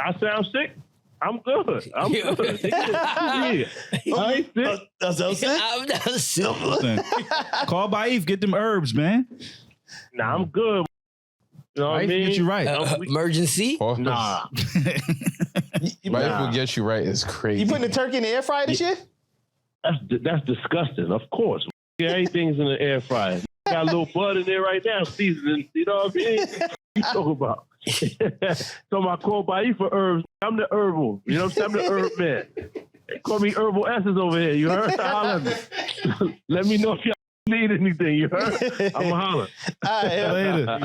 I sound sick. I'm good. I'm good. Yeah. I ain't sick. That's I'm not sick. Call Baif, get them herbs, man. Nah, I'm good. You know what I mean? Get you right. Emergency? Nah. Baif will get you right. It's crazy. You putting the turkey in the air fryer this year? That's disgusting. Of course. Everything's in the air fryer. Got a little bud in there right now, seasoning. You know what I mean? What you talking about? So I call Baif for herbs. I'm the herbal. You know what I'm saying? I'm the herb man. They call me Herbal Essence over here. You heard? Holler at me. Let me know if y'all need anything. You heard? I'm a holler. All right, Later.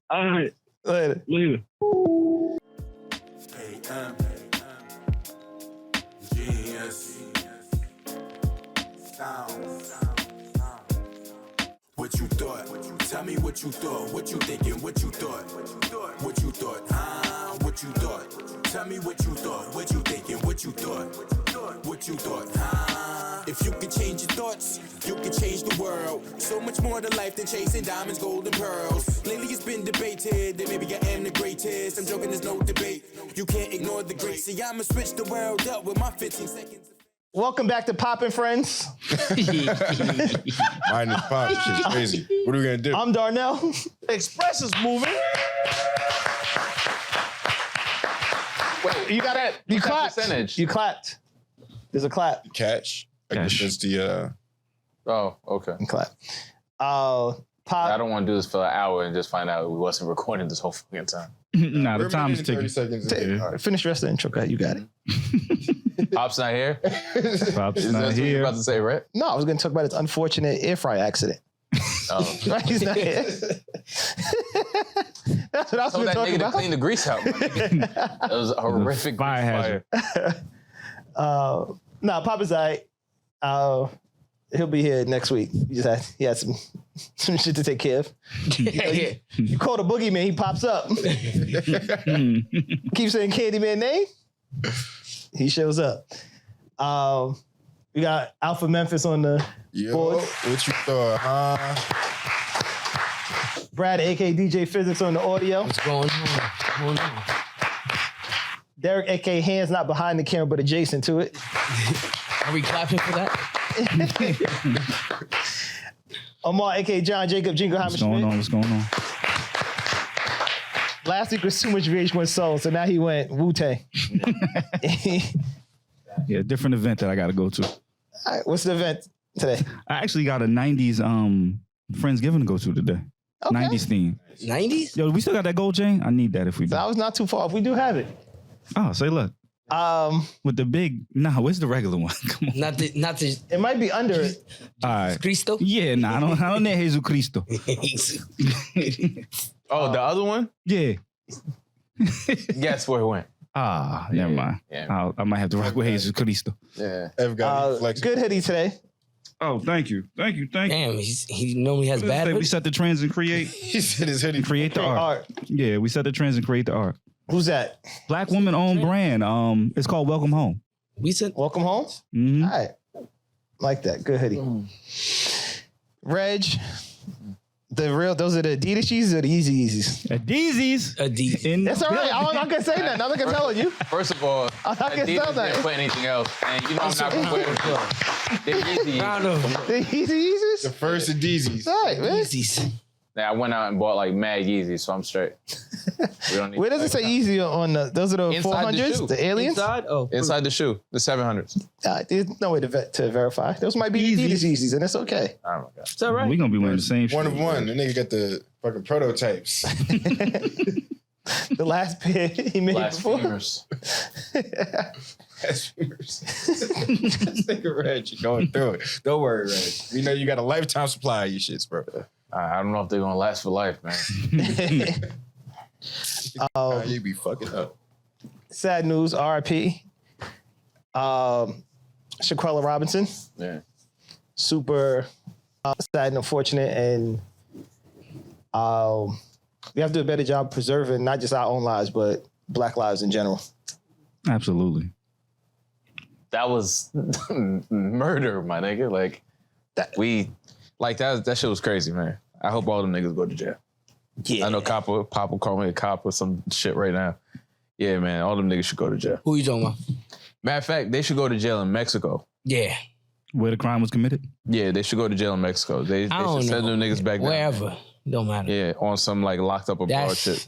All right. later. What you thought? Tell me what you thought. What you thinking? What you thought? What you thought? What you thought? Tell me what you thought. What you thinking? What you thought? What you thought? If you could change your thoughts, you could change the world. So much more to life than chasing diamonds, gold, and pearls. Lately it's been debated that maybe I am the greatest. I'm joking, there's no debate. You can't ignore the great. See, I'ma switch the world up with my 15 seconds. Welcome back to Poppin' Friends. Mine is pop. Shit's crazy. What are we gonna do? I'm Darnell. Express is moving. Wait, You got it. You clapped. percentage? You clapped. There's a clap. Catch. I guess it's the. Oh, okay. You clap. Pop. I don't want to do this for an hour and just find out we wasn't recording this whole fucking time. Nah, the We're time's minute and 30 ticking. seconds. All right. Finish the rest of the intro. Okay, you got it. Pop's not here. Pop's Is not that what you're here. about to say, right? No, I was going to talk about his unfortunate air fryer accident. Oh. Right? He's not here. That's what I was Told that talking nigga to about. clean the grease out. That was a horrific fire hazard. Nah, Papa's all right. He'll be here next week. He had some shit to take care of. You call the boogeyman, he pops up. Keep saying Candyman name, he shows up. We got Alpha Memphis on the board. What you thought, Brad, aka DJ Physics, on the audio. What's going on? What's going on? Derek, aka Hands Not Behind the Camera, but adjacent to it. Are we clapping for that? Omar, aka John Jacob Jingle Hammer What's going on? What's going on? Last week was too much VH1 Soul, so now he went Wu-Tang. Yeah, different event that I got to go to. All right, what's the event today? I actually got a 90s Friendsgiving to go to today. Okay. 90s theme. 90s? Yo, we still got that gold chain? I need that if we do. That was not too far. If we do have it. Oh, say look. With the big, where's the regular one? Come on. Not the It might be under it. All right. Cristo? Yeah, I don't need Jesus Cristo. Oh, the other one? Yeah. Guess where it went. Never mind. Yeah. I might have to rock with Jesus Cristo. Yeah. Ev got Good hoodie today. Oh, thank you. Damn, he normally has bad We hoodie. set the trends and create. He said his hoodie. Create the art. Yeah, we set the trends and create the art. Who's that? Black woman owned brand. It's called Welcome Home. We said Welcome home. Mm-hmm. All right. Like that. Good hoodie. Reg. Those are the Adidas Yeezys or the Yeezy Yeezys? Adidas. Adidas. That's all right. I'm not going to say that. I'm not going to tell you. First of all, I'm not gonna Adidas tell that. didn't put anything else, and you know I'm not gonna wear them. They're easy. Round of The Yeezy Yeezys? The first of Deezies. All right, man. Yeezys. Yeah, I went out and bought like mad Yeezys, so I'm straight. We don't need Where does it say Yeezy on the, those are the Inside the 400s? shoe. The aliens? Inside? Oh. Inside the shoe, the 700s. There's no way to verify. Those might be the Adidas Yeezys, and it's okay. Oh my god. Is that right? We're going to be wearing the same shit. One of one. The nigga got the fucking prototypes. The last pair he made before. Blasphemers. Blasphemers. This nigga Reg, you going through it. Don't worry, Reg. We know you got a lifetime supply of your shits, bro. I don't know if they're gonna last for life, man. You be fucking up. Sad news, RIP. Shanquella Robinson. Yeah. Super sad and unfortunate, and we have to do a better job preserving not just our own lives, but Black lives in general. Absolutely. That was murder, my nigga. Like that shit was crazy, man. I hope all them niggas go to jail. Yeah. I know Pop will call me a cop or some shit right now. Yeah, man, all them niggas should go to jail. Who you talking about? Matter of fact, they should go to jail in Mexico. Yeah. Where the crime was committed? Yeah, they should go to jail in Mexico. They I should don't send know. them niggas back there. Wherever. Don't matter. Yeah, on some like locked up abroad That's shit.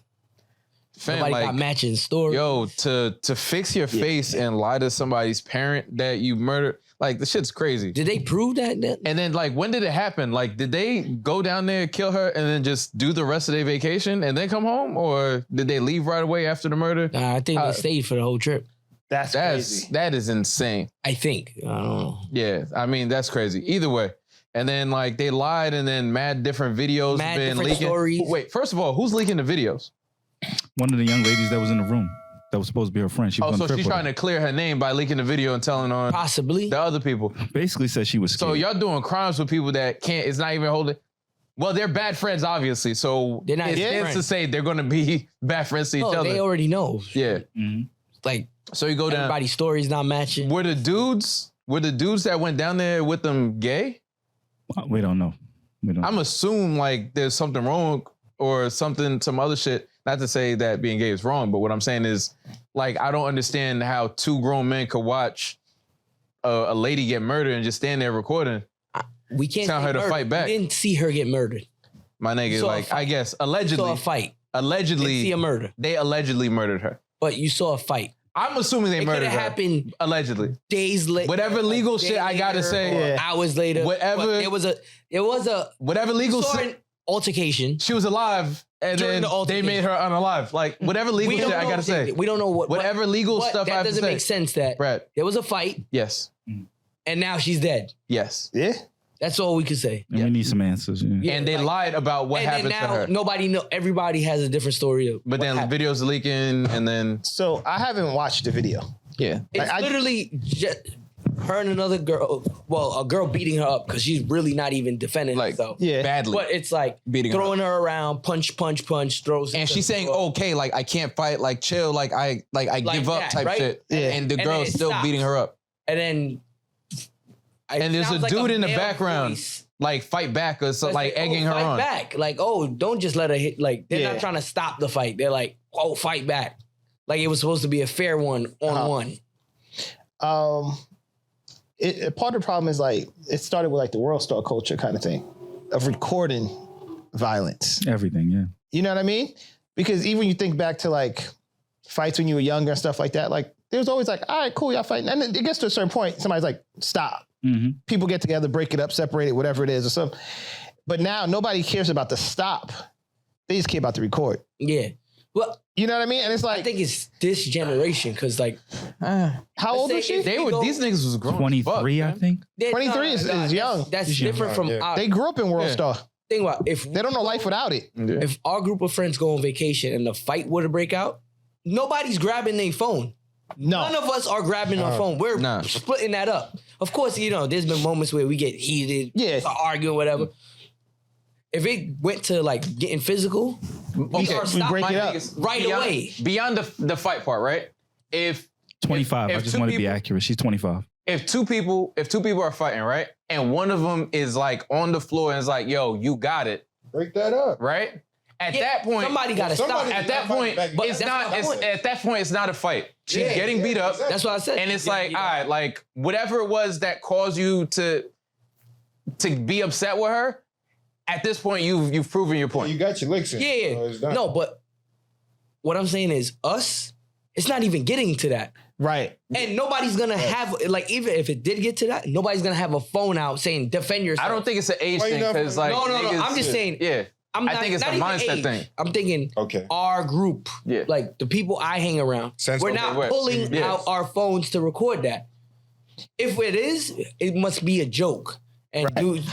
Fam, nobody like, got matching stories. yo, to fix your face and lie to somebody's parent that you murdered, like the shit's crazy. Did they prove that? And then like, when did it happen? Like, did they go down there, kill her, and then just do the rest of their vacation and then come home, or did they leave right away after the murder? Nah, I think they stayed for the whole trip. That's crazy. That is insane. I think. I don't know. Yeah, I mean that's crazy. Either way. And then like they lied, and then mad different videos Mad been different leaking. stories. Wait, first of all, who's leaking the videos? One of the young ladies that was in the room that was supposed to be her friend. She was Oh, on so the trip she's with trying her. to clear her name by leaking the video and telling on Possibly. the other people. Basically said she was scared. So y'all doing crimes with people that can't. It's not even holding. Well, they're bad friends, obviously. So They're not it even stands friends. to say they're going to be bad friends to each Oh, other. they already know. Yeah. Mhm. Like So you go down. everybody's stories not matching. Were the dudes that went down there with them gay? We don't know. We don't. I'm assuming like there's something wrong or some other shit. Not to say that being gay is wrong, but what I'm saying is like I don't understand how two grown men could watch a lady get murdered and just stand there recording. We can't Tell say her to murder. fight back. We didn't see her get murdered. My nigga, saw a like fight. I guess You saw allegedly, a fight. Didn't see a murder. they allegedly murdered her. But you saw a fight. I'm assuming they It could murdered have her. happened Allegedly. days later. Whatever legal shit I gotta say. Hours later. Whatever- But it was a Whatever legal saw shit. an altercation. She was alive, and During then the they altercation. made her unalive. Like whatever legal shit I gotta say. We don't know what Whatever legal but stuff I that have to doesn't say. make sense that Brad. there was a fight Yes. and now she's dead. Yes. Yeah. That's all we could say. and we need some answers. Yeah. Yeah, And they like- lied about what and then happened to now her. nobody know. Everybody has a different story of. But what then happened. videos are leaking, and then So I haven't watched the video. yeah. It's I- literally just her and another girl. Well, a girl beating her up because she's really not even defending Like herself. Yeah. badly. But it's like Beating her throwing her around, punch, throws. And into she's the saying, floor. okay, like I can't fight, like chill, like I give up that, type right? shit. Yeah. And the And then girl's it still stops. beating her up. And then, And there's a dude in the background, like fight back or so, like egging her fight on. back. Like, oh, don't just let her hit. Like, they're Yeah. not trying to stop the fight. They're like, oh, fight back. Like it was supposed to be a fair one on one. Part of the problem is like it started with like the world star culture kind of thing of recording violence. Everything. Yeah. You know what I mean? Because even you think back to like fights when you were younger and stuff like that, like there was always like, all right, cool, y'all fighting. And then it gets to a certain point, somebody's like, stop. Mm-hmm. People get together, break it up, separate it, whatever it is or something. But now nobody cares about the stop. They just care about the record. Yeah. Well, You know what I mean? And it's like, I think it's this generation because like how old say was she? if- They were these niggas was grown. 23, I think. 23 is young. That's She's young. different from our They grew up in World Yeah. Star. think about if They don't know life without it. if our group of friends go on vacation and the fight were to break out, nobody's grabbing their phone. No. None of us are grabbing our phone. We're Nah. splitting that up. Of course, you know, there's been moments where we get heated, Yeah. argue, whatever. If it went to like getting physical, we start we break stopping it up. right away. Beyond the fight part, right? If 25. if I just two want to be people- accurate. She's 25. if two people are fighting, right? And one of them is like on the floor and is like, yo, you got it, Break that up. right? At Yeah, that point, somebody got to stop. somebody- at that point, But it's that's not. my It's, point. at that point, it's not a fight. She's Yeah, getting beat up, exactly. That's what I said. and it's Yeah, like, you all know. right, like whatever it was that caused you to be upset with her. At this point, you've proven your point. You got your licks in. Yeah, So it's done. no, but what I'm saying is us. It's not even getting to that. Right. And nobody's gonna have like even if it did get to that, nobody's gonna have a phone out saying defend yourself. I don't think it's an age Why you thing not- because like No. niggas- I'm just saying. yeah. I'm I not, think it's not a even mindset age. thing. I'm thinking Okay. our group, Yeah. like the people I hang around. Sense- We're okay, not wait. pulling Yeah. out our phones to record that. If it is, it must be a joke. And dude,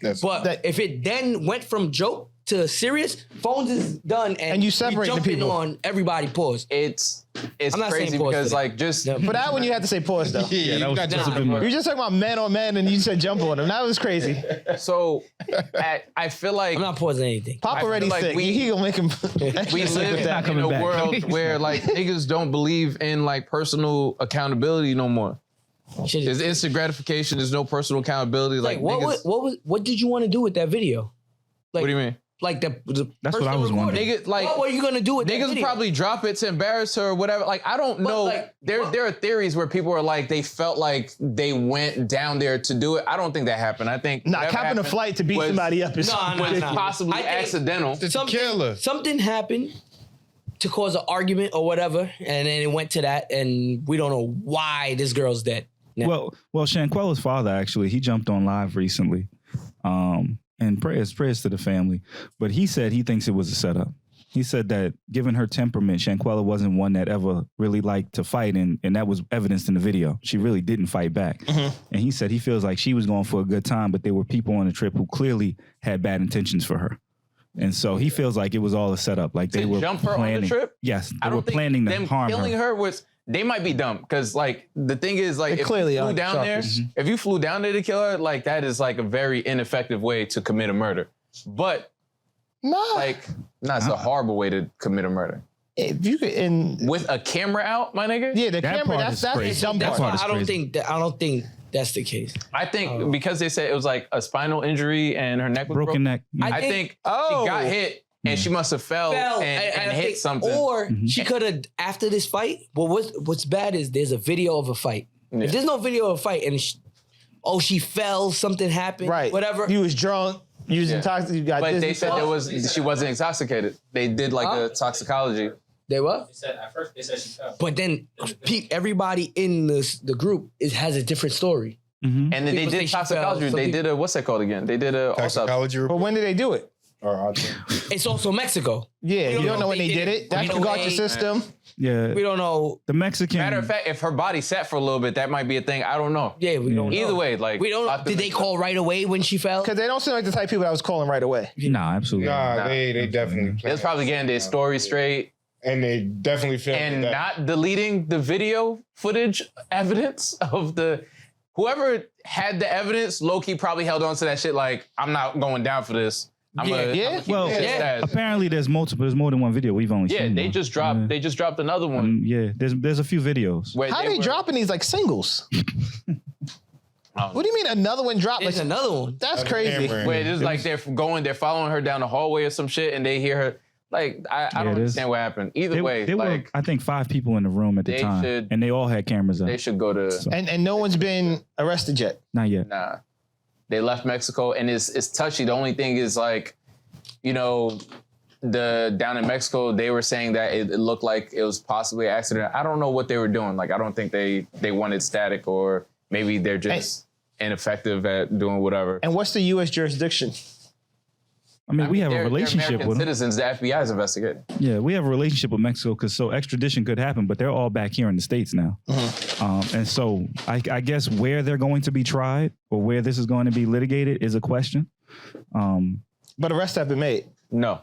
That's but if it then went from joke to serious, phones is done, And you separate we the jumping people. on everybody. Pause. It's I'm not crazy saying pause because today. like just Yeah. For that one, you had to say pause though. yeah, that was not just just a bit much. You just talking about men on men and you said jump on them. That was crazy. so I feel like I'm not pausing anything. Pop I feel already like sick. we- He gonna make him. we live not in coming a back. world where like niggas don't believe in like personal accountability no more. Shit is- There's instant gratification. There's no personal accountability. Like Like niggas, what did you want to do with that video? Like, what do you mean? like the That's what person I was recording. wondering. Nigga, like, what were you gonna do with that niggas video? probably drop it to embarrass her or whatever. Like, I don't know. like, there are theories where people are like, they felt like they went down there to do it. I don't think that happened. I think Nah, whatever capping a happened flight to beat was- somebody up is was possibly I think- accidental. Something happened to cause an argument or whatever, and then it went to that, and we don't know why this girl's dead. Now. Well, Shanquella's father actually, he jumped on live recently, and prayers to the family. But he said he thinks it was a setup. He said that given her temperament, Shanquella wasn't one that ever really liked to fight, and that was evidenced in the video. She really didn't fight back. And he said he feels like she was going for a good time, but there were people on the trip who clearly had bad intentions for her. And so he feels like it was all a setup. Like they were jump her planning. on the trip? Yes, I they don't were think planning to them harm killing her. her was. They might be dumb because, like, the thing is, like, They if clearly you flew aren't down there, sharpest. if you flew down there to kill her, like, that is like a very ineffective way to commit a murder. But like, it's a horrible way to commit a murder. If you could, With a camera out, my nigga. yeah, the That camera. part That's is the crazy. dumb That's part. why I don't crazy. think I don't think that's the case. I think because they said it was like a spinal injury and her neck was Broken neck. I think she got hit and she must have fell and I hit think- something. Or she could have, after this fight, well, what's bad is there's a video of a fight. Yeah. If there's no video of a fight and she fell, something happened, Right. whatever. You was drunk. You was intoxicated. You got But Disney they said Plus. she wasn't intoxicated. They did like a toxicology. They what? They said at first they said she fell. But then everybody in the group has a different story. Mm-hmm. And then they People say did she fell. toxicology. Some They people- did a, what's that called again? They did a autopsy. Toxicology But report. when did they do it? It's also Mexico. Yeah, you don't know when they did it. That We could don't go out know. your system. Yeah. We don't know. The Mexican. Matter of fact, if her body sat for a little bit, that might be a thing. I don't know. Yeah, we don't know. Either way, like We don't know. Did they call right away when she fell? Because they don't seem like the type of people that was calling right away. Nah, absolutely. Nah, they definitely. They was probably getting their story straight and they definitely feel and that. not deleting the video footage evidence of the whoever had the evidence. Low-key probably held on to that shit. Like, I'm not going down for this. I'm Yeah. gonna keep Well, this shit as- apparently there's more than one video. We've only yeah, seen they one. just dropped. Yeah. They just dropped another one. Yeah, there's a few videos. Where How they were- dropping these like singles? What do you mean another one dropped? There's Like, another one. that's crazy. Camera. Where it's like they're following her down the hallway or some shit, and they hear her. Like, I don't it is. understand what happened. Either way, There were, like, I think, 5 people in the room at the they time, should- and they all had cameras up. they should go to. And no one's been arrested yet. Not yet. Nah, they left Mexico, and it's touchy. The only thing is, like, you know, down in Mexico, they were saying that it looked like it was possibly an accident. I don't know what they were doing. Like, I don't think they wanted static, or maybe they're just ineffective at doing whatever. And what's the U.S. jurisdiction? I mean, we have a They're relationship American with them. citizens. The FBI is investigating. Yeah, we have a relationship with Mexico because so extradition could happen, but they're all back here in the States now. And so I guess where they're going to be tried or where this is going to be litigated is a question. But arrests have been made. No,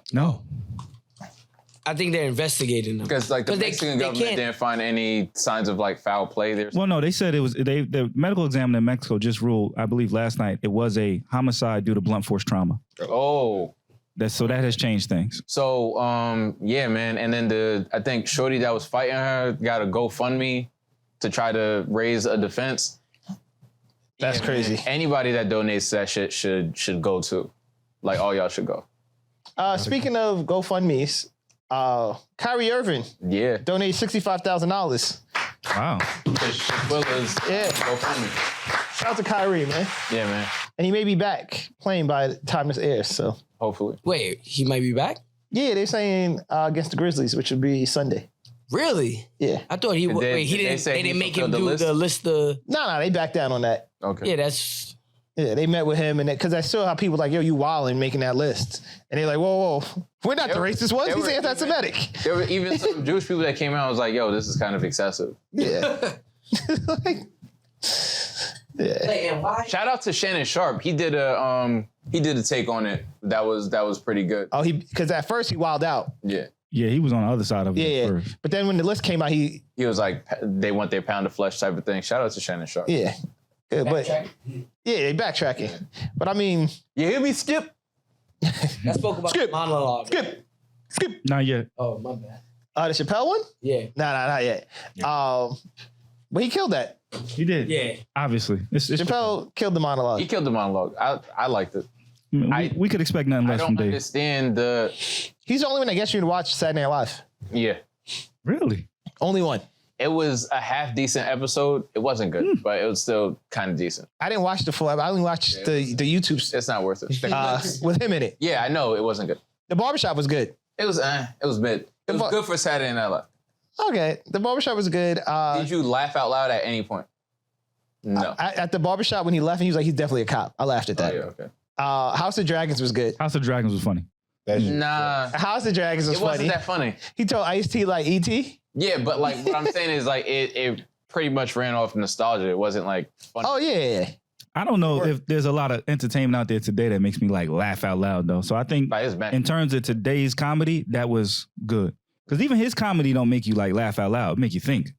I think they're investigating them. because like the 'Cause they- Mexican they government can't- didn't find any signs of like foul play there. Well, no, they said it was the medical examiner in Mexico just ruled, I believe last night, it was a homicide due to blunt force trauma. Oh. That has changed things. So, yeah, man. And then I think Shorty that was fighting her got a GoFundMe to try to raise a defense. That's crazy. Anybody that donates to that shit should go to. Like, all y'all should go. Speaking of GoFundMe's, Kyrie Irving Yeah. donated $65,000. Wow. Shanquella's Yeah. GoFundMe. Shout out to Kyrie, man. Yeah, man. And he may be back playing by the time this airs. So Hopefully. Wait, he might be back? yeah, they're saying against the Grizzlies, which would be Sunday. Really? Yeah. I thought he Did would. they- Wait, he did they didn't. say They he didn't make him fulfilled do the the list. No, they backed down on that. Okay. Yeah, that's. Yeah, they met with him, and because I saw how people like, yo, you wildin' making that list, and they're like, whoa, we're not the racist ones. they He's were anti-Semitic. There were even some Jewish people that came out and was like, yo, this is kind of excessive. Yeah. Yeah. Shout out to Shannon Sharp. He did a take on it. That was pretty good. Oh, because at first he wilded out. Yeah. Yeah, he was on the other side of it Yeah. first. But then when the list came out, He was like, they want their pound of flesh type of thing. Shout out to Shannon Sharp. yeah. But yeah, they backtracking. But I mean, You hear me, Skip? I spoke about Skip. the monologue. skip. Not yet. Oh, my bad. The Chappelle one? Yeah. Nah, not yet. But he killed that. He did. Yeah. Obviously. It's Chappelle killed the monologue. He killed the monologue. I liked it. We could expect nothing I less don't from Dave. understand the. He's the only one that gets you to watch Saturday Night Live. Yeah, Really? Only one. it was a half decent episode. It wasn't good, but it was still kind of decent. I didn't watch the full. I only watched the YouTube It's not worth it. with him in it. Yeah, I know it wasn't good. The barbershop was good. It was mid. It was good for Saturday Night Live. Okay, the barbershop was good. Did you laugh out loud at any point? No. At the barbershop when he left, and he was like, he's definitely a cop. I laughed at that. Oh, yeah, okay. House of Dragons was good. House of Dragons was funny. Nah, House of Dragons was it wasn't funny. that funny. He told Ice-T like E.T. Yeah, but like what I'm saying is like it pretty much ran off nostalgia. It wasn't like funny. Oh yeah. I don't know if there's a lot of entertainment out there today that makes me like laugh out loud though. So I think Like, it's bad. in terms of today's comedy, that was good. Because even his comedy don't make you like laugh out loud, make you think.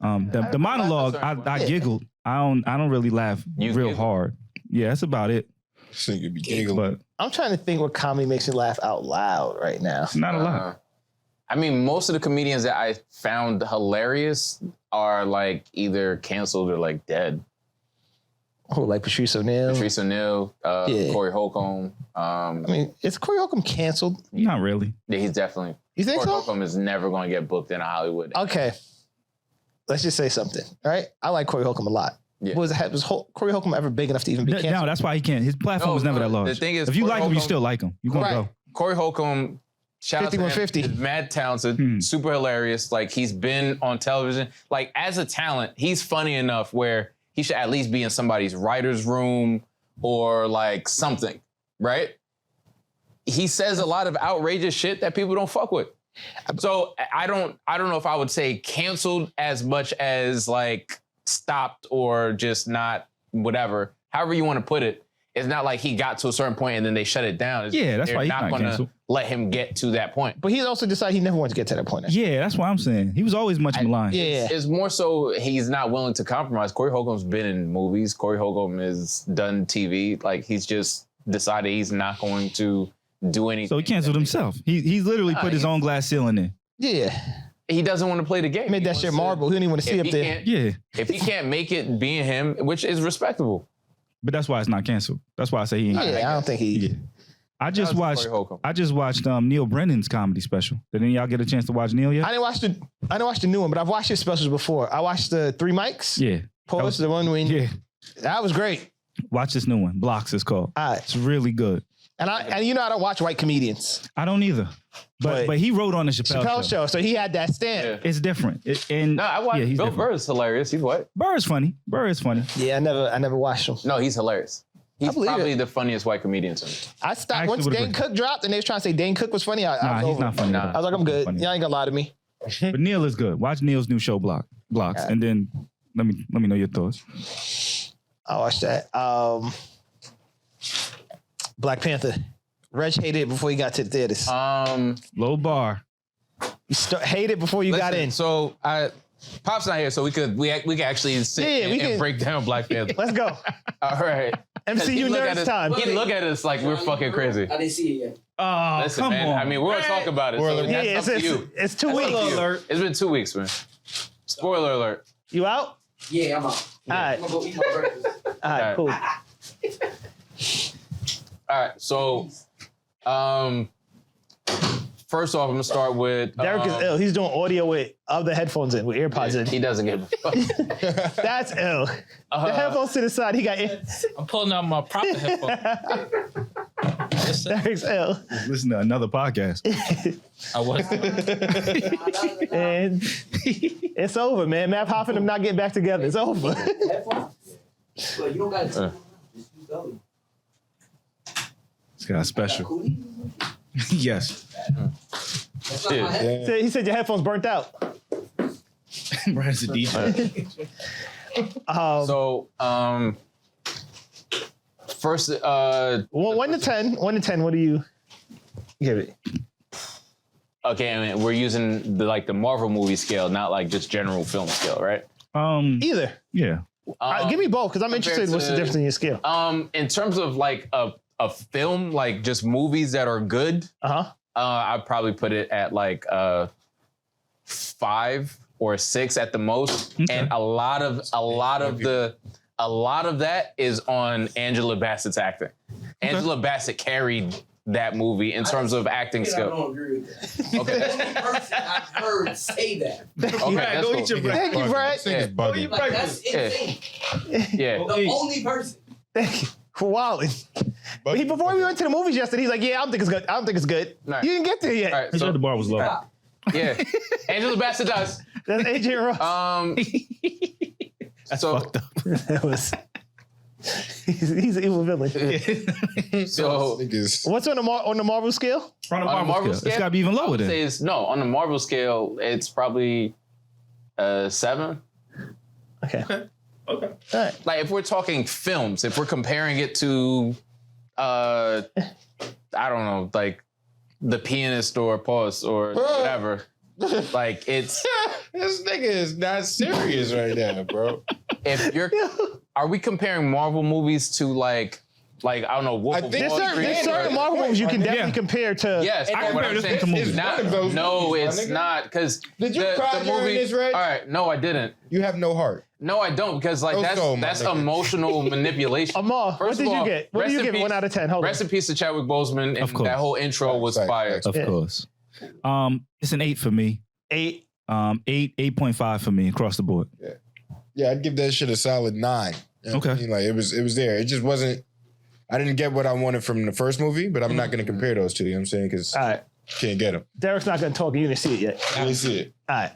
The monologue, I giggled. I don't really laugh You real giggled? hard. Yeah, that's about it. So you could be giggling. But I'm trying to think what comedy makes me laugh out loud right now. it's not a lot. I mean, most of the comedians that I found hilarious are like either canceled or like dead. Oh, like Patrice O'Neal. Patrice O'Neal, Yeah. Corey Holcomb. I mean, is Corey Holcomb canceled? Not really. Yeah, he's definitely. You think Corey so? Holcomb is never going to get booked in Hollywood. Okay. Let's just say something. All right. I like Corey Holcomb a lot. Yeah. Was Corey Holcomb ever big enough to even be canceled? No, that's why he can't. His platform was never that large. The thing is, if you Corey like him, you Holcomb- still like him. You gonna Right. go. Corey Holcomb, shout out to him, 5150. is mad talented, super hilarious. Like he's been on television. Like as a talent, he's funny enough where he should at least be in somebody's writer's room or like something, right? He says a lot of outrageous shit that people don't fuck with. So I don't know if I would say canceled as much as like stopped or just not whatever. However you want to put it. It's not like he got to a certain point and then they shut it down. Yeah, that's They're why he's not not gonna canceled. let him get to that point. But he also decided he never wanted to get to that point. Yeah, that's what I'm saying. He was always much maligned. Yeah. It's more so he's not willing to compromise. Corey Holcomb's been in movies. Corey Holcomb has done TV. Like he's just decided he's not going to do anything. So he canceled himself. He's literally put his own glass ceiling in. Yeah. He doesn't want to play the game. He made that shit marble. He didn't even want to see up there. Yeah. If he can't make it being him, which is respectable. But that's why it's not canceled. That's why I say he ain't. Yeah, I don't think he. Yeah. I just was watched. Corey Holcomb. I just watched Neil Brennan's comedy special. Did any of y'all get a chance to watch Neil yet? I didn't watch the new one, but I've watched his specials before. I watched the Three Mics. Yeah. Pause, the one when Yeah. that was great. Watch this new one. Blocks is called. All right. It's really good. And you know I don't watch white comedians. I don't either. But he wrote on the Chappelle, Chappelle show, so he had that stamp. Yeah. It's different. And No, I watched he's Bill different. Burr is hilarious. He's what? Burr is funny. Burr is funny. Yeah, I never watched him. No, he's hilarious. He's believe probably it. the funniest white comedian to me. I stopped actually once would Dane agree. Cook dropped, and they was trying to say Dane Cook was funny. I Nah, was he's over. not funny. Nah. I was like, I'm good. Funny. Y'all ain't gonna lie to me. But Neil is good. Watch Neil's new show, Blocks, Yeah. and then let me know your thoughts. I watched that. Black Panther. Reg hated it before he got to the theaters. Low bar. You hated it before you got in. So Pop's not here, so we could actually sit Yeah, we and can- break down Black Panther. Let's go. All right. 'Cause MCU he'd look at nerds us- time. He'd look at us like we're fucking crazy. I didn't see it yet. Oh, Listen, come man. on. I mean, we're gonna talk about it. So Spoiler that's Yeah, up to you. it's 2 That's weeks. up to you. It's been 2 weeks, man. Spoiler alert. You out? Yeah, I'm out. All right. I'm gonna go eat my breakfast. All right, cool. All right. So, first off, I'm gonna start with Derek is ill. He's doing audio with other headphones in, with AirPods in. He doesn't give a fuck. That's ill. The headphones to the side. He got I'm pulling out my proper headphones. Derek's ill. Listen to another podcast. I was. And it's over, man. Matt Hoff and them not getting back together. It's over. Well, you don't got to. Just use those. It's got a special. Yes. That's not my head. He said your headphones burnt out. Brian's a DJ. So, first, 1 to 10. 1 to 10. What do you give it? okay, I mean, we're using the Marvel movie scale, not like just general film scale, right? Either. Yeah. Give me both, because I'm interested in what's the to- difference in your scale. In terms of like a film, like just movies that are good, I'd probably put it at like 5 or 6 at the most, and a lot of that is on Angela Bassett's acting. Angela Bassett carried that movie in terms of acting I skill. don't agree with that. Okay, The only person I've heard say that. Okay, that's Go cool. eat your Thank you, Brad. This nigga's bugging. Like, that's insane. Yeah. The only person. Thank you for wilding. But before we went to the movies yesterday, he's like, "Yeah, I don't think it's good. I don't think it's good." Right. You didn't get there yet. All right, He said the bar was low. yeah, Angela Bassett does. That's AJ Ross. That's so fucked up. That was. He's an evil villain. so Niggas. What's on the Marvel scale? On the on the Marvel scale, it's got to be even lower then. Says no on the Marvel scale. It's probably 7. Okay. All right. Like if we're talking films, if we're comparing it to, I don't know, like The Pianist or Pause or whatever. Like it's This nigga is not serious right now, bro. if you're, are we comparing Marvel movies to like I don't know, Wolf I of think Wall There's Street? certain Marvel movies you can definitely compare to. Yes, I what compare I'm this saying to movies. is not, One of those no, movies, my it's nigga. not because Did you cry during this, Reg? All right, no, I didn't. You have no heart. No, I don't because like Let's go, my that's nigga. emotional manipulation. Amal, what First did of you all, get? What rest do you in give it? peace- 1 out of 10. Hold on. Rest in peace to Chadwick Boseman, and Of course. that whole intro was Facts, fire. facts. Of Yeah. course. It's an 8 for me. 8. 8.5 for me across the board. Yeah, I'd give that shit a solid 9. You know what I Okay. mean? Like it was there. It just wasn't. I didn't get what I wanted from the first movie, but I'm not going to compare those two. You know what I'm saying? Because All right. can't get them. Derek's not going to talk. You didn't see it yet. I didn't see it. All right.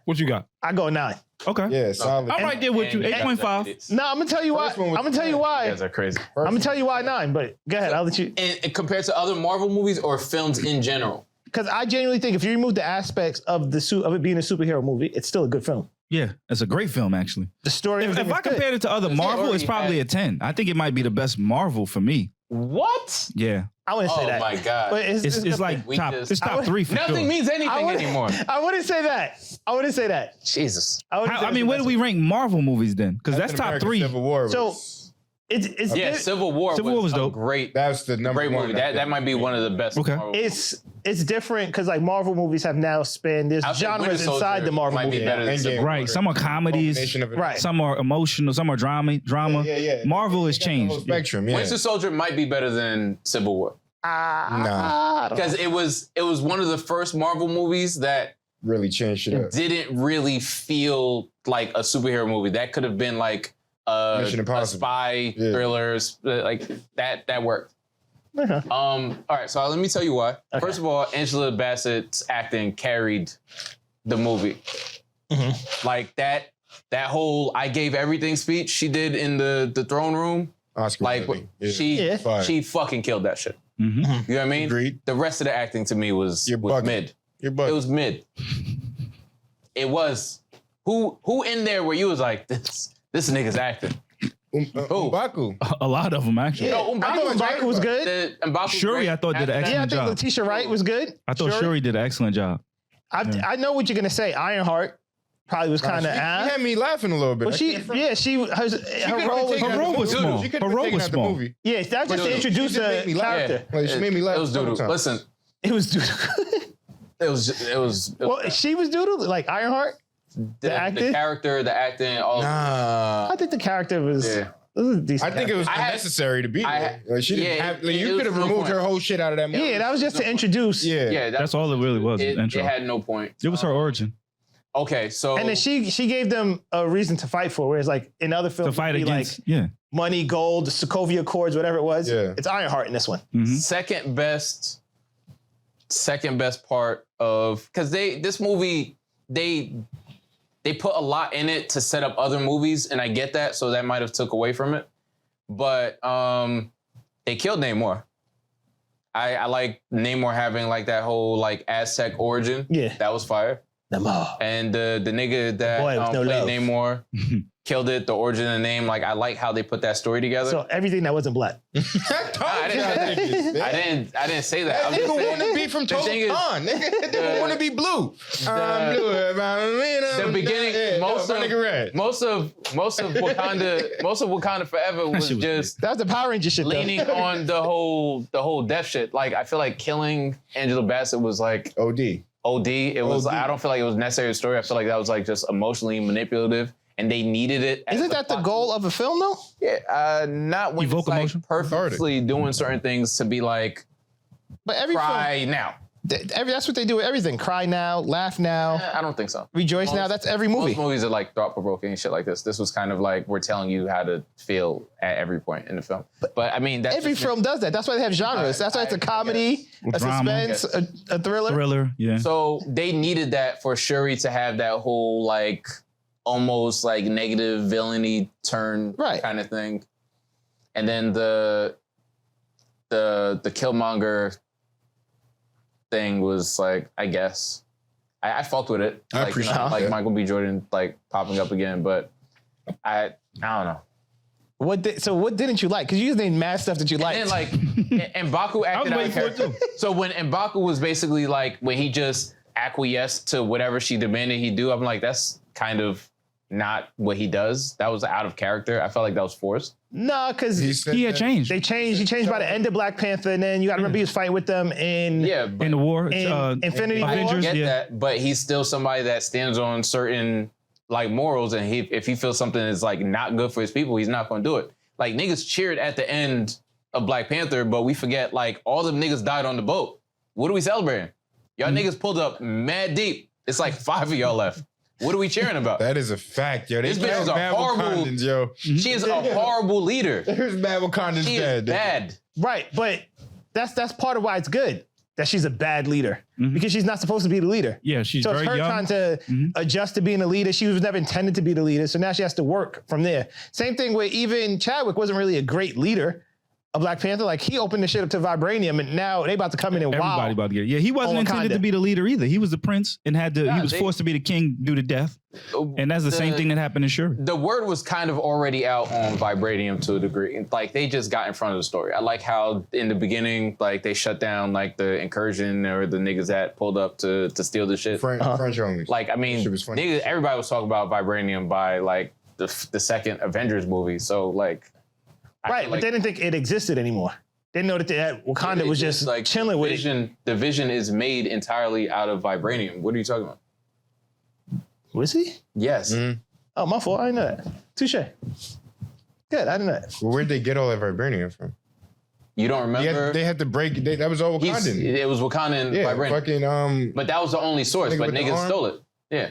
What you got? I go 9. Okay. Yeah, solid. I'm right there with you. And 8.5. No, I'm going to tell you why. First one was I'm going to tell you You why. guys are crazy. I'm going to tell you why 9, but go ahead. I'll let you. And compared to other Marvel movies or films in general. Because I genuinely think if you remove the aspects of of it being a superhero movie, it's still a good film. Yeah, it's a great film actually. The story. If everything I is good. compared it to other Marvel, it's already probably had- a 10. I think it might be the best Marvel for me. What? Yeah. I wouldn't say Oh that. my God. But It's like We top. just- It's I top would- 3 for Nothing sure. means anything anymore. I wouldn't say that. I wouldn't say that. Jesus. Wouldn't say I mean, it's where the do we rank Marvel movies then? Because that's Captain top America 3. Civil War was, So, it's Yeah, Civil War was dope. a great that's the number great one. movie. That might be one of the best. Okay. Marvel it's different because like Marvel movies have now spanned. There's I'll say Winter genres inside Soldier the Marvel might be movie. better than Endgame. Civil War. Right. Some are comedies. Combination of it. Right. Some are emotional. Some are drama. Yeah. Marvel has They got the whole changed. spectrum. Yeah. Winter Soldier might be better than Civil War Nah. because it was one of the first Marvel movies that Really changed shit up. didn't really feel like a superhero movie. That could have been like Mission a Impossible. spy Yeah. thrillers, like that worked. Okay. All right, so let me tell you why. First of all, Angela Bassett's acting carried the movie. Like that whole "I gave everything" speech she did in the throne room. Oscar. Like worthy. Yeah. Yeah. Fire. she fucking killed that shit. Mhm. You know what I mean? Agreed. The rest of the acting to me was You're bugging. mid. You're It bugging. was mid. It was. Who in there where you was like this nigga's acting? M'Baku. A lot of them actually. No, I thought Mbaku was good. Mbaku Shuri, I thought, did an Yeah, I excellent think job. Letitia Wright was good. I thought Shuri did an excellent job. I know what you're gonna say. Ironheart probably was kind of She had me laughing a little bit. But her role was Her role was small. Her role was small. yeah. That was just to introduce She just a made me laugh. character. Like, she made me laugh. It was doodle. sometimes. Listen, It was doodle. it was. Well, she was doodle like Ironheart. the acting? character, the acting, all. I think the character was. Yeah. It was a decent. I think it was I had- unnecessary to be I there. had- Like, she didn't yeah, have. Like, it you was could have no removed point. her whole shit out of that movie. Yeah, that was just to introduce. Yeah. Yeah, That's all it really was. It, intro. it had no point. It was her origin Okay, so And then she gave them a reason to fight for. Whereas like in other films, to fight it'd be against. like Yeah. money, gold, the Sokovia Accords, whatever it was. Yeah. It's Ironheart in this one. second best part of because this movie they put a lot in it to set up other movies, and I get that, so that might have took away from it. But they killed Namor. I like Namor having like that whole like Aztec origin. Yeah. That was fire. Namor. And the nigga that boy with no played love. Namor killed it. The origin of the name, like I like how they put that story together. So everything that wasn't black. I didn't say that. I'm That just nigga saying, want to be from the thing is- Total nigga. That nigga want to be blue. I'm blue. the beginning, most of Wakanda Forever was shit was just That was the Power Ranger shit. leaning on the whole death shit. Like I feel like killing Angela Bassett was like OD. OD. It was OD. I don't feel like it was necessary to the story. I feel like that was like just emotionally manipulative. and they needed it. Isn't that the goal of a film, though? Yeah, not when Evoke it's like emotion? purposely doing certain things to be like, But every cry now. that's what they do with everything. Cry now, laugh now, I don't think so. rejoice now. That's every movie. Most movies are like thought provoking and shit like this. This was kind of like we're telling you how to feel at every point in the film. But I mean, that's Every film does that. That's why they have genres. That's why it's a comedy, a Drama. suspense, a thriller. Thriller, yeah. So they needed that for Shuri to have that whole like almost like negative villainy turn kind of thing. And then the Killmonger thing was like, I guess I fucked with it. I Like, appreciate it. like Michael B. Jordan like popping up again, but I don't know. What didn't you like? Because you just named mad stuff that you liked. And like M'Baku acted out of character. So when M'Baku was basically like when he just acquiesced to whatever she demanded he do, I'm like, that's kind of not what he does. That was out of character. I felt like that was forced. No, because He had changed. they changed. He changed by the end of Black Panther, and then you got to remember he was fighting with them in in the war. Infinity War. Avengers, I get yeah. that, but he's still somebody that stands on certain like morals, and if he feels something is like not good for his people, he's not going to do it. Like niggas cheered at the end of Black Panther, but we forget like all them niggas died on the boat. What are we celebrating? Y'all niggas pulled up mad deep. It's like 5 of y'all left. What are we cheering about? That is a fact, yo. This bitch is a horrible. Wakandans, yo. She is a horrible leader. There's bad Wakandans She is dead. bad. Right, but that's part of why it's good that she's a bad leader because she's not supposed to be the leader. Yeah, she's So very it's her young. trying to adjust to being a leader. She was never intended to be the leader, so now she has to work from there. Same thing with even Chadwick wasn't really a great leader of Black Panther. Like he opened the shit up to vibranium, and now they about to come in and Everybody wow. about to get it. Yeah, he wasn't on intended Wakanda. to be the leader either. He was the prince and he was they- forced to be the king due to death. And that's the same thing that happened in Shuri. The word was kind of already out on vibranium to a degree. Like they just got in front of the story. I like how in the beginning, like they shut down like the incursion or the niggas that pulled up to steal the shit. French homies. Like I mean, Shit was funny. niggas, everybody was talking about vibranium by like the second Avengers movie. So like, I Right, feel but like they didn't think it existed anymore. They know that Wakanda was just like chilling with it. The Vision is made entirely out of vibranium. What are you talking about? Was he? Yes. Oh, my fault. I didn't know that. Touche. Good, I didn't know that. Well, where'd they get all that vibranium from? You don't remember? They had to break. That was all Wakandan. It was Wakandan Yeah, vibranium. fucking But that was the only source. nigga But with the niggas arm? stole it. Yeah.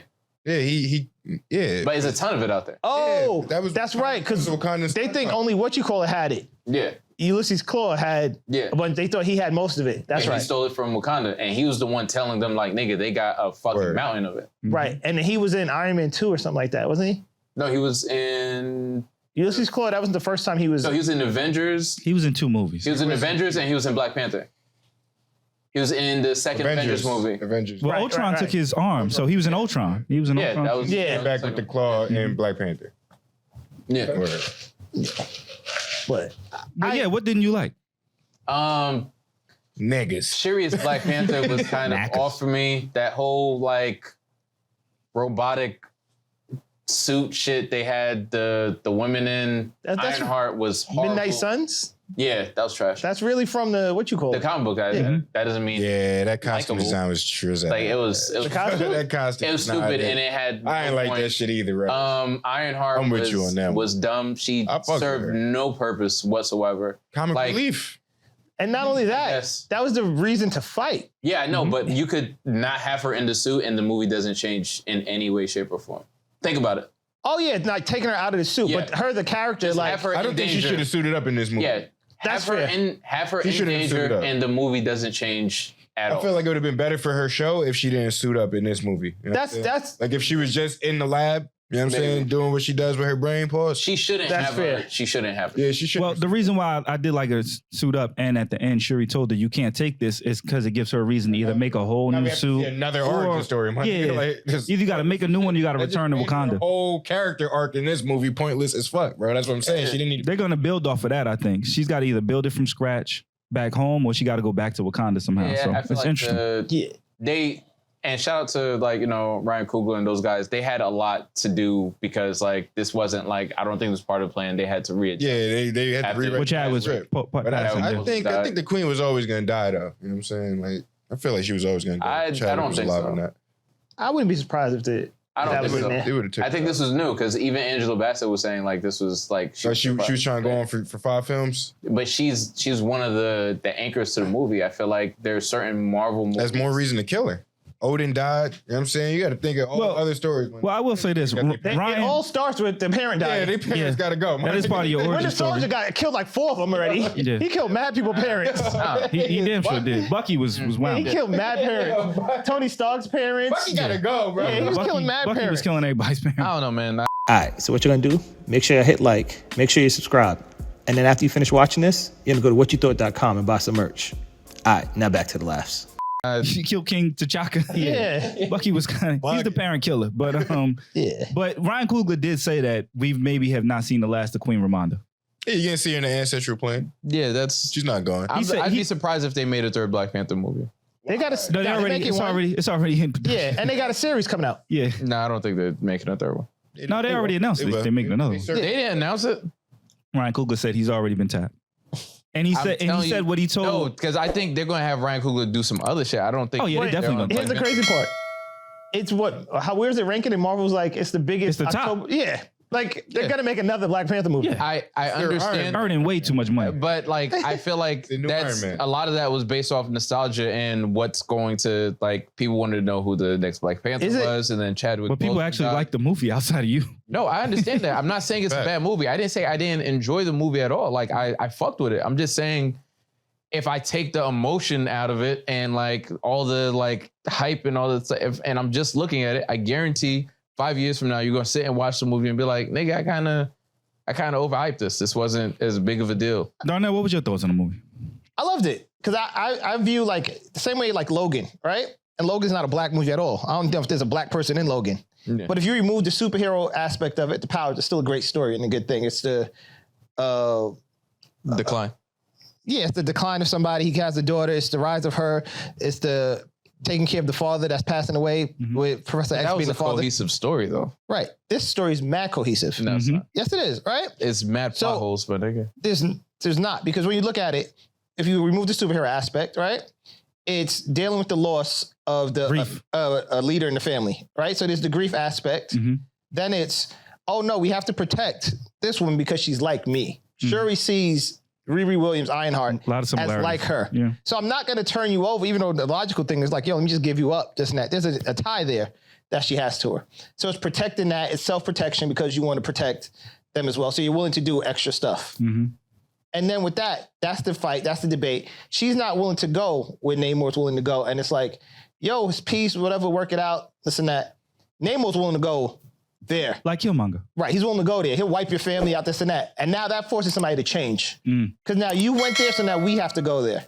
Yeah. But there's a ton of it out there. Oh, that that's right. Because that was Wakandan they think stuff. only what you call it had it. Yeah. Ulysses Claw had, Yeah. but they thought he had most of it. That's And right. he stole it from Wakanda. And he was the one telling them, like, nigga, they got a fucking Word. mountain of it. Right. And then he was in Iron Man 2 or something like that, wasn't he? No, he was in. Ulysses Claw, that wasn't the first time he was. No, he was in Avengers. He was in 2 movies. He was in Avengers and he was in Black Panther. He was in the second Avengers movie. Avengers. Well, Right, Ultron right, took right. his arm, so he was in Ultron. He was in Yeah, Ultron. that was. Yeah. Back with the claw in Black Panther. Yeah. Word. But But yeah, what didn't you like? Niggas. Shuri's Black Panther was kind of off for me. That whole like robotic suit shit they had the women in That's Ironheart was horrible. Midnight Suns, Yeah, that was trash. that's really from the, what you call The it? comic book guys. That doesn't mean Yeah, that costume Likeable. design was true as like it was The costume? that costume it was nah, stupid that- and it had I ain't no like point. that shit either, right? Ironheart I'm with was, you on that one. was dumb. She I fuck with served her. no purpose whatsoever. Comic like- relief. And not only that, Yes. that was the reason to fight. Yeah, I know, but you could not have her in the suit and the movie doesn't change in any way, shape, or form. Think about it. Oh yeah, like taking her out of the suit, Yeah. but her, the character, Just like have her I in don't think she danger. should have suited up in this movie. Yeah, That's have her fair. have her She in shouldn't have suited danger, up. and the movie doesn't change at I all. feel like it would have been better for her show if she didn't suit up in this movie. You know what I'm saying? that's like if she was just in the lab, you know what I'm Maybe. saying, doing what she does with her brain pause. she shouldn't That's have fair. her. She shouldn't have her. Yeah, she should. Well, the reason why I did like her suit up, and at the end, Shuri told her you can't take this, is because it gives her a reason to either make a whole Now we new have to see suit, another or- origin story. My yeah, nigga, like, just- either you got to make a new one, or you got to that just return to made her Wakanda. whole character arc in this movie pointless as fuck, bro. That's what I'm saying. She didn't need. They're gonna build off of that. I think she's got to either build it from scratch back home, or she got to go back to Wakanda somehow. Yeah, so I feel it's like interesting. they and shout out to like Ryan Coogler and those guys. They had a lot to do because like this wasn't like I don't think it was part of the plan. They had to readjust. Yeah, they had to After- rewrite Which I the was, script. but But I think the queen was always gonna die though. You know what I'm saying? Like I feel like she was always gonna die. I Chadwick don't was think alive so. on that. I wouldn't be surprised if I don't That think was so. in there. They would have took. I think this was new because even Angela Bassett was saying like this was like So she was trying to go on for 5 films. but she's one of the anchors to the movie. I feel like there's certain Marvel movies. That's more reason to kill her. Odin died. You know what I'm saying? You got to think of all the other stories. Well, I will say this. It It Ryan, all starts with the parent Yeah, dying. their parents got to go. that is part of your Winter origin story. Soldier got killed like 4 of them already. He did. He killed mad people parents. He damn sure did. Bucky was He wound. killed mad parents. Tony Stark's parents. Bucky got to go, bro. Yeah, he was killing mad Bucky was parents. killing everybody's parents. I don't know, man. All right, so what you're gonna do, make sure you hit like, make sure you subscribe. And then after you finish watching this, you're gonna go to whatyoutthought.com and buy some merch. All right, now back to the laughs. She killed King T'Chaka. Yeah. Bucky was kind of, he's the parent killer. But Yeah. but Ryan Coogler did say that we maybe have not seen the last of Queen Ramonda. Yeah, you can't see her in the ancestral plane. Yeah, that's. She's not going. I'd be surprised if they made a third Black Panther movie. They got a No, they already, it's already in production. Yeah, and they got a series coming out. Yeah. No, I don't think they're making a third one. No, they already announced it. They're making another one. They didn't announce it. Ryan Coogler said he's already been tapped. And he said what he told. No, because I think they're going to have Ryan Coogler do some other shit. I don't think. Oh yeah, they're definitely going to. Here's the crazy part. It's where's it ranking in Marvel's like it's the biggest. It's the top. Yeah. Like they're gonna make another Black Panther movie. Yeah. I understand. Earning way too much money. But like I feel like The new that's Iron Man. a lot of that was based off nostalgia and what's going to like people wanted to know who the next Black Panther Is it- was, and then Chadwick. But people Boseman actually died. like the movie outside of you. No, I understand that. I'm not saying it's a bad movie. I didn't say I didn't enjoy the movie at all. Like I fucked with it. I'm just saying if I take the emotion out of it and like all the like hype and all that stuff, and I'm just looking at it, I guarantee 5 years from now you're gonna sit and watch the movie and be like, nigga, I kind of overhyped this. This wasn't as big of a deal. Darnell, what was your thoughts on the movie? I loved it because I view like the same way like Logan, right? And Logan's not a black movie at all. I don't know if there's a black person in Logan. Yeah. But if you remove the superhero aspect of it, the power, it's still a great story and a good thing. It's the Decline. yeah, it's the decline of somebody. He has a daughter. It's the rise of her. It's the taking care of the father that's passing away with Professor X That was being a the father. cohesive story though. Right. This story is mad cohesive. No, it's not. Yes, it is. Right. It's mad So- plot holes, but nigga. There's not, because when you look at it, if you remove the superhero aspect, right, it's dealing with the loss of the Grief. a leader in the family, right? So there's the grief aspect. Mhm. Then it's, oh no, we have to protect this woman because she's like me. Shuri sees Riri Williams Ironheart A lot of as similarities. like her. Yeah. So I'm not going to turn you over, even though the logical thing is like, yo, let me just give you up, this and that. There's a tie there that she has to her. So it's protecting that. It's self-protection because you want to protect them as well. So you're willing to do extra stuff. Mhm. And then with that, that's the fight, that's the debate. She's not willing to go where Namor's willing to go. And it's like, yo, it's peace, whatever, work it out, this and that. Namor's willing to go there. Like Killmonger. Right, he's willing to go there. He'll wipe your family out, this and that. And now that forces somebody to change. Mm. Because now you went there, so now we have to go there.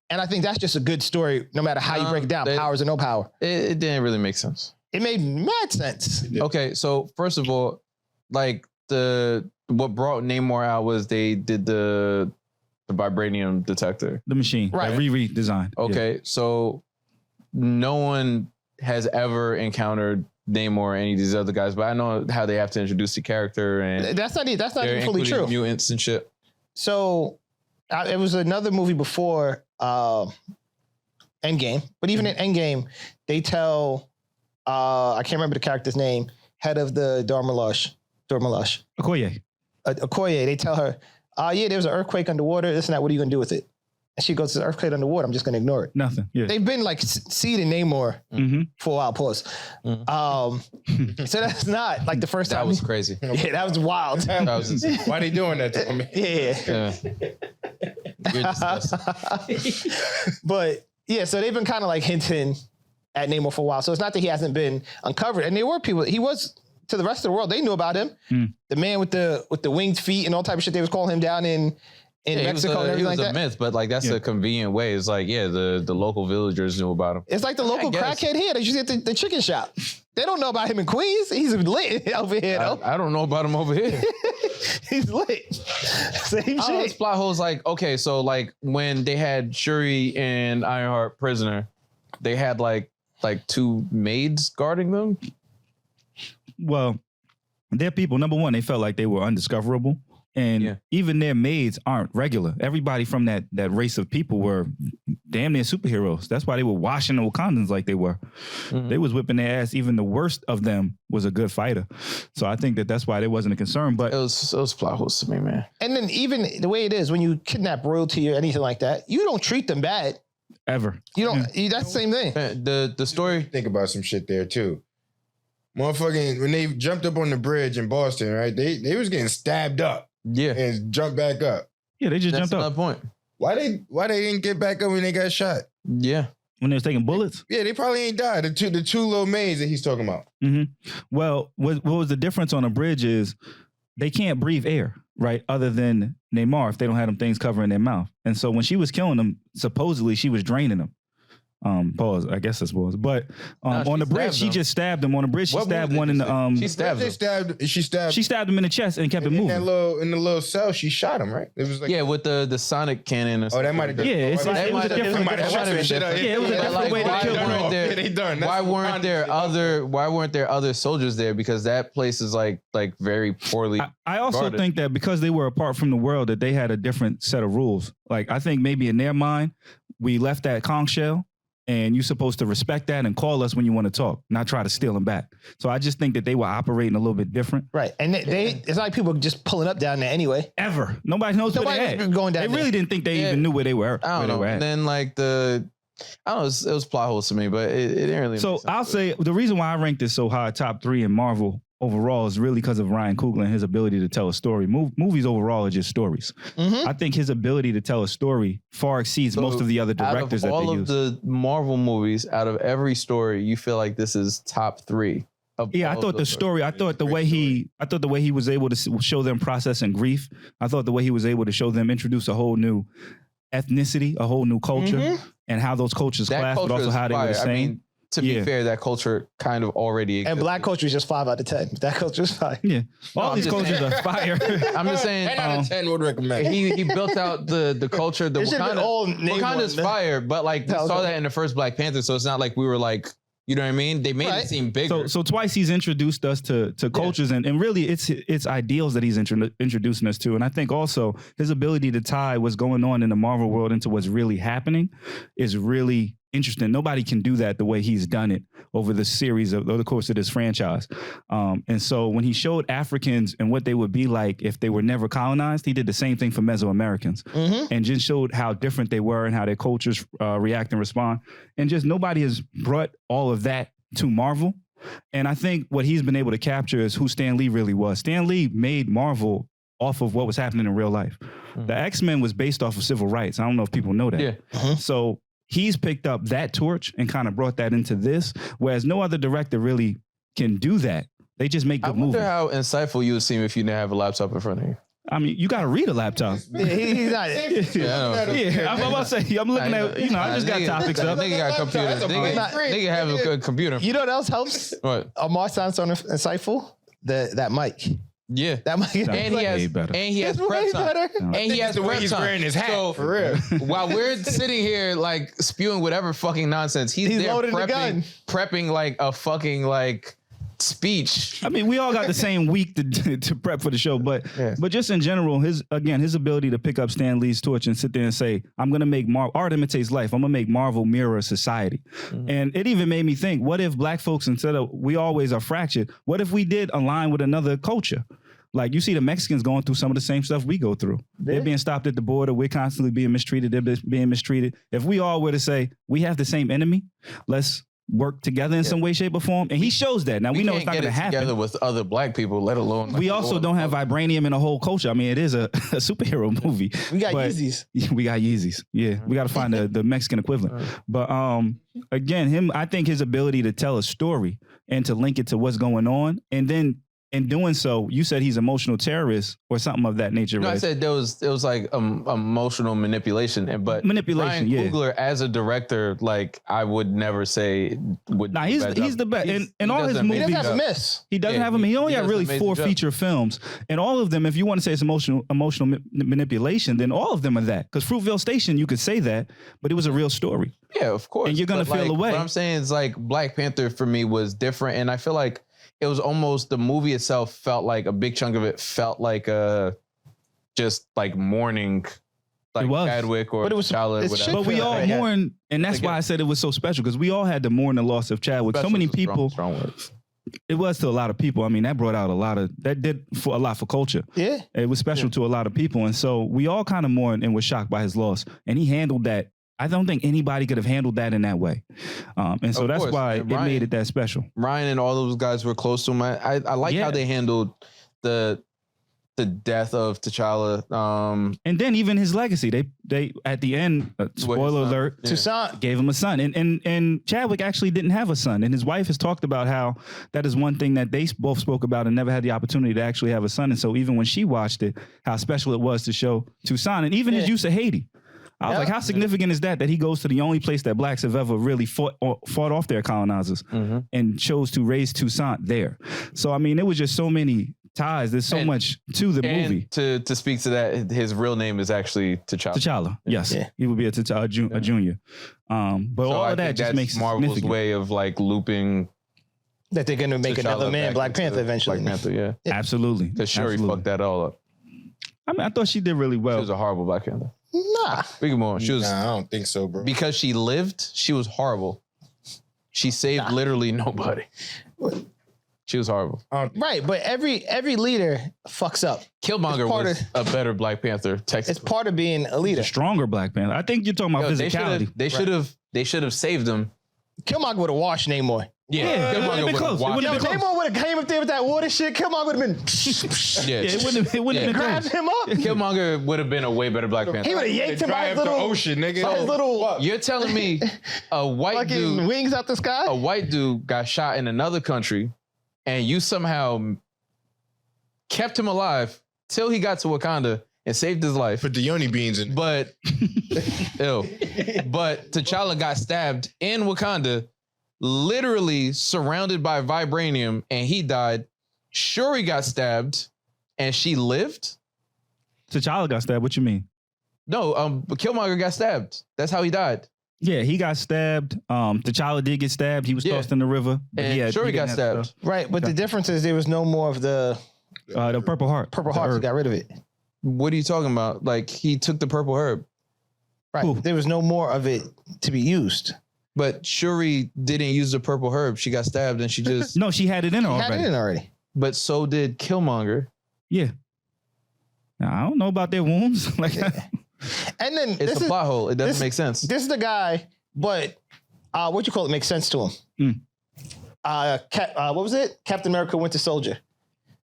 And I think that's just a good story, no matter how you break it down, powers or no power. It didn't really make sense. It made mad sense. Okay, so first of all, like what brought Namor out was they did the vibranium detector. The machine. Right. That Riri designed. Okay, so no one has ever encountered Namor or any of these other guys, but I know how they have to introduce the character and That's not they're even fully including true. mutants and shit. So it was another movie before Endgame, but even in Endgame, they tell I can't remember the character's name, head of the Dormalash, Okoye. Okoye. They tell her, yeah, there was an earthquake underwater. This and that. What are you gonna do with it? And she goes, "There's an earthquake underwater. I'm just gonna ignore it." Nothing. Yeah. They've been like seeding Namor Mm-hmm. for a while. Pause. So that's not like the first time. That was crazy. Yeah, that was wild. That was insane. Why they doing that to me? Yeah. Yeah. You're disgusting. But yeah, so they've been kind of like hinting at Namor for a while. So it's not that he hasn't been uncovered. And there were people, he was, to the rest of the world, they knew about him. The man with the winged feet and all type of shit, they was calling him down in Mexico and He everything was like a that. myth, but like that's a convenient way. It's like, yeah, the local villagers knew about him. It's like the local guess. crackhead here that you see at the chicken shop. They don't know about him in Queens. He's lit over here, though. I don't know about him over here. He's lit. Same Oh, this shit. plot hole's like, okay, so like when they had Shuri and Ironheart prisoner, they had like two maids guarding them. Well, their people, number one, they felt like they were undiscoverable. And even their maids aren't regular. Everybody from that race of people were damn near superheroes. That's why they were washing the Wakandans like they were. They was whipping their ass. Even the worst of them was a good fighter. So I think that's why there wasn't a concern. But it was plot holes to me, man. And then even the way it is, when you kidnap royalty or anything like that, you don't treat them bad. Ever. You don't. That's the same thing. The story. Think about some shit there too. Motherfucking when they jumped up on the bridge in Boston, right? They was getting stabbed up. Yeah. And jumped back up. Yeah, they just jumped up. That's point. Why they didn't get back up when they got shot? Yeah. When they was taking bullets? Yeah, they probably ain't died. The two little maids that he's talking about. Well, what was the difference on a bridge is they can't breathe air, right? Other than Neymar, if they don't have them things covering their mouth. And so when she was killing them, supposedly she was draining them. Pause. I guess this was, but on the bridge, she just stabbed him on the bridge. She stabbed one in the She stabbed him. She stabbed him in the chest and kept it moving. In the little cell, she shot him. Right? It was like with the sonic cannon. Oh, that might have. Yeah, it was a different. Yeah, it was a different way to kill him. Why weren't there other soldiers there? Because that place is like very poorly. I also think that because they were apart from the world, that they had a different set of rules. Like I think maybe in their mind, we left that conch shell. And you're supposed to respect that and call us when you want to talk, not try to steal them back. So I just think that they were operating a little bit different. Right. And it's like people just pulling up down there anyway. Ever. Nobody knows where they at. Going down they really didn't think they even knew where they were. I don't know. And then like I don't know, it was plot holes to me, but it didn't really So I'll say the reason why I ranked this so high, top 3 in Marvel overall is really because of Ryan Coogler and his ability to tell a story. Movies overall are just stories. I think his ability to tell a story far exceeds most of the other directors that they use. All of the Marvel movies, out of every story, you feel like this is top 3. Yeah, I thought the story. I thought the way he was able to show them processing grief. I thought the way he was able to show them introduce a whole new ethnicity, a whole new culture, and how those cultures clash, but also how they were the same. I mean, to be fair, that culture kind of already existed. And black culture is just 5 out of 10. That culture is 5. Yeah. All these cultures are fire. I'm just saying 10 out of 10 would recommend. He built out the culture. The Wakanda's fire, but like we saw that in the first Black Panther, so it's not like we were like, you know what I mean? They made it seem bigger. So twice he's introduced us to cultures and really it's ideals that he's introducing us to. And I think also his ability to tie what's going on in the Marvel world into what's really happening is really interesting. Nobody can do that the way he's done it over the series over the course of this franchise. And so when he showed Africans and what they would be like if they were never colonized, he did the same thing for Mesoamericans and just showed how different they were and how their cultures react and respond. And just nobody has brought all of that to Marvel. And I think what he's been able to capture is who Stan Lee really was. Stan Lee made Marvel off of what was happening in real life. The X-Men was based off of civil rights. I don't know if people know that. Yeah. So he's picked up that torch and kind of brought that into this, whereas no other director really can do that. They just make good movies. I wonder how insightful you would seem if you didn't have a laptop in front of you. I mean, you got to read a laptop. He's not. I'm about to say, I'm looking at, I just got topics up. Nigga got a computer. Nigga have a computer. You know what else helps? What? Amar sounds so insightful. That mic. Yeah, that mic. And he has prep time. And he has the way prep he's time. wearing his hat. So, for real. While we're sitting here like spewing whatever fucking nonsense, he's there loading the gun. prepping like a fucking like speech. I mean, we all got the same week to prep for the show, but just in general, his ability to pick up Stan Lee's torch and sit there and say, I'm going to make art imitates life. I'm going to make Marvel mirror society. And it even made me think, what if black folks, instead of, we always are fractured, what if we did align with another culture? Like you see the Mexicans going through some of the same stuff we go through. They're being stopped at the border. We're constantly being mistreated. They're being mistreated. If we all were to say, we have the same enemy, let's work together in some way, shape, or form. And he shows that. Now we know it's not going to happen. Together with other black people, let alone. We also don't have vibranium in a whole culture. I mean, it is a superhero movie. We got Yeezys. We got Yeezys. Yeah, we got to find the Mexican equivalent. But again, I think his ability to tell a story and to link it to what's going on, and then in doing so, you said he's emotional terrorist or something of that nature. No, right? I said it was like emotional manipulation, Ryan Coogler as a director, like I would never say would. Nah, he's the best. In all his movies, he doesn't have a miss. He doesn't have a miss. He only had really 4 feature films, and all of them, if you want to say it's emotional manipulation, then all of them are that. Because Fruitvale Station, you could say that, but it was a real story. Yeah, of course. And you're gonna feel away. What I'm saying is like Black Panther for me was different, and I feel like it was almost the movie itself felt like a big chunk of it felt like a just like mourning like It was. Chadwick or But it was- T'Challa, it's whatever. shit But we all Yeah. mourn, and that's why I said it was so special because we all had to mourn the loss of Chadwick. So many people. Strong words. It was to a lot of people. I mean, that brought out that did for a lot for culture. Yeah. It was special to a lot of people. And so we all kind of mourned and was shocked by his loss. And he handled that. I don't think anybody could have handled that in that way. And so Of that's course. why And it Ryan- made it that special. Ryan and all those guys were close to him. I like Yeah. how they handled the death of T'Challa. And then even his legacy, they at the end, spoiler son. alert, Yeah. Toussaint. gave him a son. And Chadwick actually didn't have a son. And his wife has talked about how that is one thing that they both spoke about and never had the opportunity to actually have a son. And so even when she watched it, how special it was to show Toussaint and even his use of Haiti. I was like, how significant is that he goes to the only place that blacks have ever really fought off their colonizers and chose to raise Toussaint there. So, I mean, it was just so many ties. There's so much to the movie. To speak to that, his real name is actually T'Challa. T'Challa, yes. Yeah. He would be a junior. But So all I of that think just that's makes it Marvel's significant. way of like looping That they're gonna make T'Challa another man, back Black into Panther, eventually. Black Panther, yeah. Absolutely. Because Shuri Absolutely. fucked that all up. I mean, I thought she did really She well. was a horrible Black Panther. Nah. We can move on. She was Nah, I don't think so, bro. because she lived. She was horrible. She saved literally nobody. She was horrible. Right, but every leader fucks up. Killmonger It's part was a better Black Panther. It's Technically, part of being a leader. A stronger Black Panther. I think you're talking about Yo, physicality. they should have saved him. Killmonger would have washed Namor. Yeah, it would've been close. It would've Yo, been close. Namor would have came up there with that water shit. Killmonger would have been Yeah, Yeah, it wouldn't have been grabbed close. him up. Killmonger would have been a way better Black Panther. He would have yanked him by his Drive the little, ocean, nigga. by his little You're telling me a white fucking dude, wings out the sky. a white dude got shot in another country, and you somehow kept him alive till he got to Wakanda and saved his life. Put the yoni beans in. But ew. But T'Challa got stabbed in Wakanda, literally surrounded by vibranium, and he died. Shuri got stabbed, and she lived. T'Challa got stabbed. What you mean? No, but Killmonger got stabbed. That's how he died. Yeah, he got stabbed. T'Challa did get stabbed. He was Yeah. tossed in the river. But And Shuri he got didn't have stabbed. Right, but the difference is there was no more of the the Purple Heart. Purple The Hearts. herb. Got rid of it. What are you talking about? Like he took the purple herb, Right, Who? there was no more of it to be used. but Shuri didn't use the purple herb. She got stabbed, and she just. No, she had it in her He had already. it in already. But so did Killmonger. Yeah. Now, I don't know about their wounds. Like, And then It's this a is plot hole. It doesn't this- make sense. this is the guy, but what you call it makes sense to him. What was it? Captain America: Winter Soldier.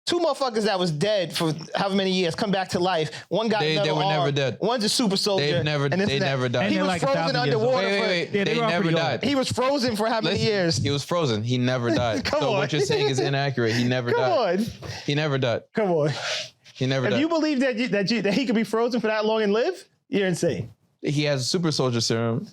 Two motherfuckers that was dead for however many years come back to life. One got They metal were arm. never dead. One's a super soldier. They've never- and this they and that. never died. He And was they're like frozen 1,000 years old. underwater. Wait. Yeah, they they were never pretty died. He was frozen for how many Listen, years? He was frozen. He never died. Come So on. what you're saying is inaccurate. He never Come died. on, He never died. come on. He never If died. you believe that he could be frozen for that long and live, you're insane. He has a super soldier serum,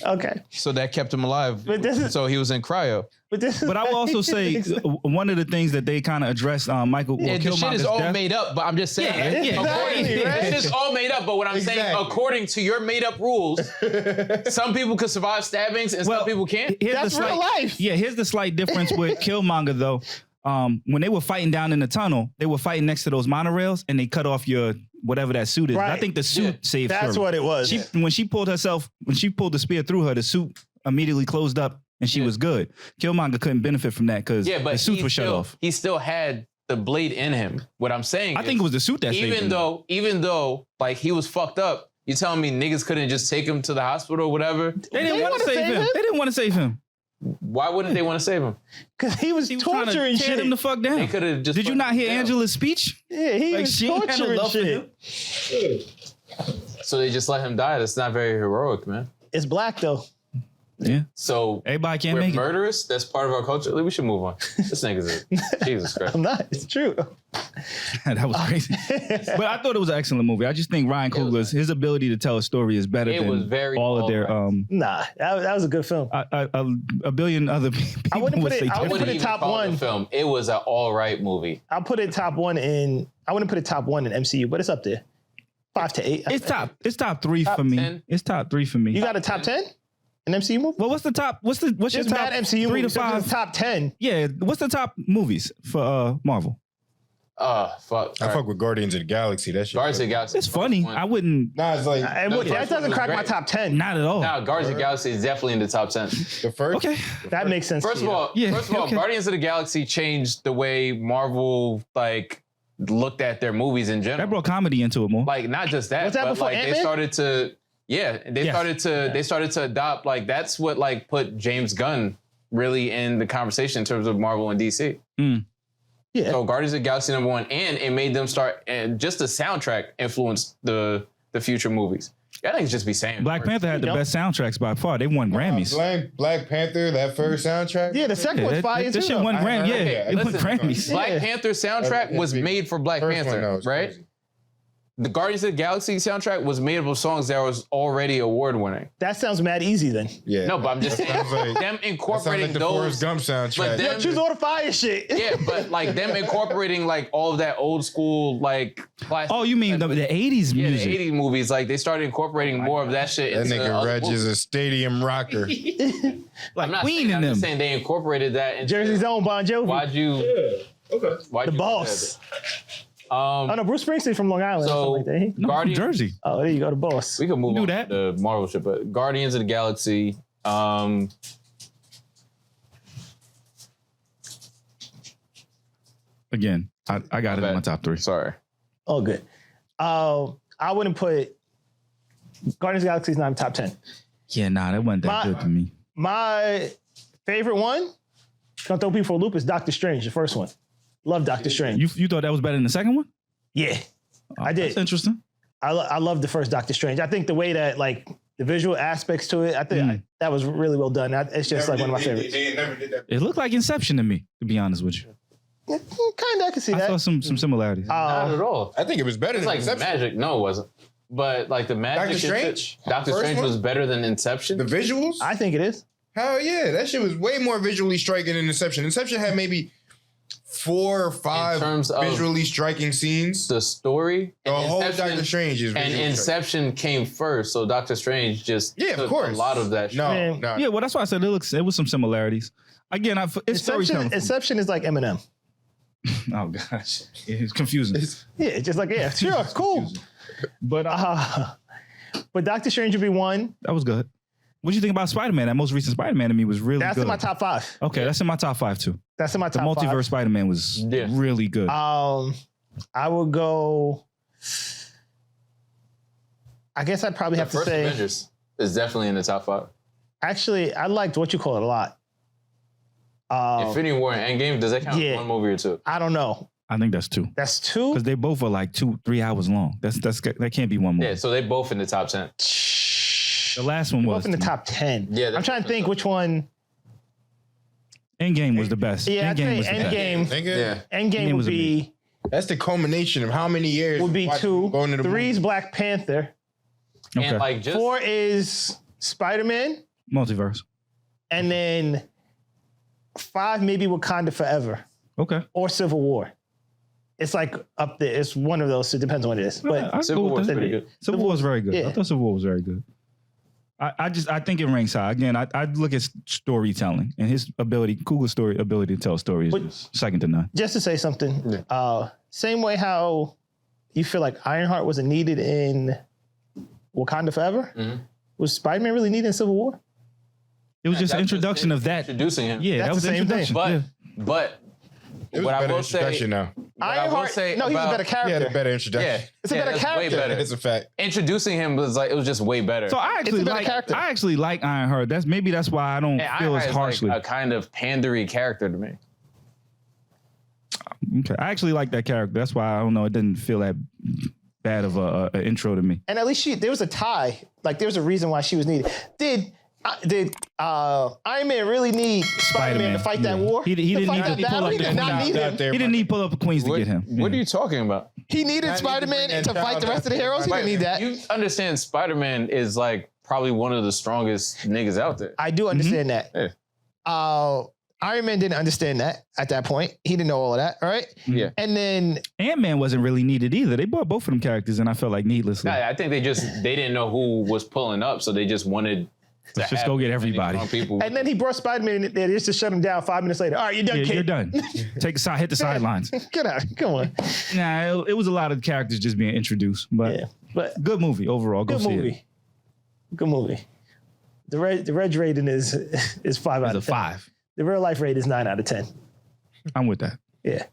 Okay, so that kept him alive. But this is- So he was in cryo. but this. but I will also say one of the things that they kind of addressed, Michael. And the shit is all death. made up, but I'm just saying. Yeah, yeah, exactly, right? It's just all made up. But what I'm saying, Exactly. according to your made up rules, some people could survive stabbings and some people can't. Here's That's the real life. Yeah, here's the slight difference with Killmonger though. When they were fighting down in the tunnel, they were fighting next to those monorails, and they cut off your whatever that suit is. Right. I think the suit saved That's Shuri. what it was. When she pulled the spear through her, the suit immediately closed up, and she was good. Killmonger couldn't benefit from that because Yeah, but the suits were shut off. He still had the blade in him. What I'm saying, I think it was the suit that saved him. even though like he was fucked up, you telling me niggas couldn't just take him to the hospital or whatever? They didn't want to save him. They didn't want to save him. Why wouldn't they want to save him? Because he was He was trying to torturing tear shit. him the fuck down. They could have just. Did you put not him hear down. Angela's speech? Yeah, he Like was she ain't had no torturing love for shit. him. So they just let him die. That's not very heroic, man. It's black though. Yeah. So Everybody can't we're make it. murderous. That's part of our culture. We should move on. This nigga's Jesus Christ. I'm not. It's true. That was crazy. But I thought it was an excellent movie. I just think Ryan Coogler's his ability to tell a story is better It than was very all of their well Nah, that was a good film. a billion other people wouldn't would put it- say I I wouldn't different. wouldn't put it even top call it a one. film. It was an all right movie. I'll put it top one in. I wouldn't put it top one in MCU, but it's up there. 5 to 8. It's top three Top for me. 10. It's top three for me. You got a top 10 in MCU movie? Well, what's your There's top bad MCU 3 to movies. So 5? there's top 10. Yeah, what's the top movies for Marvel? Fuck. I fuck with Guardians of the Galaxy. That shit. Guardians of the Galaxy. It's funny. I wouldn't. Nah, it's like that first doesn't one was crack my great. top 10. Not at all. No, Guardians of the Galaxy is definitely in the top 10. the first. Okay. That makes sense. First to of you. all, okay. Guardians of the Galaxy changed the way Marvel like looked at their movies in general. That brought comedy into it more. Like not just that, Was that but before like they Ant-Man? started to they started to adopt like that's what like put James Gunn really in the conversation in terms of Marvel and DC. Yeah. So Guardians of the Galaxy #1, and it made them start, and just the soundtrack influenced the future movies. Y'all niggas just be saying Black words. Panther had the best soundtracks by far. They won Grammys. Black Panther, that first soundtrack. Yeah, the second one's fire that too. shit though. won Grammy. heard Yeah, that. it won Listen, Grammys. Black Yeah. Panther soundtrack was made for Black First one, Panther, though, was right? crazy. The Guardians of the Galaxy soundtrack was made up of songs that was already award winning. That sounds mad easy then. Yeah. No, but I'm just saying Sounds like- them That sounds incorporating like the those. Forrest Gump soundtrack. But Yeah, them, choose all the fire shit. yeah, but like them incorporating like all of that old school like classic. Oh, you mean the 80s yeah, music? the 80s movies, like they started incorporating more of that shit. That into nigga other Reg movies. is a stadium rocker. I'm not Queen saying, in I'm them. just saying they incorporated that into Jersey's own Bon Jovi. Why'd you? Okay. Why'd The you boss. Oh no, Bruce Springsteen's from Long Island So- or something like that. No, from Guardians- Jersey. Oh, there you go, the boss. we can move Do on that. to the Marvel shit, but Guardians of the Galaxy. Again, I got it in my top 3. Sorry. Oh, good. I wouldn't put Guardians of the Galaxy's not in top 10. Yeah, nah, that wasn't that My- good to me. My favorite one, gonna throw people for a loop, is Doctor Strange, the first one. Love Doctor Strange. You thought that was better than the second one? Yeah, I That's did. interesting. I love the first Doctor Strange. I think the way that like the visual aspects to it, I think that was really well done. It's just like one of my favorites. They never did that. It looked like Inception to me, to be honest with you. Kind of, I can see I saw that. some similarities. Not at all. I think it was better It's than like Inception. magic. No, it wasn't. But like the magic. Doctor and shit- Strange? Doctor First Strange one? was better than Inception. The visuals? I think it is. Hell yeah. That shit was way more visually striking than Inception. Inception had maybe 4 or 5 terms of visually striking scenes. the story. The and whole Inception- Doctor Strange is And visually striking. Inception came first, so Doctor Strange just Yeah, of took course. a lot of that shit. No, Man. no. Yeah, well, that's why I said it was some similarities. Again, it's storytelling. Inception is like Eminem. Oh gosh, it's confusing. Yeah, just like yeah, sure, cool. But But Doctor Strange would be one. that was good. What do you think about Spider-Man? That most recent Spider-Man to me was really That's good. in my top 5. Okay, that's in my top 5 too. That's in my The top 5. multiverse Spider-Man was really good. I would go. I guess I'd probably The have to first say. Avengers is definitely in the top 5. Actually, I liked what you call it a lot. Infinity War and Endgame, does that count yeah. as one movie or two? I don't know. I think that's 2 That's 2. because they both are like 2-3 hours long. That can't be one movie. Yeah, so they both in the top 10. The last one was Both in the to me. top 10. Yeah, I'm trying to think which one. Endgame was the best. Yeah, I'd Endgame say was the best. Endgame. Nigga, Yeah. Endgame was would be that's the culmination of how many years would be watching- 2. going to the 3 is movies. Black Panther. Okay. And like just 4 is Spider-Man, Multiverse. and then 5 maybe Wakanda Forever Okay. or Civil War. It's like up there. It's one of those. It depends on what it is. But I'd Civil go with War's that. pretty good. Civil War was very good. Yeah. I thought Civil War was very good. I think it ranks high. Again, I look at storytelling and his ability, Coogler's ability to tell stories But- is second to none. just to say something, same way how you feel like Ironheart wasn't needed in Wakanda Forever, was Spider-Man really needed in Civil War? It was just an That's introduction of that. introducing him. Yeah, That's that was the the same thing. introduction. But It was what a I better will say, introduction now. what I will Ironheart, say no, he's a about- better He had character. a better introduction. yeah, It's a better that's character. Way better. It's a fact. Introducing him was like it was just way better. So I actually a better like character. I actually like Ironheart. That's why I don't And feel Ironheart as is harshly. like a kind of pandery character to me. Okay, I actually like that character. That's why I don't know. It didn't feel that bad of a intro to me. And at least there was a tie. Like there was a reason why she was needed. Did Iron Man really need Spider-Man to fight that yeah. war? He To didn't fight need that to pull battle? up He the did not need him. He didn't need pull up Queens to get him. What are you talking about? He needed Not Spider-Man need to to bring that fight the child rest of the out. heroes. He didn't need that. You understand Spider-Man is like probably one of the strongest niggas out there. I do understand that. Yeah. Iron Man didn't understand that at that point. He didn't know all of that, all right? Yeah. And then Ant-Man wasn't really needed either. They brought both of them characters, and I felt like needlessly. I think they didn't know who was pulling up, so they just wanted Let's just go get everybody. People. And then he brought Spider-Man in there just to shut him down 5 minutes later. All right, you're done, Yeah, kid. you're done. Take a side, hit the sidelines. Get out. Come on. Nah, it was a lot of characters just being introduced, but Yeah, but good movie overall. Go good see movie. it. Good movie. The Reg rating is 5 out It's a of 10. 5. The real life rate is 9 out of 10. I'm with that. Yeah.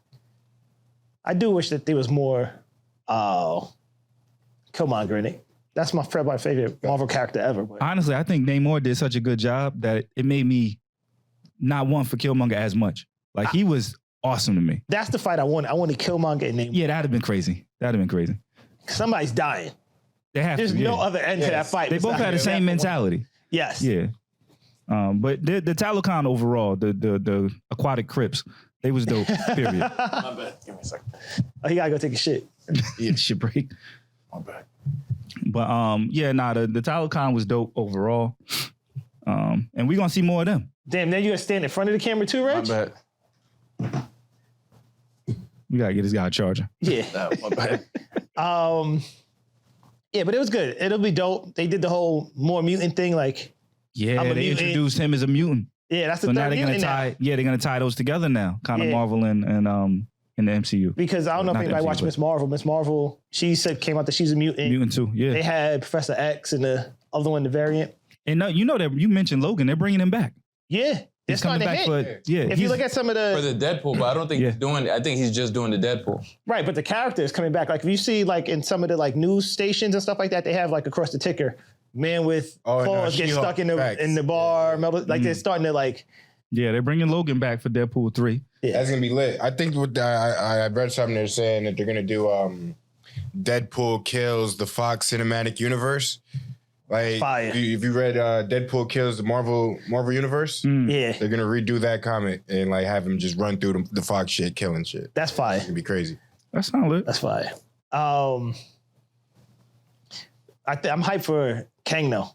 I do wish that there was more Killmonger in it. That's my favorite Marvel character ever. But Honestly, I think Namor did such a good job that it made me not want for Killmonger as much. Like he was awesome to me. that's the fight I wanted. I wanted Killmonger and Namor. Yeah, that'd have been crazy. That'd have been crazy. Somebody's dying. They have There's to. no Yeah. other end to that fight. They both had the same mentality. Yes. Yeah. But the Talokan overall, the aquatic crypts, they was dope. Period. My bad. Give me a second. Oh, he gotta go take a shit. Yeah, shit break. My bad. But the Talokan was dope overall. And we're gonna see more of them. Damn, now you gotta stand in front of the camera too, My Reg? bad. We gotta get this guy a charger. Yeah. My bad. Yeah, but it was good. It'll be dope. They did the whole more mutant thing, like, Yeah, I'm a they mutant. introduced him as a mutant. yeah, that's the So now third they're gonna mutant now. tie. Yeah, they're gonna tie those together now. Kind of Yeah. Marvel and in the MCU. Because I don't know if Not anybody MCU, watched but- Miss Marvel. Miss Marvel, she came out that she's a mutant. Mutant too. Yeah. They had Professor X and the other one, the variant. And you know that you mentioned Logan. They're bringing him back. Yeah. He's It's starting coming to back hit. for yeah. If you look at some of For the Deadpool, but I don't think Yeah. he's doing. I think he's just doing the Deadpool. right, but the character is coming back. Like if you see like in some of the like news stations and stuff like that, they have like across the ticker, man with Oh, and, claws get She-Hulk. stuck in Facts. the bar. Like they're starting to like, yeah, they're bringing Logan back for Deadpool 3. That's gonna be lit. I think I read something there saying that they're gonna do Deadpool kills the Fox Cinematic Universe. Like Fire. if you read Deadpool kills the Marvel Universe, yeah, they're gonna redo that comic and like have him just run through the Fox shit, killing shit. that's fire. It's gonna be crazy. That's solid. That's fire. I'm hyped for Kang though.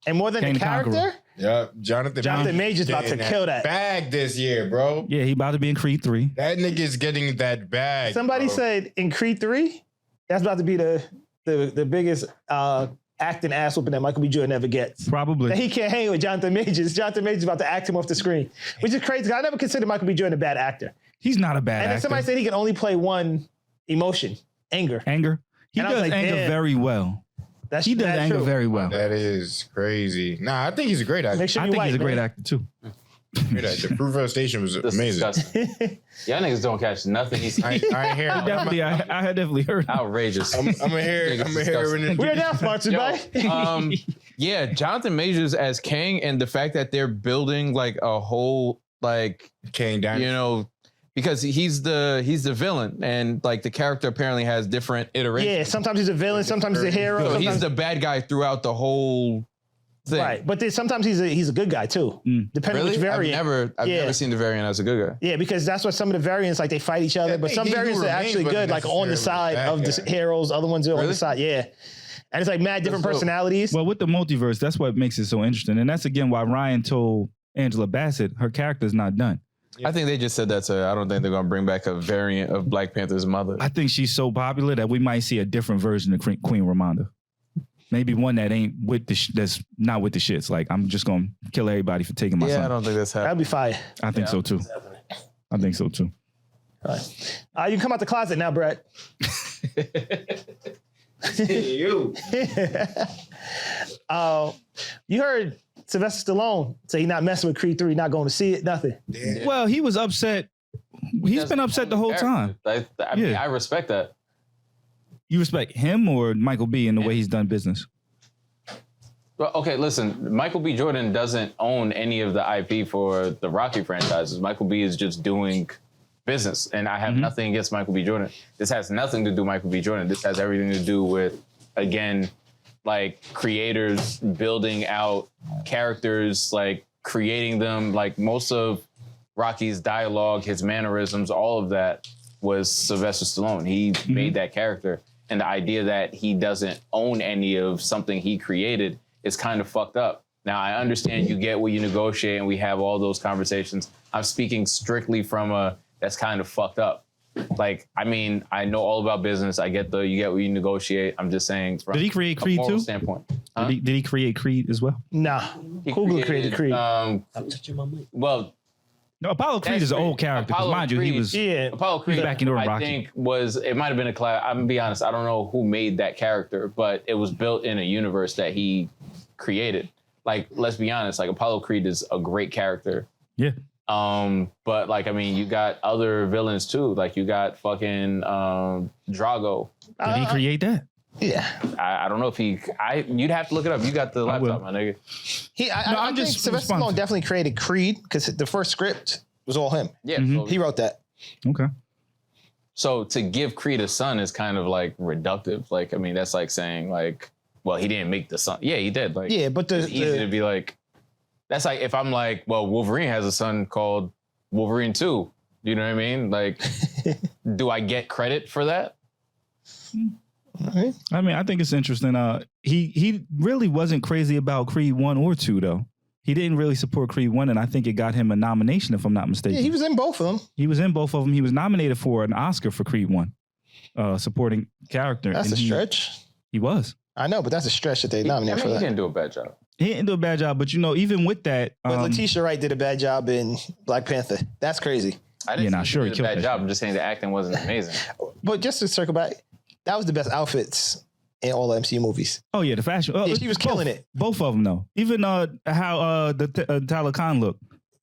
And more than Kang the the Conqueror. character, Yeah, Jonathan Major's about to getting kill that. bag this year, bro. Yeah, he about to be in Creed 3. That nigga's getting that bag. somebody bro. said in Creed 3, that's about to be the biggest acting ass whooping that Michael B. Jordan ever gets. Probably. That he can't hang with Jonathan Majors. Jonathan Majors about to act him off the screen, which is crazy. I never considered Michael B. Jordan a bad actor. He's not a bad And then actor. somebody said he can only play one emotion, anger. Anger. He And I was does like, anger damn. very well. That's He does that's anger true. very well. That is crazy. Nah, I think he's a great actor. Make sure I you think white, he's a great man. actor too. Great actor. Fruitvale Station was That's amazing. disgusting. Y'all niggas don't catch nothing. He's I ain't hear. Definitely, I had definitely heard. outrageous. I'm gonna hear. Niggas I'm gonna hear. disgusting. We're now sponsored by. Yeah, Jonathan Majors as Kang, and the fact that they're building like a whole like Kane down. you know, because he's the villain, and like the character apparently has different iterations. Yeah, sometimes he's a villain, sometimes he's a hero. So he's sometimes- the bad guy throughout the whole thing. right, but then sometimes he's a good guy too, depending Really? which variant. I've Yeah. never seen the variant as a good guy. Yeah, because that's what some of the variants like they fight each other, Yeah, but some he variants are remains, actually but good, like on the necessarily side of bad the heroes. Other ones are on Really? the side. Yeah, and it's like mad different That's dope. personalities. Well, with the multiverse, that's what makes it so interesting. And that's again why Ryan told Angela Bassett her character's not done. I think they just said that to. I don't think they're gonna bring back a variant of Black Panther's mother. I think she's so popular that we might see a different version of Queen Ramonda. Maybe one that ain't with that's not with the shits. Like I'm just gonna kill everybody for taking my Yeah, I son. don't think that's That'd happening. be fire. I think so too. I think so too. All right. You can come out the closet now, Brett. You. You heard Sylvester Stallone say he's not messing with Creed 3, not going to see it, nothing. Well, he was upset. He's been upset the whole time. I mean, Yeah. I respect that. You respect him or Michael B in the way he's done business? Well, okay, listen. Michael B. Jordan doesn't own any of the IP for the Rocky franchises. Michael B. is just doing business, and I have nothing against Michael B. Jordan. This has nothing to do with Michael B. Jordan. This has everything to do with, again, like creators building out characters, like creating them. Like most of Rocky's dialogue, his mannerisms, all of that was Sylvester Stallone. He made that character. And the idea that he doesn't own any of something he created is kind of fucked up. Now, I understand you get what you negotiate and we have all those conversations. I'm speaking strictly from that's kind of fucked up. Like, I mean, I know all about business. I get you get what you negotiate. I'm just saying. From Did he create a Creed moral too? standpoint. Huh? Did he create Creed as well? Nah. He Coogler created Creed. I'm touching my mic. Well, No, Apollo Creed is an old character. Because mind you, he was Apollo Creed. back in I Rocky. think it might have been a class. I'm gonna be honest. I don't know who made that character, but it was built in a universe that he created. Like, let's be honest. Like, Apollo Creed is a great character. Yeah. But like, I mean, you got other villains too. Like, you got fucking Drago. Did he create that? Yeah. I don't know if you'd have to look it up. You got the laptop, my nigga. I think Sylvester Stallone definitely created Creed because the first script was all him. Yeah. Mm-hmm. So, He wrote that. Okay. so to give Creed a son is kind of like reductive. Like, I mean, that's like saying like, well, he didn't make the son. Yeah, he did. Like, Yeah, but it's easy to be like, that's like if I'm like, well, Wolverine has a son called Wolverine 2. You know what I mean? Like, do I get credit for that? I mean, I think it's interesting. He really wasn't crazy about Creed 1 or 2, though. He didn't really support Creed 1, and I think it got him a nomination, if I'm not mistaken. Yeah, he was in both of them. He was in both of them. He was nominated for an Oscar for Creed 1, supporting character. That's and a stretch. He was. I know, but that's a stretch that they nominated for He that. didn't do a bad job. He didn't do a bad job, but even with that, But Letitia Wright did a bad job in Black Panther. That's crazy. I didn't Yeah, nah, think sure, he he did a killed bad that job. shit. I'm just saying the acting wasn't amazing. But just to circle back, that was the best outfits in all the MCU movies. oh yeah, the fashion. Yeah, she was killing it. Both of them, though. Even how the Tyler Khan look.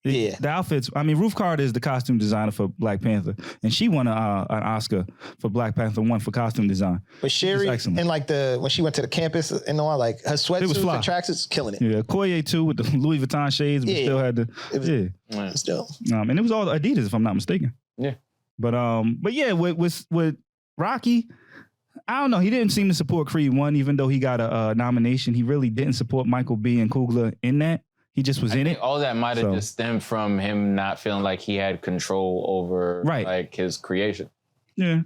Yeah. The outfits. I mean, Ruth Carter is the costume designer for Black Panther, and she won an Oscar for Black Panther 1 for costume design. But Sherry, excellent. and like when she went to the campus and all, like her was sweatsuits fly. and tracksuits, killing it. Yeah, Koye too with the Louis Vuitton shades, but Yeah. still had the It was, yeah. it was dope. And it was all Adidas, if I'm not mistaken. Yeah. But yeah, with Rocky, I don't know. He didn't seem to support Creed 1, even though he got a nomination. He really didn't support Michael B. and Coogler in that. He just was in it. All that might have So- just stemmed from him not feeling like he had control over like his creation. Yeah.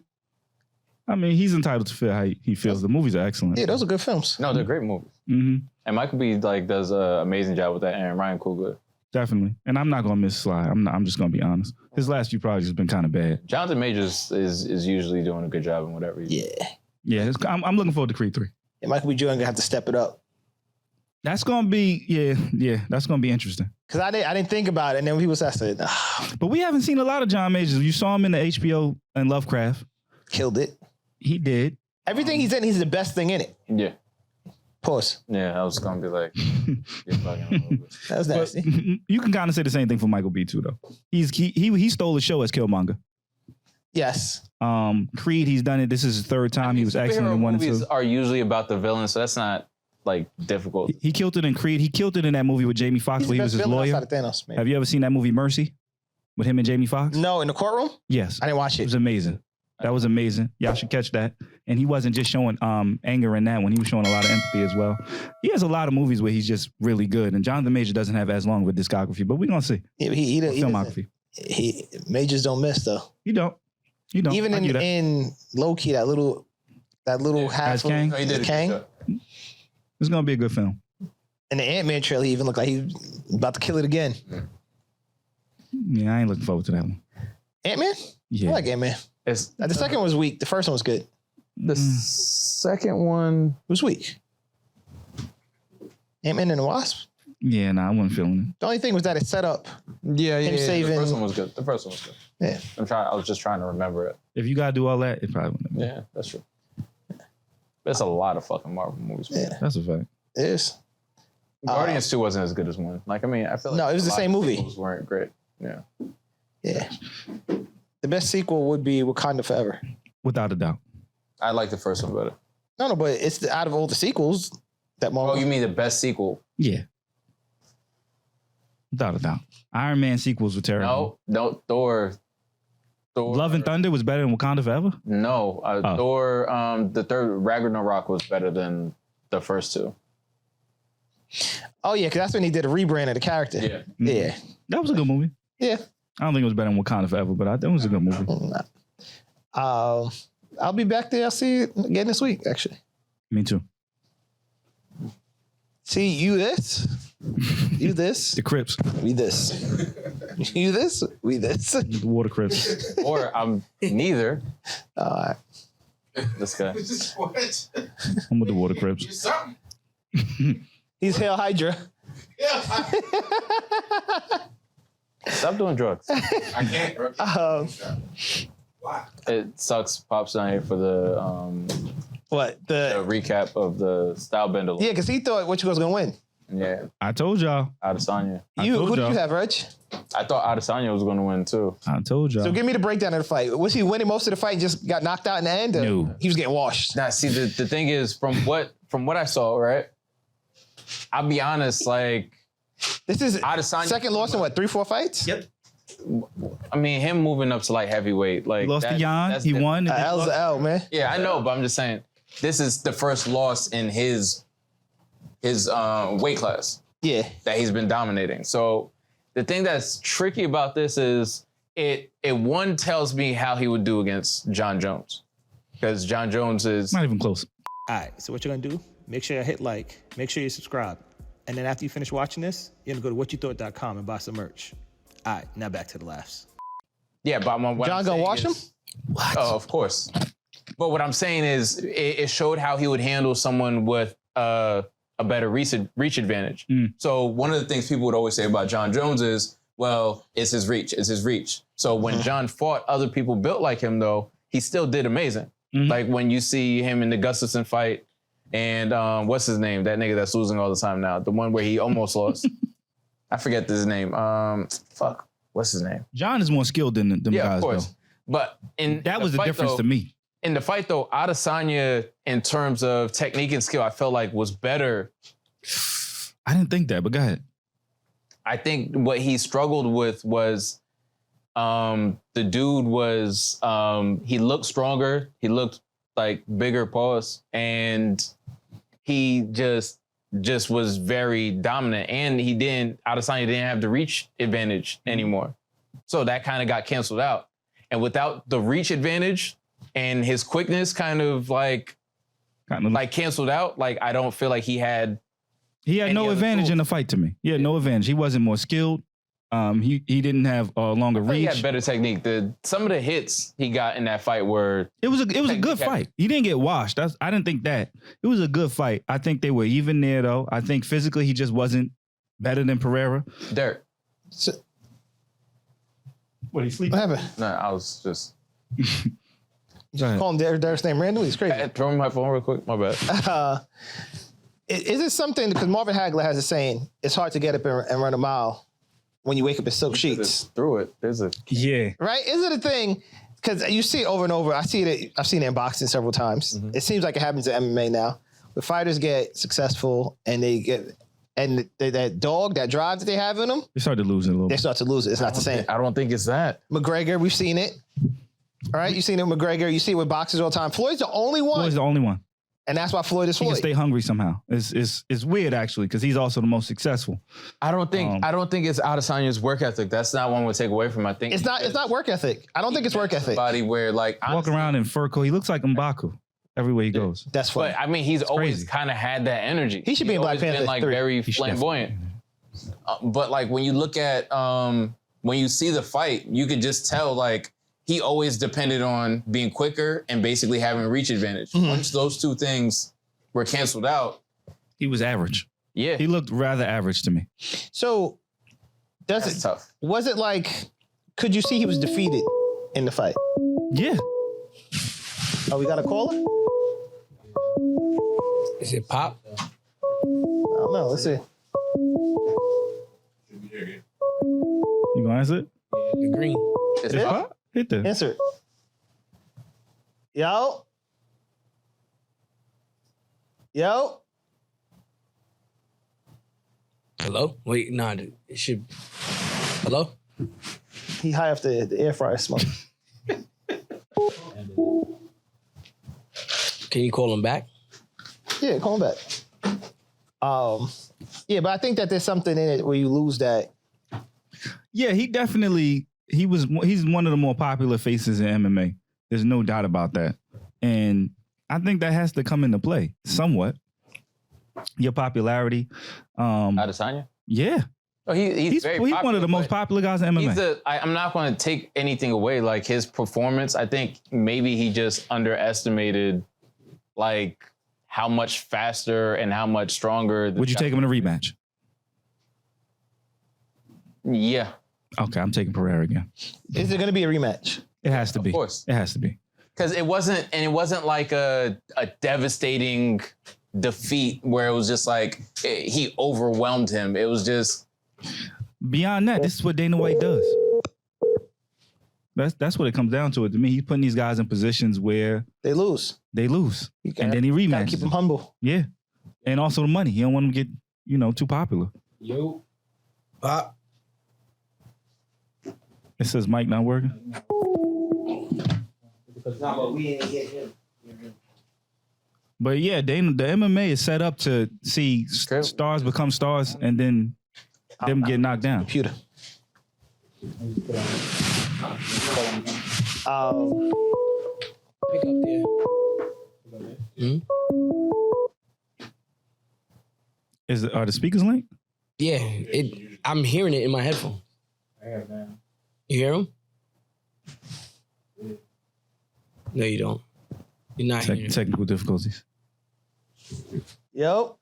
I mean, he's entitled to feel how he feels. The movies are excellent. Yeah, those are good films. No, they're great movies. Mm-hmm. And Michael B. does an amazing job with that, and Ryan Coogler. Definitely. And I'm not gonna miss Sly. I'm just gonna be honest. His last few projects have been kind of bad. Jonathan Majors is usually doing a good job in whatever he does. Yeah, I'm looking forward to Creed 3. And Michael B. Jordan gonna have to step it up. That's gonna be that's gonna be interesting. Cause I didn't think about it, and then when people said, I said, But we haven't seen a lot of John Majors. You saw him in the HBO and Lovecraft. killed it. He did. Everything he's in, he's the best thing in it. Yeah. Pause. Yeah, I was gonna be like, you're fucking a little bit. That was nasty. You can kind of say the same thing for Michael B. too, though. He stole the show as Killmonger. Yes. Creed, he's done it. This is his third time. He was excellent in 1 and 2. Movies are usually about the villain, so that's not like difficult. He killed it in Creed. He killed it in that movie with Jamie Foxx He's where the he was best his villain lawyer. outside of Thanos, maybe. Have you ever seen that movie Mercy with him and Jamie Foxx? No, in the courtroom? Yes. I didn't watch It it. was amazing. That was amazing. Y'all should catch that. And he wasn't just showing anger in that one. He was showing a lot of empathy as well. He has a lot of movies where he's just really good. And Jonathan Major doesn't have as long of a discography, but we're going to see. Yeah, he Filmography. Majors don't miss though. You don't. Even I get that. in low key, that little half As of Kang? No, he did a good Kang. job. It's going to be a good film. In the Ant-Man trailer, he even looked like he was about to kill it again. Yeah, I ain't looking forward to that one. Ant-Man? Yeah. I like Ant-Man. The second one was weak. The first one was good. It The second one. was weak. Ant-Man and the Wasp? Yeah, I wasn't feeling it. The only thing was that it set up. Yeah. Him saving- The first one was good. The first one was good. Yeah. I was just trying to remember it. If you got to do all that, it probably wouldn't. Yeah, that's true. There's a lot of fucking Marvel movies. Yeah. That's a fact. It is. Guardians 2 wasn't as good as 1. Like, I mean, I feel like No, it was a the lot same of movie. sequels weren't great. Yeah. Yeah. The best sequel would be Wakanda Forever. Without a doubt. I like the first one better. No, but it's out of all the sequels that Marvel. Oh, you mean the best sequel? Yeah. Without a doubt. Iron Man sequels were terrible. No, Thor. Love and Thunder was better than Wakanda Forever? No, Thor. The third Ragnarok was better than the first two. Oh yeah, because that's when he did a rebrand of the character. Yeah. Yeah. That was a good movie. Yeah. I don't think it was better than Wakanda Forever, but I think it was a good movie. I'll be back there. I'll see you again this week, actually. Me too. See, you this. You this. The Crips. We this. You this. We this. The Water Crips. Or I'm neither. All right. This guy. What? I'm with the Water Crips. You something? He's Hail Hydra. Yeah. Stop doing drugs. I can't. Why? It sucks. Pop's not here for the What? the recap of the style bender. Yeah, because he thought what you was gonna win. Yeah. I told y'all. Adesanya. Who did you have, Reg? I thought Adesanya was going to win too. I told y'all. So give me the breakdown of the fight. Was he winning most of the fight and just got knocked out in the end? Or No. He was getting washed. Now, see, the thing is, from what I saw, right? I'll be honest, like This is Adesanya second loss in what, 3-4 fights? Yep. I mean, him moving up to like heavyweight, like He lost to Jan. that's He the- won. L's a L, man. Yeah, I know, but I'm just saying, this is the first loss in his weight class Yeah. that he's been dominating. So the thing that's tricky about this is it one tells me how he would do against John Jones, because John Jones is Not even close. All right, so what you're gonna do, make sure you hit like, make sure you subscribe. And then after you finish watching this, you're gonna go to whatyoutthought.com and buy some merch. All right, now back to the laughs. yeah. But what John I'm gonna saying wash him? is- Oh, of course. But what I'm saying is it showed how he would handle someone with a better reach advantage. So one of the things people would always say about John Jones is, well, it's his reach. So when John fought other people built like him, though, he still did amazing. Like when you see him in the Gustafsson fight and what's his name? That nigga that's losing all the time now. The one where he almost lost. I forget his name. What's his name? John is more skilled than them Yeah, guys, of course. though. But That was the fight, difference though, to me. in the fight, though, Adesanya, in terms of technique and skill, I felt like was better. I didn't think that, but go ahead. I think what he struggled with was the dude was he looked stronger, he looked like bigger paws, and he just was very dominant. And Adesanya didn't have the reach advantage anymore. So that kind of got canceled out. And without the reach advantage and his quickness kind of like canceled out, like I don't feel like he had any no other advantage tools. in the fight to me. He had no advantage. He wasn't more skilled. He didn't have a longer He reach. had better technique. Some of the hits he got in that fight were It was a good fight. He didn't get washed. I didn't think that. It was a good fight. I think they were even there though. I think physically he just wasn't better than Pereira. dirt. What, he sleep? What happened? No, I was just Go ahead. Call him Derek's name randomly. He's crazy. throw me my phone real quick. My bad. Is it something, because Marvin Hagler has a saying, it's hard to get up and run a mile when you wake up in silk sheets. Through it. There's a Yeah. Right? Is it a thing? Because you see it over and over. I've seen it in boxing several times. It seems like it happens in MMA now. The fighters get successful and that dog, that drive that they have in them, They started losing a little they bit. start to lose it. It's not the same. I don't think it's that. McGregor, we've seen it. All right, you've seen it with McGregor. You see it with boxers all the time. Floyd's the only one. Floyd's the only one. And that's why Floyd is He can Floyd. stay hungry somehow. It's weird actually because he's also the most successful. I don't think it's Adesanya's work ethic. That's not one we take away from him. I think It's not work ethic. I don't think it's work ethic. Body where like Walk around in fur coat. He looks like M'Baku everywhere he goes. That's funny. But I mean, he's always crazy. kind of had that energy. He should be in Black always been Panther like 3. very He should flamboyant. But like when you look at when you see the fight, you could just tell like he always depended on being quicker and basically having reach advantage. Once those two things were canceled out, He was average. yeah, He looked rather average to me. So, that's tough. was it like, could you see he was defeated in the fight? Yeah. Oh, we got a caller? Is it Pop? I don't know. Let's see. You gonna answer it? The green. It's Yeah. tough. Hit that. Answer it. Yo. Yo. Hello? Wait, nah, it should. Hello? He high off the air fryer smoke. Can you call him back? Yeah, call him back. Yeah, but I think that there's something in it where you lose that. Yeah, he's one of the more popular faces in MMA. There's no doubt about that. And I think that has to come into play somewhat. your popularity. Adesanya? Yeah. Oh, he's very he's popular, one of the most popular guys in MMA. I'm not going to take anything away, like his performance. I think maybe he just underestimated like how much faster and how much stronger. Would you take him in a rematch? Yeah. Okay, I'm taking Pereira again. Is it going to be a rematch? It has to be. Of course. It has to be. Because it wasn't like a devastating defeat where it was just like he overwhelmed him. It was just beyond that. This is what Dana White does. That's what it comes down to. To me, he's putting these guys in positions where they lose, and then he rematches. Keep them humble. Yeah, and also the money. He don't want them to get too popular. Yo, It says Mike not working. But yeah, Dana, the MMA is set up to see stars become stars and then them get knocked down. Computer. Pick up there. Are the speakers linked? Yeah, I'm hearing it in my headphones. You hear them? No, you don't. You're not hearing. Technical difficulties. Yo.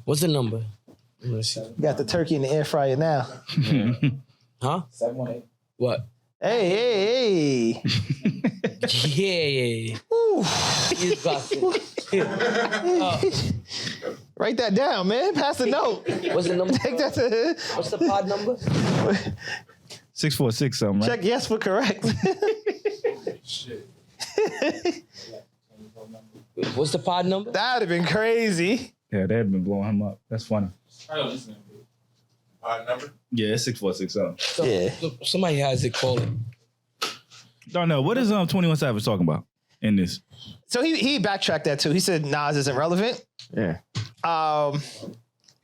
What's the number? You got the turkey in the air fryer now. Huh? 718. What? Hey. Yeah. He's busted. Write that down, man. Pass the note. What's the number? Take that to. What's the pod number? 646 something, right? Check yes for correct. What's the pod number? That'd have been crazy. Yeah, they had been blowing him up. That's funny. Number? Yeah, it's 646 something. So somebody has it called. Don't know. What is 21 Savage talking about in this? So he backtracked that too. He said Nas isn't relevant. Yeah.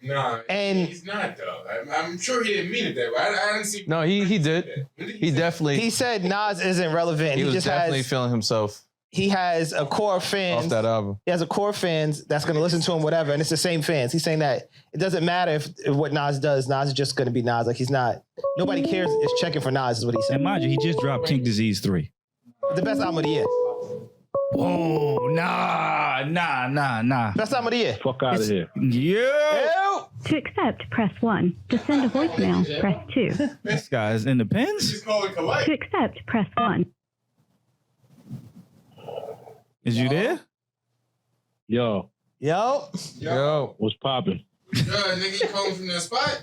Nah, and he's not though. I'm sure he didn't mean it that way. I didn't see. No, he did. He definitely. He said Nas isn't relevant. He was just definitely feeling himself. He has a core of fans off that album. He has a core of fans that's going to listen to him, whatever, and it's the same fans. He's saying that it doesn't matter if what Nas does. Nas is just going to be Nas. Like he's not. Nobody cares. Is checking for Nas is what he said. And mind you, he just dropped Kink Disease 3. The best album of the year. Oh, nah. Best album of the year. Fuck out of here. Yeah. To accept, press 1. To send a voicemail, press 2. This guy's in the pens. To accept, press 1. Is you there? Yo. What's popping? Nigga, you calling from that spot?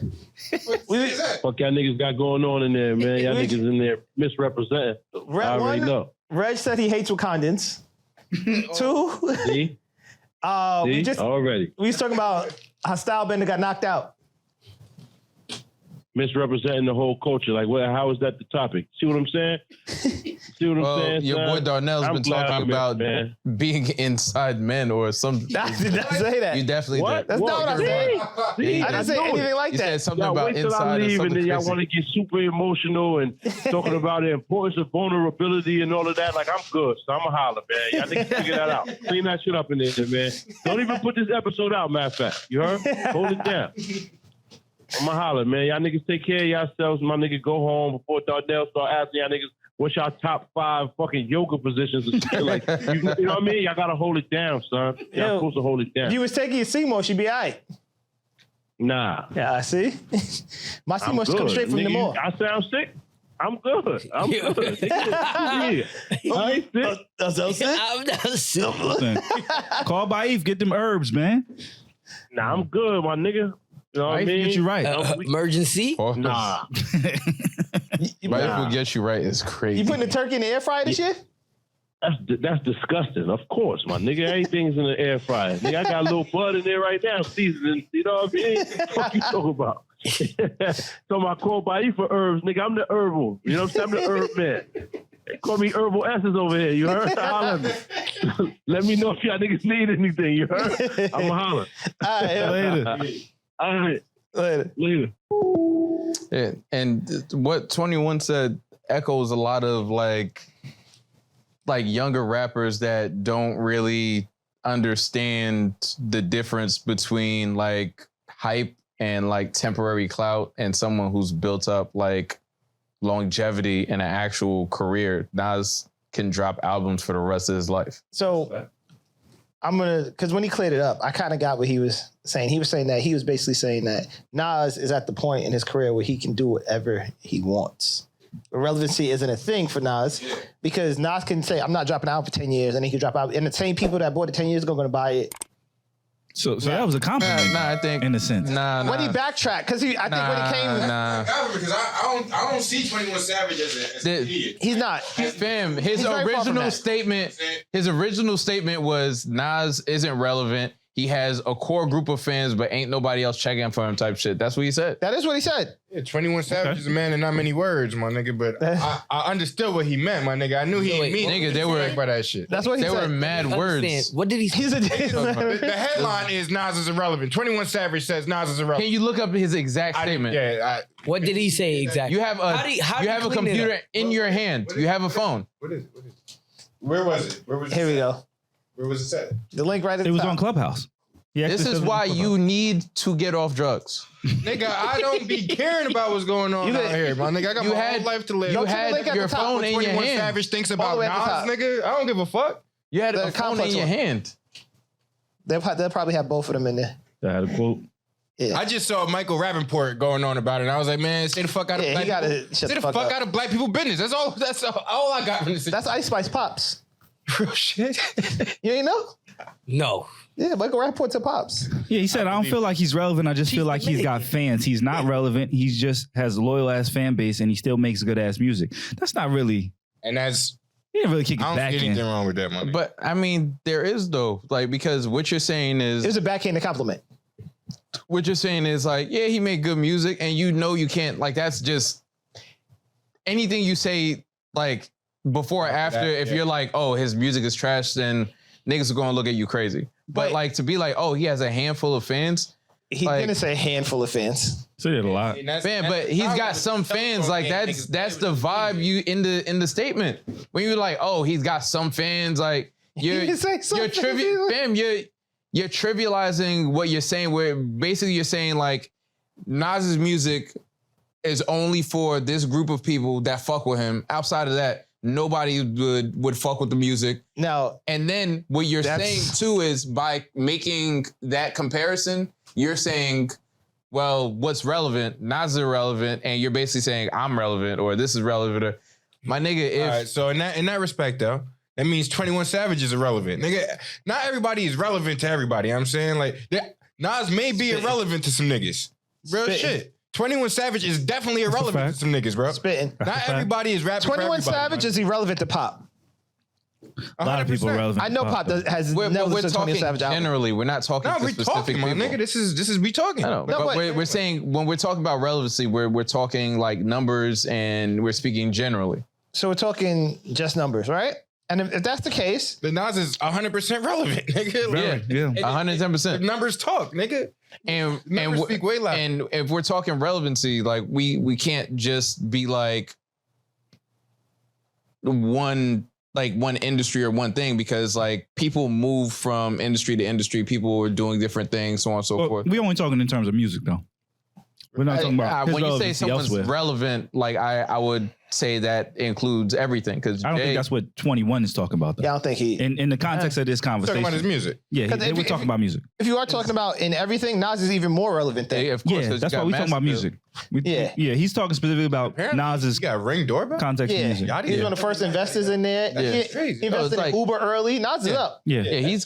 What is that? Fuck y'all niggas got going on in there, man. Y'all niggas in there misrepresenting. I already know. Reg said he hates Wakandans. 2. See? We was talking about how Stylebender got knocked out. Misrepresenting the whole culture. Like, how is that the topic? See what I'm saying? See what I'm saying? Your boy Darnell's been talking about being inside men or some. I did not say that. You definitely what? did. That's not what I said. See, I didn't say anything like you that. said something y'all about wait till inside I or leave something and then y'all crazy. want to get super emotional and talking about the importance of vulnerability and all of that. Like, I'm good, so I'm going to holler, man. Y'all niggas figure that out. Clean that shit up in there, man. Don't even put this episode out, matter of fact. You heard? Hold it down. I'm going to holler, man. Y'all niggas take care of yourselves. My nigga go home before Darnell start asking y'all niggas what's y'all top 5 fucking yoga positions and shit. Like, you know what I mean? Y'all got to hold it down, son. Y'all supposed to hold it down. If you was taking your CMO, she'd be all right. Nah. Yeah, I see. My CMO come straight from nigga, the mall. I sound sick? I'm good. I'm good. I ain't sick. I'm sick. I'm not sick. Listen, call Baif, get them herbs, man. Nah, I'm good, my nigga. You know what I Baif mean? get you right. Emergency? Nah. Baif will get you right. It's crazy. You putting the turkey in the air fryer this year? That's disgusting. Of course, my nigga. Everything's in the air fryer. Nigga, I got a little bud in there right now, seasoning. You know what I mean? What you talking about? So I call Baif for herbs, nigga. I'm the herbal. You know what I'm saying? I'm the herb man. They call me Herbal Essence over here. You heard? Holler at me. Let me know if y'all niggas need anything. You heard? I'm a holler. All right, Later. Yeah, and what 21 said echoes a lot of like younger rappers that don't really understand the difference between like hype and like temporary clout and someone who's built up like longevity in an actual career. Nas can drop albums for the rest of his life. So because when he cleared it up, I kind of got what he was saying. He was saying that he was basically saying that Nas is at the point in his career where he can do whatever he wants. Relevancy isn't a thing for Nas because Nas can say, I'm not dropping out for 10 years, and he can drop out. And the same people that bought it 10 years ago are going to buy it. So that was a compliment. I think in a sense. When he backtracked, because I think when he came, because I don't see 21 Savage as an idiot. He's not. Fam, his original statement was Nas isn't relevant. He has a core group of fans, but ain't nobody else checking for him type shit. That's what he said. That is what he said. Yeah, 21 Savage is a man of not many words, my nigga, but I understood what he meant, my nigga. I knew he didn't mean nigga, they were by that shit. That's what he said. They were mad words. What did he say? The headline is Nas is irrelevant. 21 Savage says Nas is irrelevant. Can you look up his exact statement? What did he say exactly? You have a computer in your hand. You have a phone. What is it? Where was it? Here we go. Where was it set? The link right at the top. It was on Clubhouse. This is why you need to get off drugs. Nigga, I don't be caring about what's going on out here, my nigga. I got my whole life to live. You had your phone in your 21 hand. Savage thinks about Nas, nigga. I don't give a fuck. You had a phone in your hand. They'll probably have both of them in there. That had a quote. Yeah. I just saw Michael Rappaport going on about it, and I was like, man, stay the fuck out of black people. Stay the fuck out of black people business. That's all I got from this. That's Ice Spice Pops. Real shit. You ain't know? No. Yeah, Michael Rappaport's a Pops. Yeah, he said, I don't feel like he's relevant. I just feel like he's got fans. He's not relevant. He just has a loyal ass fan base and he still makes good ass music. That's not really. And that's. He didn't really kick his back in. I don't see anything wrong with that, man. But I mean, there is though, like, because what you're saying is. It was a backhanded compliment. What you're saying is like, yeah, he made good music and you know you can't, like, that's just. Anything you say, like, before or after, if you're like, oh, his music is trash, then niggas are going to look at you crazy. But like to be like, oh, he has a handful of fans. He didn't say a handful of fans. So he had a lot. Man, but he's got some fans. Like that's the vibe you in the statement. When you're like, oh, he's got some fans. Like you're trivializing what you're saying. Where basically you're saying like Nas's music is only for this group of people that fuck with him. Outside of that, nobody would fuck with the music. No. And then what you're saying too is by making that comparison, you're saying, well, what's relevant? Nas is irrelevant, and you're basically saying I'm relevant or this is relevant. Or, my nigga, if all right, so in that respect though, that means 21 Savage is irrelevant. Nigga, not everybody is relevant to everybody. You know what I'm saying, like Nas may be irrelevant to some niggas. Real shit. 21 Savage is definitely irrelevant to some niggas, bro. Spitting. Not everybody is rapping 21 for everybody. Savage is irrelevant to Pop. A lot of people are relevant. I know Pop has we're never listened to talking 21 Savage album. generally. We're not talking to we're specific talking, my people. nigga. This is we talking. I know, but we're saying when we're talking about relevancy, we're talking like numbers and we're speaking generally. So we're talking just numbers, right? And if that's the case, the Nas is 100% relevant, nigga. Yeah, 110%. The numbers talk, nigga. And speak way louder. And if we're talking relevancy, like we can't just be like one industry or one thing, because like people move from industry to industry. People are doing different things, so on and so forth. We only talking in terms of music though. We're not talking about his when you say relevancy someone's elsewhere. relevant, like I would say that includes everything. Because I don't think that's what 21 is talking about though. yeah, I don't think he. In the context of this conversation. Talking about his music. Yeah, they were talking about music. If you are talking about in everything, Nas is even more relevant than. of course, Yeah, that's why we're talking about music. Yeah. Yeah, he's talking specifically about Nas's You got Ring doorbell? context of Yeah, music. he's one of the first investors in there. Yeah. He crazy. invested like- in Uber early. Nas is up. Yeah. Yeah, he's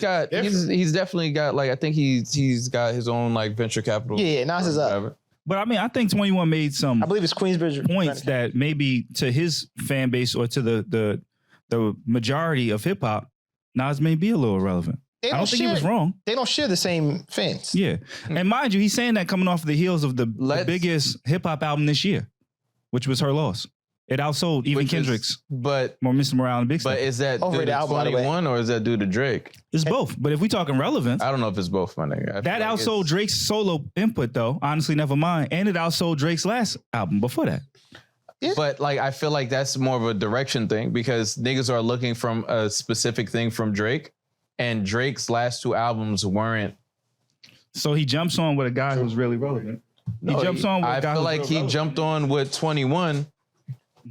definitely got, like, I think he's got his own like venture capital. Yeah, Nas is up. Whatever. But I mean, I think 21 made some I believe it's Queensbridge. points that maybe to his fan base or to the majority of hip hop, Nas may be a little irrelevant. I don't think he was wrong. They don't share the same fans. Yeah. And mind you, he's saying that coming off the heels of the biggest hip hop album this year, which was Her Loss. It outsold even Kendrick's. But more Mr. Morale and Big Stuff. But is that due Overrated to album, by the way. 21 or is that due to Drake? It's both. But if we talking relevance, I don't know if it's both, my nigga. that outsold Drake's solo input though. Honestly, never mind. And it outsold Drake's last album before that. But like, I feel like that's more of a direction thing, because niggas are looking from a specific thing from Drake, and Drake's last 2 albums weren't. So he jumps on with a guy who's really relevant. No, he jumps on with a guy I feel who's like real he relevant. jumped on with 21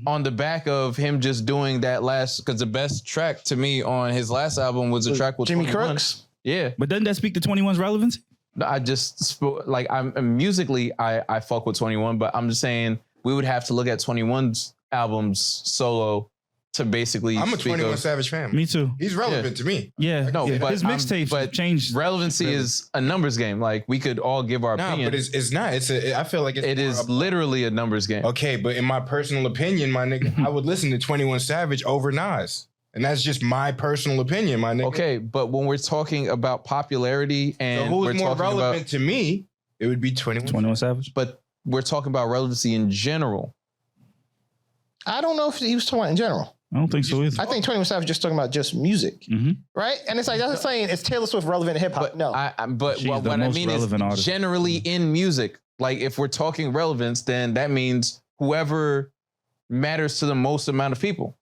on the back of him just doing that last, because the best track to me on his last album was a track with Jimmy 21. Crooks. Yeah. But doesn't that speak to 21's relevancy? No, I just like I'm musically I fuck with 21, but I'm just saying we would have to look at 21's albums solo to basically. I'm a speak 21 of, Savage fan. Me too. He's relevant to me. Yeah. No, yeah. but his mixtapes but changed. Relevancy is a numbers game. Like we could all give our Nah, opinion. but it's not. I feel like It is literally a numbers game. Okay, but in my personal opinion, my nigga, I would listen to 21 Savage over Nas. And that's just my personal opinion, my nigga. Okay, but when we're talking about popularity and So we're who's more talking relevant about, to me, it would be 21 Savage. But we're talking about relevancy in general. I don't know if he was talking about in general. I don't think so either. I think 21 Savage just talking about just music, right? And it's like that's saying is Taylor Swift relevant in hip hop? No, But She's what the I most mean is relevant artist. generally in music. Like if we're talking relevance, then that means whoever matters to the most amount of people.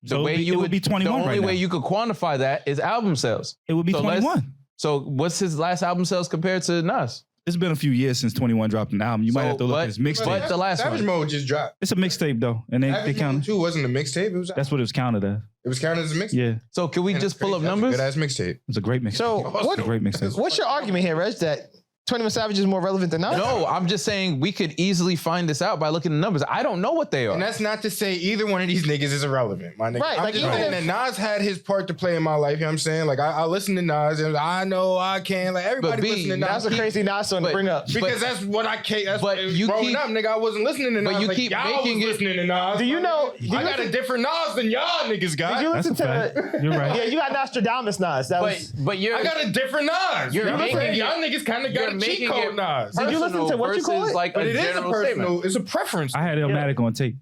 So it would be 21 The only right way now. you could quantify that is album sales. It would be So 21. So what's his last album sales compared to Nas? It's been a few years since 21 dropped an album. You might have to look at his mixtape. But the last Savage one. Mode just dropped. It's a mixtape though, and they Savage count. Mode 2 wasn't a mixtape. It was. That's what it was counted as. It was counted as a mixtape. Yeah, So can we Man, just that's pull up crazy. numbers? That's a good ass mixtape. it's a great mixtape. So It's what? a great mixtape. What's your argument here, Reg? That 21 Savage is more relevant than Nas? No, I'm just saying we could easily find this out by looking at the numbers. I don't know what they are. And that's not to say either one of these niggas is irrelevant, my nigga. Right, I'm like, just even saying if- that Nas had his part to play in my life, you know what I'm saying? Like, I listen to Nas, and I know I can. Like, everybody B, listen to Nas. That's a crazy Nas song to but- bring up. Because that's what I can't. That's but what you growing keep- up, nigga. I wasn't listening to Nas. but you like, keep y'all making was it- listening to Nas. Do you my know- nigga. do you I got a listen- different Nas than y'all niggas Did got. you That's listen a fact. to? You're right. Yeah, you got Nostradamus Nas. That was. But you're I got a different Nas. You're You know what I'm making saying? it- Y'all niggas kind of you're got a cheat making code it Nas. Did you listen to what you call versus it? like But a it is a general personal. statement. It's a preference. I had Illmatic on tape.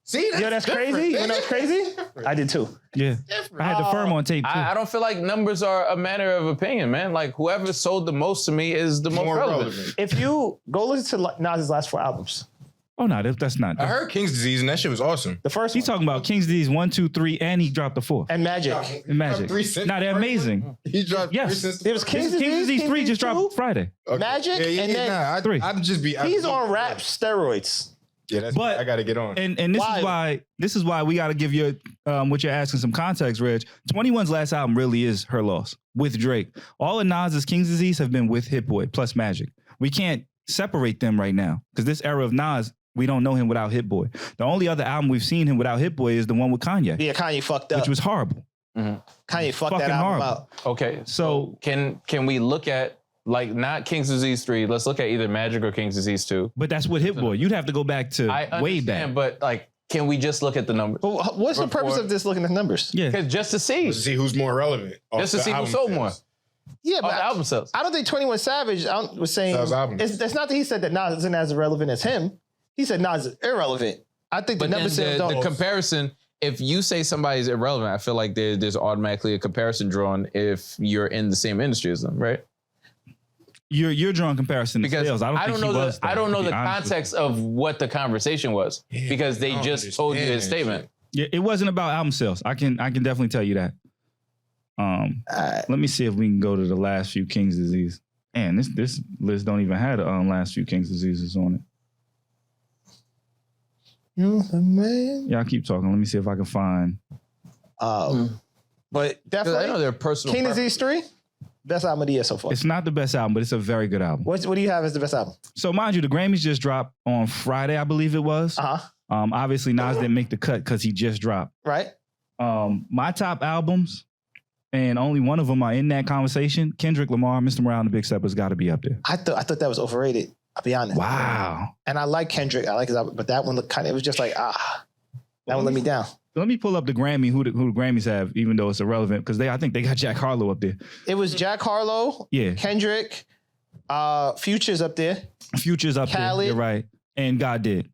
See, Yeah, that's different, crazy. You nigga. know that's crazy? I did too. Yeah, I had the firm on tape too. I don't feel like numbers are a matter of opinion, man. Like whoever sold the most to me is the most More relevant. relevant. If you go listen to Nas's last 4 albums, Oh no, that's not. I heard King's Disease, and that shit was awesome. the first He's one, talking about King's Disease 1, 2, 3, and he dropped the 4th. and Magic. And Magic. 3 cents. Nah, they're amazing. He dropped Yes. 3 cents. There was King's King's Disease 3 just 2. dropped Friday. Magic, and then 3. I'm just be. he's on rap steroids. Yeah, that's. But- I got to get on. And Why? this is why we got to give you what you're asking some context, Reg. 21's last album really is her loss with Drake. All of Nas's King's Disease have been with Hit Boy plus Magic. We can't separate them right now because this era of Nas, we don't know him without Hit Boy. The only other album we've seen him without Hit Boy is the one with Kanye, Yeah, Kanye fucked up. which was horrible. Kanye fucked that fucking album horrible. out. Okay, So can we look at like not King's Disease 3? Let's look at either Magic or King's Disease 2. but that's with Hit Boy. You'd have to go back to I way understand, back. but like, can we just look at the numbers? But what's the purpose of this looking at numbers? Yeah. Because just to see, to see who's more relevant. just to see who sold more. Yeah, Off but the album sales. I don't think 21 Savage was saying Sells albums. it's not that he said that Nas isn't as relevant as him. He said Nas is irrelevant. I think the But then number sales the don't. comparison, if you say somebody's irrelevant, I feel like there's automatically a comparison drawn if you're in the same industry as them, right? You're drawing comparison to Because sales. I don't think know he was, though, I don't to know be the honest with context of what the conversation was because they I don't just told you his understand statement. Yeah, it wasn't about album sales. I can definitely tell you that. Let me see if we can go to the last few King's Disease. Man, this list don't even have the last few King's Diseases on it. You're the man. Y'all keep talking. Let me see if I can find. But 'Cause definitely, I know they're personal. King preference. Disease 3, best album of the year so far. It's not the best album, but it's a very good album. What do you have as the best album? So mind you, the Grammys just dropped on Friday, I believe it was. Obviously, Nas didn't make the cut because he just dropped. Right. My top albums, and only one of them are in that conversation. Kendrick Lamar, Mr. Morale, and the Big Stepper's got to be up there. I thought that was overrated. I'll be honest. Wow. And I like Kendrick. I like his album, but that one looked kind of. It was just like that one let me down. Let me pull up the Grammy, who the Grammys have, even though it's irrelevant, because I think they got Jack Harlow up there. It was Jack Harlow. Yeah. Kendrick. Future's up there, Future's up Khaled. there. You're right. And God did.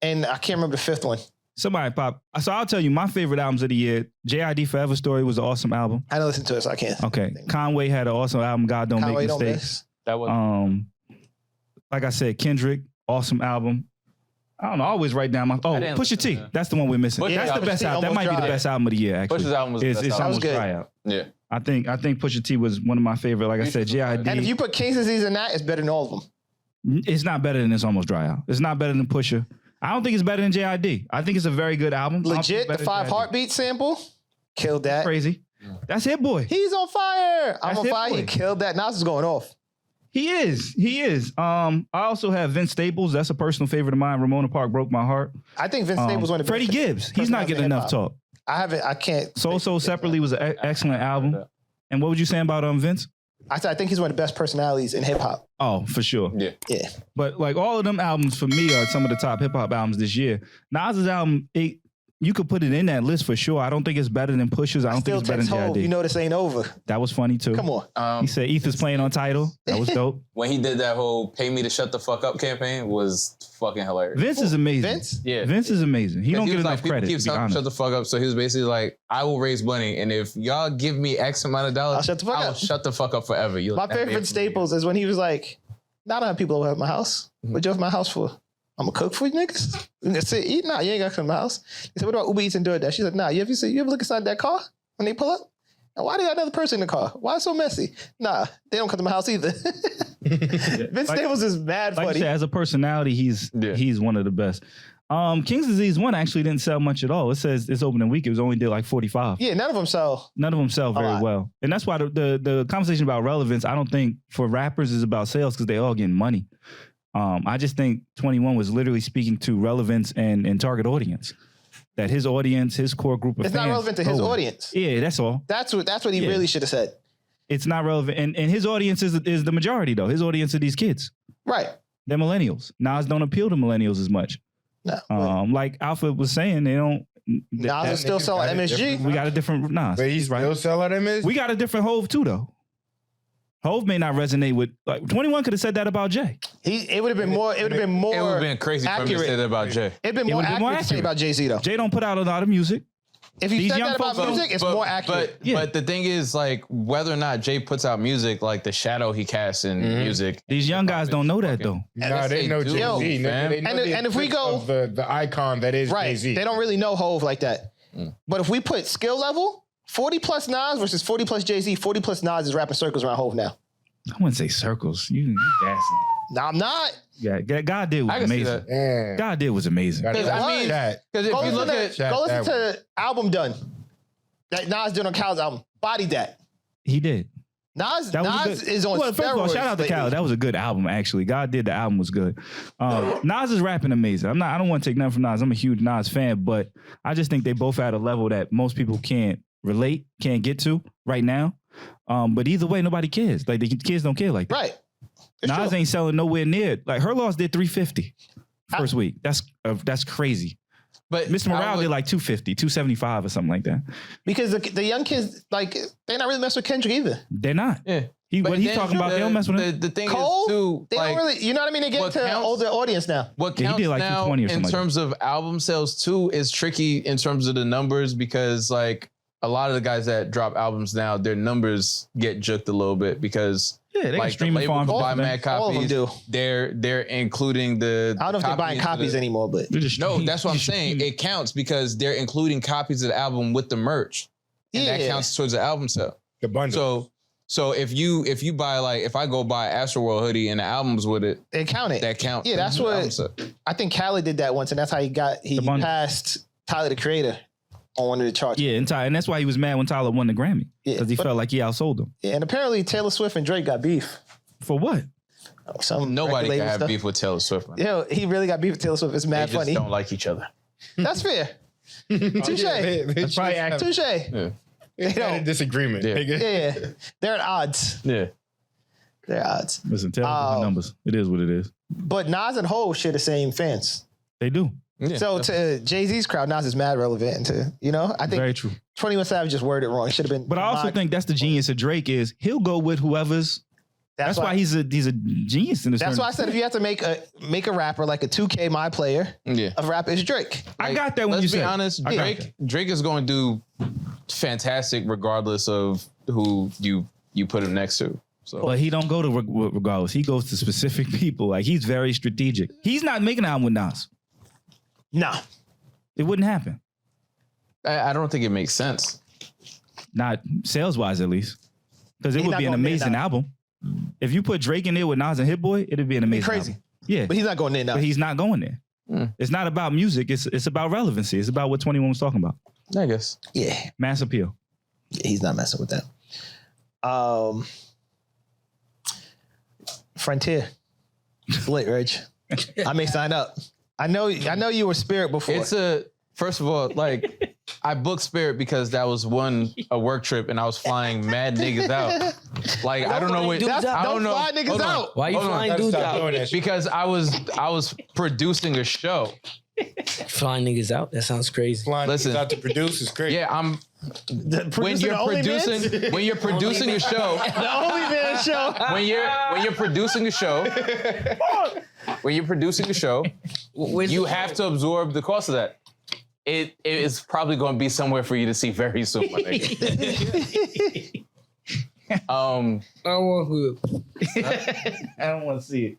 and I can't remember the fifth one. Somebody pop. So I'll tell you my favorite albums of the year. J.I.D. Forever Story was an awesome album. I didn't listen to it, so I can't. Okay. Conway had an awesome album. God Don't Conway Make Don't Mistakes. Miss. That was Like I said, Kendrick, awesome album. I don't know. I always write down my. Oh, didn't Pusha T. listen to That's the one we're missing. Pusha That's the T best album. That might be the best album of the year. Actually, Pusha's album was the best It's album. almost That was dry out. Yeah. I think Pusha T was one of my favorite. Like I said, JID. And if you put King's Disease in that, it's better than all of them. It's not better than It's Almost Dry Out. It's not better than Pusha. I don't think it's better than JID. I think it's a very good album. I don't think Legit, it's the better 5 than JID. Heartbeat sample killed that. Crazy. That's Hit Boy. He's on fire. I'm That's on Hit fire. Boy. He killed that. Nas is going off. He is. I also have Vince Staples. That's a personal favorite of mine. Ramona Park Broke My Heart. I think Vince Staples one of the Freddie best Gibbs. He's not getting enough talk. I can't. So Separately was an excellent album. And what would you say about Vince? I think he's one of the best personalities in hip hop. Oh, for sure. Yeah. But like all of them albums for me are some of the top hip hop albums this year. Nas's album, you could put it in that list for sure. I don't think it's better than Pusha's. I don't think it's better than Hov, JID. you know this ain't over. That was funny too. Come on. He said Ether's playing on Tidal. That was dope. When he did that whole "Pay Me to Shut the Fuck Up" campaign, was fucking hilarious. Vince is amazing. Vince? Yeah. Vince is amazing. He don't get enough people credit. keep To be telling him honest. shut the fuck up. So he was basically like, I will raise money, and if y'all give me X amount of dollars, I'll shut the fuck I will up. shut the fuck up forever. You'll My never hear favorite from me Staples is when he was like, "Nah, I don't have people over at my house. What you over at my house for? I'm gonna cook for you niggas. And they said, eat? Nah, you ain't gotta come to my house." He said, "What about Uber Eats and DoorDash?" She said, "Nah, you ever look inside that car when they pull up? And why do you got another person in the car? Why so messy? Nah, they don't come to my house either." Vince Staples is mad Like funny. you said, as a personality, he's one of the best. King's Disease 1 actually didn't sell much at all. It says this opening week, it was only did like 45. Yeah, none of them sell. None of them sell very well. And that's why the conversation about relevance, I don't think for rappers is about sales because they all getting money. I just think 21 was literally speaking to relevance and target audience. That his audience, his core group of It's fans. not relevant to his audience. Yeah, that's all. That's what he really should have said. It's not relevant. And his audience is the majority though. His audience are these kids. Right. They're millennials. Nas don't appeal to millennials as much. No. Like Alpha was saying, they don't. Nas is still selling MSG. We got a different Nas. But he's still selling MSG? We got a different Hove too though. Hove may not resonate with 21 could have said that about Jay. It would have been more. It would have been more. It would have been crazy for him to say that about Jay. It'd been more accurate to say about Jay-Z though. Jay don't put out a lot of music. If you These said young that about folks- music, it's more accurate. But the thing is, like, whether or not Jay puts out music, like the shadow he casts in music. These young guys don't know that though. Nah, they know do, Jay-Z. fam. They know And if we go of the icon that is right, Jay-Z. they don't really know Hove like that. But if we put skill level, 40 plus Nas versus 40 plus Jay-Z, 40 plus Nas is rapping circles around Hove now. I wouldn't say circles. You gassing. No, I'm not. Yeah, God did was I can see amazing. Yeah. God did was amazing. Gotta I mean, chat. because if Go you listen, look at go listen that to album done. That Nas did on Khaled's album. Body that. He did. Nas That was Nas a good, is on well, first of all, steroids shout out to lately. Khaled. That was a good album, actually. God did. The album was good. Nas is rapping amazing. I don't want to take nothing from Nas. I'm a huge Nas fan, but I just think they both at a level that most people can't relate, can't get to right now. But either way, nobody cares. Like the kids don't care like that. Right. It's Nas true. ain't selling nowhere near. Like her loss did 350 first week. That's crazy. but Mr. Morale did like 250, 275 or something like that. Because the young kids, like, they're not really messing with Kendrick either. They're not. Yeah. What he's then talking about, they don't mess with him. The thing Cole, is, too, they like, don't really, you know what I mean? They get what to an counts- older audience now. what Yeah, he counts did like now 220 or in something like terms of album sales too is tricky in terms of the numbers because like a lot of the guys that drop albums now, their numbers get juked a little bit because Yeah, they got like the streaming label farms. can buy and stuff, mad man. All of them copies. do. They're including the. I don't know if they're buying copies anymore, but They're just No, streaming- that's what I'm saying. It counts because they're including copies of the album with the merch, and that Yeah. counts towards the album sale. The bundle. So if you buy like if I go buy Astroworld hoodie and the albums with it, they count it. that counts. Yeah, that's towards the album what sale. I think Khaled did that once, and that's how he The bundle. passed Tyler the Creator on one of the charts. Yeah, and that's why he was mad when Tyler won the Grammy. Yeah, Because he but- felt like he outsold him. Yeah, and apparently Taylor Swift and Drake got beef. For what? Some Nobody record can label have stuff. beef with Taylor Swift. Man. Yo, he really got beef with Taylor Swift. It's They mad just funny. don't like each other. That's fair. Touche. That's probably accurate. Touche. Yeah. It's not a disagreement. Yeah. nigga. Yeah, they're at odds. Yeah. They're at odds. Listen, tell us the numbers. It is what it is. But Nas and Hov share the same fans. They do. Yeah. So to Jay-Z's crowd, Nas is mad relevant. And to, I think Very true. 21 Savage just worded it wrong. It should have been. But I also think that's the genius of Drake is he'll go with whoever's. That's why he's a genius in this. That's why I said if you have to make a rapper like a 2K My Player, a rapper is Drake. I got that when Let's you be said. honest, I got Drake is going to do fantastic regardless of who you put him next to. So But he don't go to regardless. He goes to specific people. Like he's very strategic. He's not making an album with Nas. No. It wouldn't happen. I don't think it makes sense. Not sales-wise, at least. Because it He's would not be an going there amazing now. album. If you put Drake in there with Nas and Hit Boy, it'd be an amazing crazy. album. Yeah. But he's not going there now. But he's not going there. It's not about music. It's about relevancy. It's about what 21 was talking about. I guess. Yeah. Mass appeal. Yeah, he's not messing with that. Frontier. It's lit, Reg. I may sign up. I know you were Spirit before. It's first of all, like I booked Spirit because that was a work trip and I was flying mad niggas out. Like I don't know what Dudes out. I don't know. Fly niggas Hold on. out. Why you Hold on. flying Gotta dudes stop doing out? that shit. Because I was producing a show. Flying niggas out? That sounds crazy. Flying Listen. out to produce is crazy. Yeah, I'm when Producer you're the Only producing Mans? when you're producing a show. The Only Man show. When you're producing a show, you have to absorb the cost of that. It is probably going to be somewhere for you to see very soon, my nigga. I want I don't want to see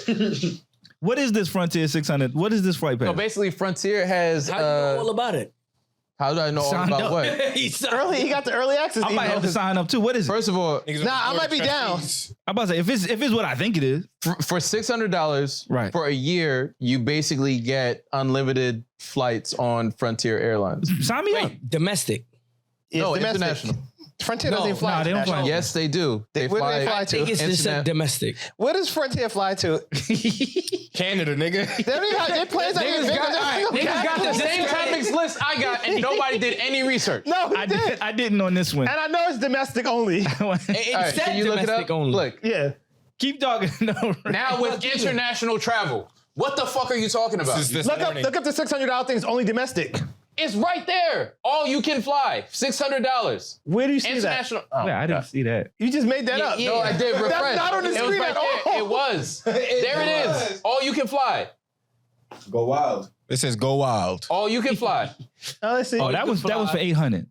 it. What is this Frontier 600? What is this flight pass? So basically, Frontier has. How do you know all about it? How do I know all Signed about up. what? He got the early access. I might email have to 'cause- sign up too. What is it? First of all, Nah, I might be down. I'm about to say if it's what I think it is. for $600 Right. for a year, you basically get unlimited flights on Frontier Airlines. Sign me up. Domestic. Yeah, No, domestic. international. Frontier No, doesn't even fly. nah, they don't international. fly. Yes, they do. They Where do they fly I think to? it's just Internet- domestic. Where does Frontier fly to? Canada, nigga. They don't even have their planes. Not even big enough. Niggas got the same topics list I got, and nobody did any research. No, he did. I didn't on this one. And I know it's domestic only. It All right, said can you look it domestic up? only. Look, Yeah. Keep talking. No, now with international travel, what the fuck are you talking about? This Look morning. up the $600 thing. It's only domestic. It's right there. All you can fly, $600. Where do you see International. Oh, yeah, I didn't see that. that? You just made that up. yeah. No, I did. That's Refresh. not on the It was screen right at there. all. It was. There it is. All you can fly. Go wild. It says go wild. All you can fly. Oh, let's see. Oh, that was for 800.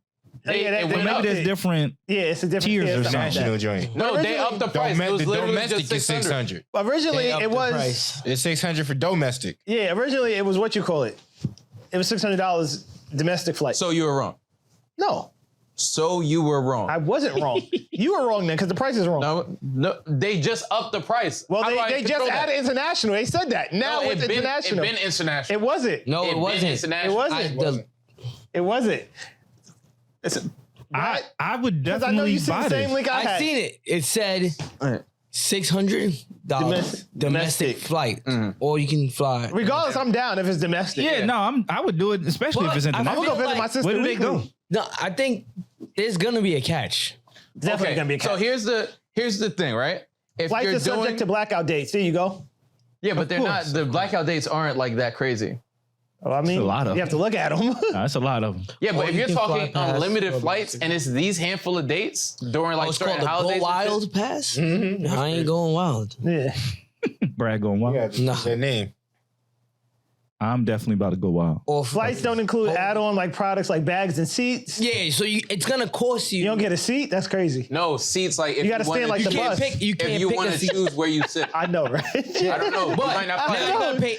It But went maybe up. there's different. Yeah, it's a different Tiers or something like that. National joint. No, they upped the price. It was The literally domestic just is 600. 600. Originally, They upped it the was. price. It's 600 for domestic. Yeah, originally it was what you call it. It was $600 domestic flight. So you were wrong. No, So you were wrong. I wasn't wrong. You were wrong then because the price is wrong. No, they just upped the price. Well, How do I they just control that? added international. They said that. Now No, it's international. It been international. It wasn't. No, It it been wasn't. international. It wasn't. It wasn't. I would Because I know definitely you see buy the same this. link I I had. seen it. It said $600 domestic Domestic. flight, or you can fly. Regardless, I'm down if it's domestic. Yeah, no, I would do it, especially But if it's I I'm international. gonna go feel visit my like- sister. Where do they weekly. go? No, I think there's gonna be a catch. Definitely gonna be a catch. So here's the thing, right? If Flights you're are subject doing to blackout dates. There you go. yeah, but they're not. course. The blackout dates aren't like that crazy. Well, I mean, a lot of you have to look at them. That's a lot of them. Yeah, but Or if you you're can fly talking past unlimited or flights and it's these handful of dates during like It's called certain the Go holidays, and Wild shit, Pass. I ain't going wild. Yeah. Brad going wild. Yeah, No. their name. I'm definitely about to go wild. Or Flights don't include add-on like products like bags and seats. Yeah, so it's gonna cost you. You don't get a seat? That's crazy. No, seats like if You gotta stand wanna- like You the can't bus. pick. You can't if you pick want a to seat. choose where you sit. I know, right? I don't know. You might not Now find you're it. gonna pay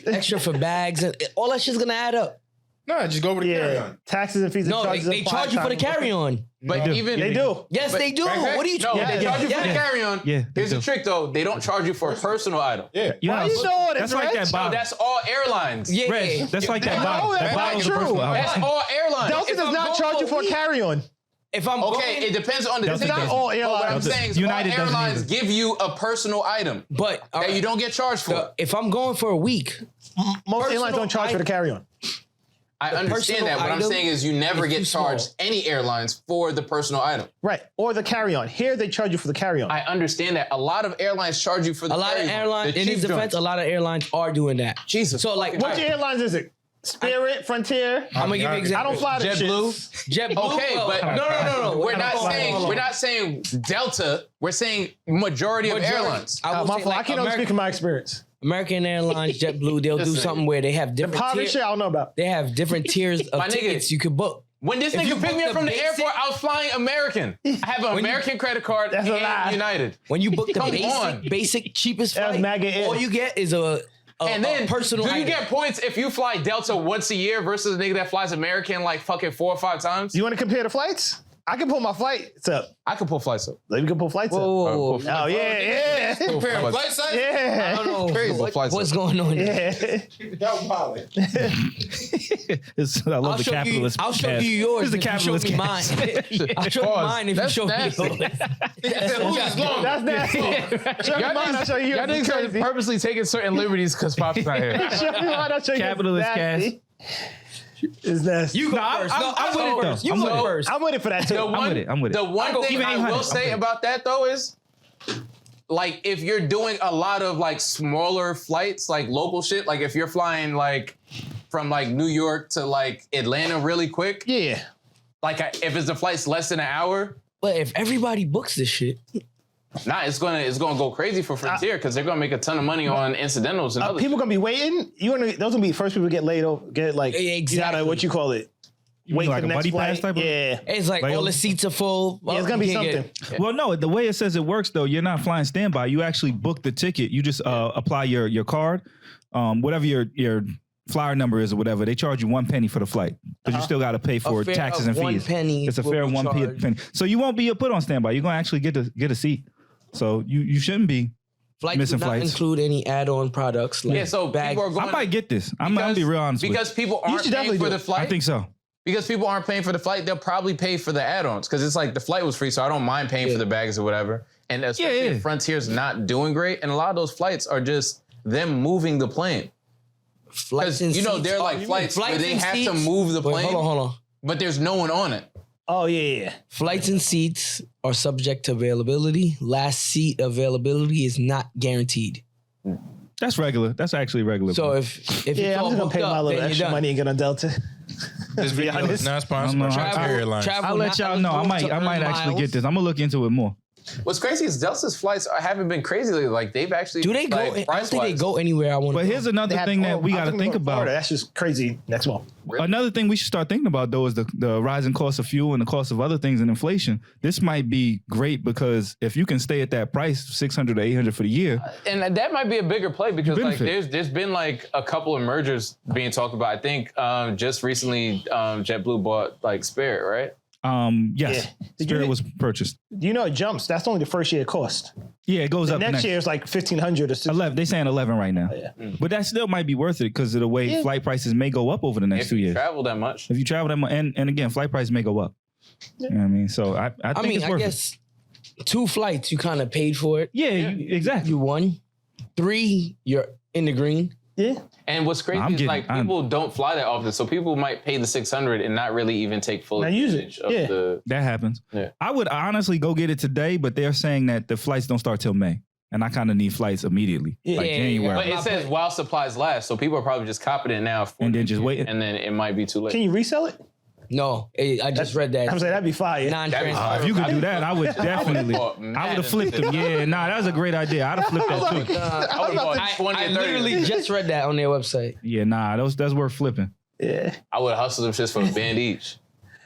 extra for bags and all that shit's gonna add up. No, just go over the carry Yeah. on. Taxes and fees and No, charges. they apply charge you for the time. carry-on. But do. even They do. Yes, they do. Right, right. What are you? No, they charge you for the yeah. carry-on. Yeah, they Here's do. the trick though. They don't charge you for a personal item. Yeah. Why you know all this, That's like Reg? that No, Bob. that's all airlines. Yeah, Reg, that's like that No, Bob. that's That not Bob is a true. personal album. That's all airlines. Delta If does I'm not going charge you a for a week- carry-on. If I'm Okay, going, it depends on the Delta ticket. Not all But what I'm airlines. saying is United all doesn't airlines either. give you a personal item but all that right, you don't get charged for. if I'm going for a week, Most airlines don't charge for the carry-on. I understand personal that. What I'm item saying is you never is get too small. charged any airlines for the personal item. Right. Or the carry-on. Here they charge you for the carry-on. I understand that. A lot of airlines charge you for the a lot of carry-on, airlines, the in his cheap defense, joints. a lot of airlines are doing that. Jesus. So like, Which airlines is it? Spirit, Frontier. I'm gonna give you an I example. don't fly the JetBlue. shits. JetBlue. Okay, but no. We're not hold on, saying hold on. we're not saying Delta. We're saying majority of airlines. I will My say, fault. I like, can only speak from my experience. American Airlines, JetBlue, they'll do Listen. something where they have The different private tiers. shit I don't know about. They have different tiers of My nigga, tickets you could book. When this If you nigga picked me book up from the the airport, I was flying American. I have an When you- American credit card That's a lie. and United. When you book the Come on. basic cheapest That's flight, MAGA Air. all you get is a And then, personal do you item. get points if you fly Delta once a year versus a nigga that flies American like fucking 4 or 5 times? You want to compare the flights? I can pull my flights up. I can pull flights up. Let me go pull flights up. Whoa. Oh, yeah. Compare flight size? Yeah. I don't know Crazy. what's going on here. Yeah. That wild. I love the show capitalist. I'll show cast. you yours. This is the if you show capitalist me mine. cast. I'll show you Pause. mine if That's you show nasty. me yours. Who's is long? That's nasty. Show me mine, I'll show you yours. Y'all It's niggas are crazy. purposely taking certain liberties because Pop's not here. Show me mine, I'll show you. Capitalist It's nasty. It's nasty. You go I'm- first. I'm- No, I'm with it, first. though. You I'm go with it. first. I'm with it for that, too. I'm with it. I'm with it. The one thing even I 800. will say Okay. about that though is, like, if you're doing a lot of like smaller flights, like local shit, like if you're flying like from like New York to like Atlanta really quick, Yeah. like if it's the flight's less than an hour, But if everybody books this shit, it's gonna go crazy for Frontier because they're gonna make a ton of money on incidentals and other People gonna be waiting. Those gonna be the first people to get laid over. Get like you gotta Exactly. what you call it. You mean Wait like for a the next buddy pass flight. type of? Yeah. it's like Like all a- the seats are full. Yeah, it's gonna be You can't something. get- Well, no, the way it says it works though, you're not flying standby. You actually book the ticket. You just apply your card, whatever your flyer number is or whatever. They charge you 1 penny for the flight because you still got to pay for A fare taxes of and 1 fees. penny It's a will fair be 1 charged. penny. So you won't be put on standby. You're gonna actually get a seat. So you shouldn't be. Flights Missing do not flights. include any add-on products. Like Yeah, so bag. people are going. I might get this. I'm gonna be real honest with because people You aren't should paying definitely for do the it. flight. you. I think so. Because people aren't paying for the flight, they'll probably pay for the add-ons because it's like the flight was free, so I don't mind paying for the bags or whatever. And especially Yeah. if Frontier's not doing great, and a lot of those flights are just them moving the plane. Flights Because and you know seats. they're Oh, like you mean flights where they and have to seats? move the Wait, plane, hold on. but there's no one on it. Oh yeah. Flights and seats are subject to availability. Last seat availability is not guaranteed. That's regular. That's actually regular. So if Yeah, you I'm all just gonna booked pay my up, little then you're extra done. money and get on Delta. This video is honest. not sponsored by I don't know. Frontier Airlines. I'll let y'all know. I might actually get this. I'm gonna look into it more. What's crazy is Delta's flights haven't been crazy lately. Like they've actually Do they go? like, I don't think they price-wise. go anywhere I want. But here's another thing that we got to think about. That's just crazy. Next month. Another thing we should start thinking about though is the rising cost of fuel and the cost of other things and inflation. This might be great because if you can stay at that price, 600 or 800 for the year, And that might be a bigger play because like benefit. there's been like a couple of mergers being talked about. I think just recently JetBlue bought like Spirit, right? yes, Yeah. Spirit was purchased. You know it jumps. That's only the first year cost. Yeah, it goes The up next year is like 1,500 or 600. 11. They saying 11 right now, but that still might be worth it because of the way flight prices may go up over the next If 2 you years. travel that much. If you travel that much, and again, flight prices may go up. You know what I mean? So I think I mean, it's I worth it. guess 2 flights you kind of paid for it. Yeah, exactly. You won. 3, you're in the green. Yeah. And what's crazy I'm is like people don't fly that often, so people might pay the 600 and not really even take full Not use it. advantage of Yeah. the. That happens. Yeah. I would honestly go get it today, but they're saying that the flights don't start till May. And I kind of need flights immediately, like Yeah, January. But it says while supplies last, so people are probably just copying it now, And then just waiting. and then it might be too late. Can you resell it? No, I just read that. I'm saying that'd be fire. Non-transferable. If you could do that, I would definitely. I would have flipped them. Yeah, that was a great idea. I'd have flipped that too. I would have bought 20 I and 30. literally just read that on their website. Yeah, that's worth flipping. Yeah. I would have hustled them shits for a band each.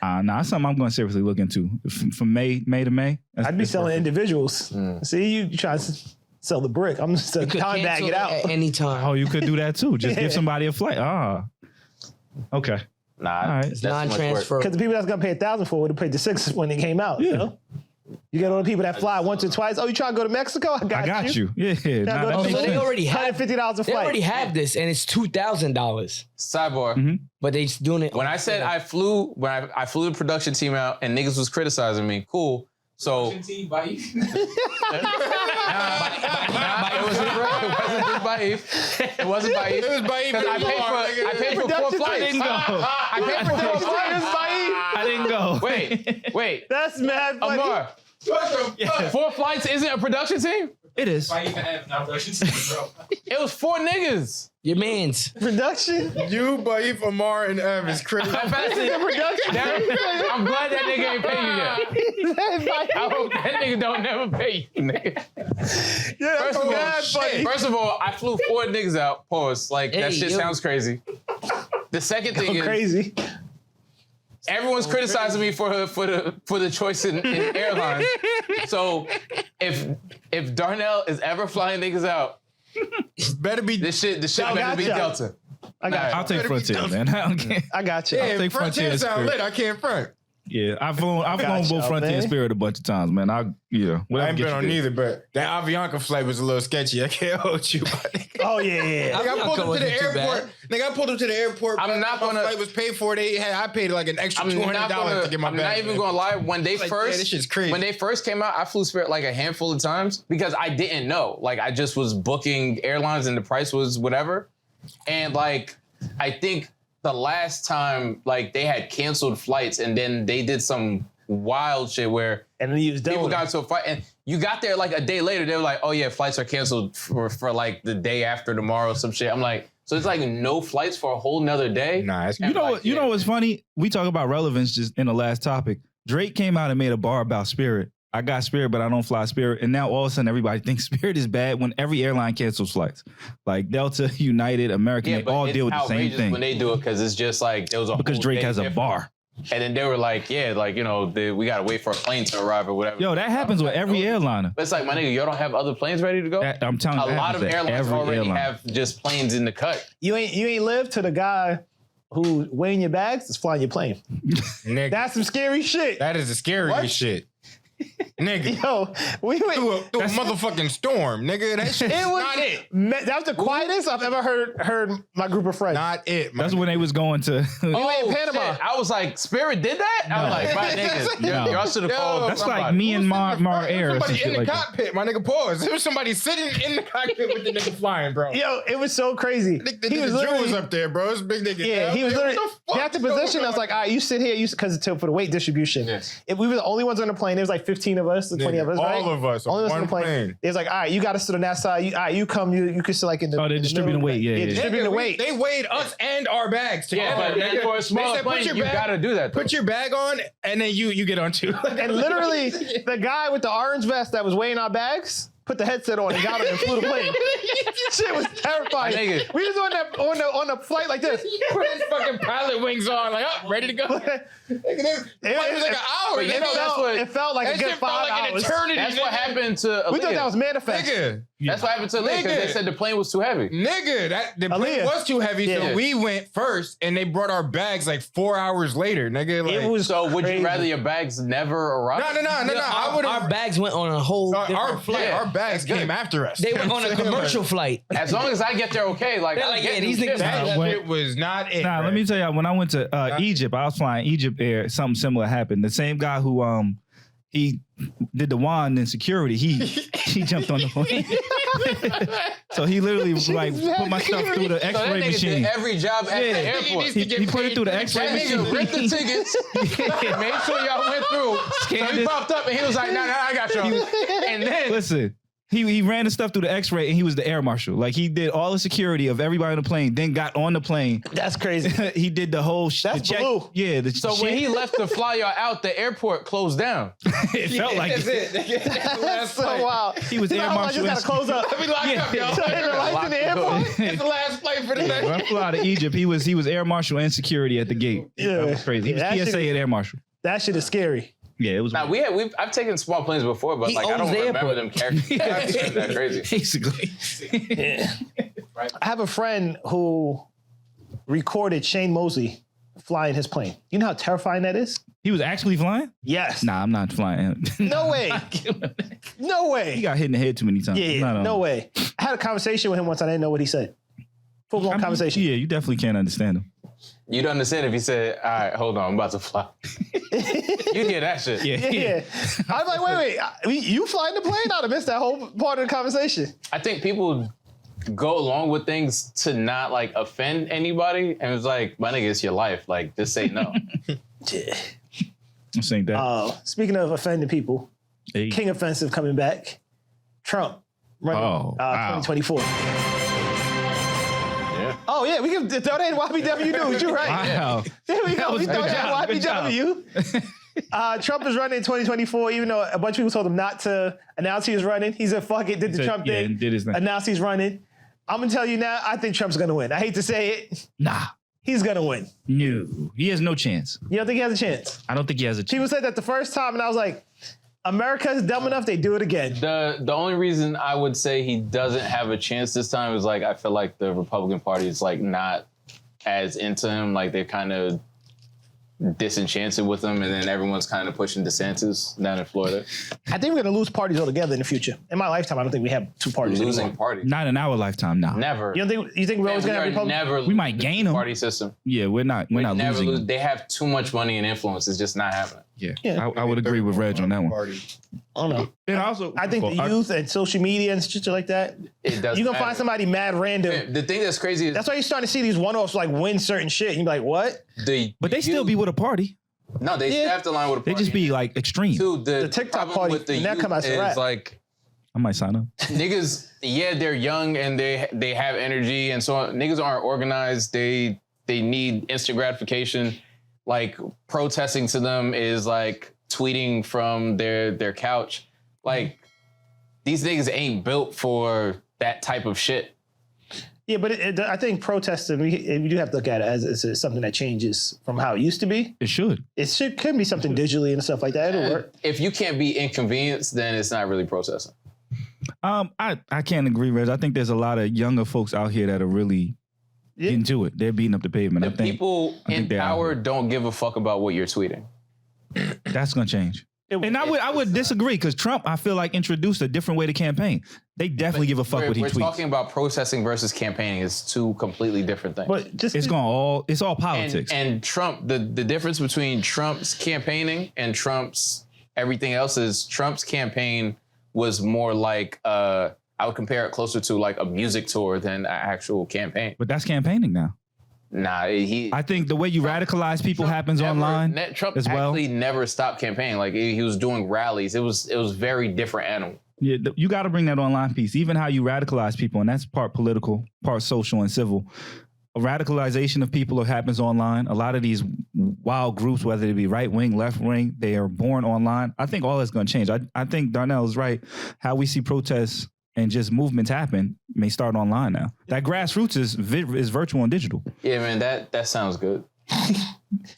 That's something I'm going to seriously look into. From May to May. I'd be selling individuals. Mm. See, you try to sell the brick. I'm just You could time bag cancel it out. at any time. Oh, you could do that too. Just give somebody a flight. Okay. Nah, All right. that's too much work. Non-transfer. Because the people that's gonna pay 1,000 for it would have paid the 6 when it came out. You know? You got all the people that fly once or twice. Oh, you trying to go to Mexico? I got you. Yeah, Trying to nah, go that to So makes Chile? they sense. already have $150 a They flight. already have this, and it's $2,000. Sidebar. But they just doing it. When I said I flew the production team out and niggas was criticizing me, cool. So it wasn't Baif. It wasn't Baif. It was Baif. Because I paid for 4 flights. I didn't go. I paid for 4 flights. I didn't go. Wait. That's mad funny. Amar, What the fuck? 4 flights isn't a production team? It is. It was 4 niggas. Your man's. Production? You, Baif, Amar, and Ev is critical. I'm glad that nigga ain't pay you yet. I hope that nigga don't never pay you, nigga. Yeah, that's mad funny. First of all, I flew 4 niggas out. Pause. Like that Hey, shit yo. sounds crazy. The second thing Go is crazy. everyone's criticizing me for the choice in airlines. So if Darnell is ever flying niggas out, Better be This shit I better be gotcha. Delta. I got you. I'll take Frontier, man. I don't care. I got you. I'll Yeah, take Frontier Frontier sound Spirit. lit. I can't front. Yeah, I've flown Gotcha, both Frontier man. and Spirit a bunch of times, man. I ain't been get on you neither, but that Avianca flight was a little sketchy. I can't hold you. Oh yeah. Nigga, I pulled up to wasn't the too airport. Nigga, I pulled up to the airport. I'm not my gonna- flight was paid for. I paid like an extra I'm $200 not to get my I'm bag. not even man. gonna lie. When they Like, first, yeah, this shit's crazy. When they first came out, I flew Spirit like a handful of times because I didn't know. Like I just was booking airlines and the price was whatever. And like I think the last time like they had canceled flights and then they did some wild shit where And then you was done people with got it. to a fight and you got there like a day later. They were like, "Oh yeah, flights are canceled for like the day after tomorrow." Some shit. I'm like, so it's like no flights for a whole nother day. Nah, it's You know what? You know what's funny? We talk about relevance just in the last topic. Drake came out and made a bar about Spirit. I got Spirit, but I don't fly Spirit. And now all of a sudden everybody thinks Spirit is bad when every airline cancels flights. Like Delta, United, American, Yeah, they but all it's deal with the same outrageous thing. when they do it because it's just like there was a Because whole Drake day has a difference. bar. And then they were like, yeah, like, you know, we got to wait for a plane to arrive or whatever. Yo, that happens with every airliner. But it's like, my nigga, y'all don't have other planes ready to go? I'm telling you, a that lot of happens at airlines every already airline. have just planes in the cut. You ain't lived to the guy who weighing your bags is flying your plane. nigga. That's some scary shit. That is the scariest shit. Nigga. Yo, we went Through a motherfucking storm, nigga. That shit It was not it. That was the quietest I've ever heard my group of friends. Not it. That's when they was going to. We went in Panama. Shit. I was like, Spirit did that? I was like, my niggas, No. y'all should have called That's somebody. like me and Mar Air or some Somebody shit in the like that. cockpit, my nigga. Pause. There was somebody sitting in the cockpit with the nigga flying, bro. Yo, it was so crazy. The He was nigga Drew literally was up there, bro. This big nigga. Yeah, he was What literally. the fuck He had to is going position us on? like, all right, you sit here, because for the weight distribution. Yes. If we were the only ones on the plane, there was like 15 of us, 20 of us, all right? of us on Only of us on one the plane. plane. It was like, all right, you got to sit on that side. All right, you come, you can sit like in the. Oh, they're in the distributing middle. weight, yeah. distributing the Nigga, weight. They weighed us and our bags Yeah, together. but nigga. for a They small said, plane, you gotta do that, though. Put your bag on, and then you get on too. And literally, the guy with the orange vest that was weighing our bags put the headset on and got on and flew the plane. Shit was terrifying. Nigga. We was on the flight like this. Put his fucking pilot wings on, like, oh, ready to go. Nigga, this flight was like an hour. But you nigga. know, that's what- it felt like That a good shit felt 5 like an hours. eternity. That's what nigga. happened to We thought Aaliyah. that was manifest. Nigga. That's what happened to Aaliyah because they Nigga. said the plane was too heavy. Nigga, the plane Aaliyah. was too heavy, Yeah. so we went first, and they brought our bags like 4 hours later, nigga. Like, It was So would crazy. you rather your bags never arrive? no. I would Our bags went on a whole our different flight, flight. our bags came after us. They went on a commercial flight. As long as I get there okay, like, They're I'm like, yeah, getting these shit. niggas- That Nah, shit was not it. Nah, bro. let me tell you, when I went to Egypt, I was flying Egypt Air. Something similar happened. The same guy who he did the wand in security. He jumped on the plane. So he literally like put my stuff through the So that X-ray nigga machine. did every job at the airport. He put it through the X-ray That machine. nigga ripped the tickets, made sure y'all went through. Scanned So he it. popped up and he was like, nah, I got y'all. And then Listen, he ran the stuff through the X-ray and he was the air marshal. Like he did all the security of everybody on the plane. Then got on the plane. That's crazy. He did the whole That's the check. blue. Yeah, the so shit. when he left to fly y'all out, the airport closed down. it felt like That's it. it. That's the last so flight. wild. He was He's air like, hold on, I marshal. just gotta close up. Let me lock up, yo. So they were lights in the airport. It's the last flight for the night. When I flew out of Egypt, he was air marshal and security at the gate. Yeah. That was crazy. He Yeah, that was shit TSA is- and air marshal. That shit is scary. Yeah, it was Now I've taken small planes before, but He like I owns don't the remember airport. them characters that crazy. basically. I have a friend who recorded Shane Mosley flying his plane. You know how terrifying that is? He was actually flying? Yes. Nah, I'm not flying. No way. No way. He got hit in the head too many times. Yeah, no way. I had a conversation with him once. I didn't know what he said. Full-blown conversation. Yeah, you definitely can't understand him. You'd understand if he said, all right, hold on, I'm about to fly. You'd hear that shit. Yeah. I'm like, wait. You flying the plane? I'd have missed that whole part of the conversation. I think people go along with things to not like offend anybody. And it's like, my nigga, it's your life. Like, just say no. I'm saying that. Speaking of offending people, Hey. King Offensive coming back. Trump running Oh, wow. 2024. Yeah. Oh, yeah, we can throw that in YBW News. You're right. Wow. There we go. was We good throw job, good that YBW. Trump is running in 2024, even though a bunch of people told him not to announce he was running. He said, fuck it, did the said, Trump yeah, thing. did his thing. Announced he's running. I'm going to tell you now, I think Trump's going to win. I hate to say it. Nah. He's going to win. No. He has no chance. You don't think he has a chance? I don't think he has a chance. People said that the first time, and I was like, America is dumb enough, they do it again. The only reason I would say he doesn't have a chance this time is like I feel like the Republican Party is like not as into him. Like they're kind of disenchanted with him, and then everyone's kind of pushing DeSantis down in Florida. I think we're gonna lose parties altogether in the future. In my lifetime, I don't think we have two parties Losing anymore. parties. Not in our lifetime now. Never. You think we're always gonna have Republicans? Never. We might gain them. Party system. Yeah, we're not Never losing lose. them. They have too much money and influence. It's just not happening. Yeah. I would agree with Reg on that one. I don't know. And also, I think the youth and social media and shit like that. It doesn't. You gonna find somebody mad random. The thing that's crazy is That's why you're starting to see these one-offs like win certain shit. You be like, what? But they still be with a party. No, they still have to line with a party. They just be like extreme. Dude, The TikTok problem party, with the when that youth come out, it's a is wrap. like I might sign up. niggas. Yeah, they're young and they have energy and so on. Niggas aren't organized. They need instant gratification. Like protesting to them is like tweeting from their couch. Like these niggas ain't built for that type of shit. Yeah, but I think protesting, we do have to look at it as something that changes from how it used to be. It should. Can be something digitally and stuff like that. It'll work. If you can't be inconvenienced, then it's not really protesting. I can't agree, Reg. I think there's a lot of younger folks out here that are really into it. They're beating up the pavement. The people in power don't give a fuck about what you're tweeting. That's gonna change. And I would disagree because Trump, I feel like, introduced a different way to campaign. They definitely give a fuck what he tweets. We're talking about protesting versus campaigning is two completely different things. But just it's all politics. And Trump, the difference between Trump's campaigning and Trump's everything else is Trump's campaign was more like I would compare it closer to like a music tour than an actual campaign. But that's campaigning now. Nah, I think the way you radicalize people happens online Trump as well. actually never stopped campaigning. Like he was doing rallies. It was very different animal. Yeah, you got to bring that online piece. Even how you radicalize people, and that's part political, part social and civil. A radicalization of people happens online. A lot of these wild groups, whether it be right wing, left wing, they are born online. I think all that's going to change. I think Darnell is right. How we see protests and just movements happen may start online now. That grassroots is virtual and digital. Yeah, man, that sounds good.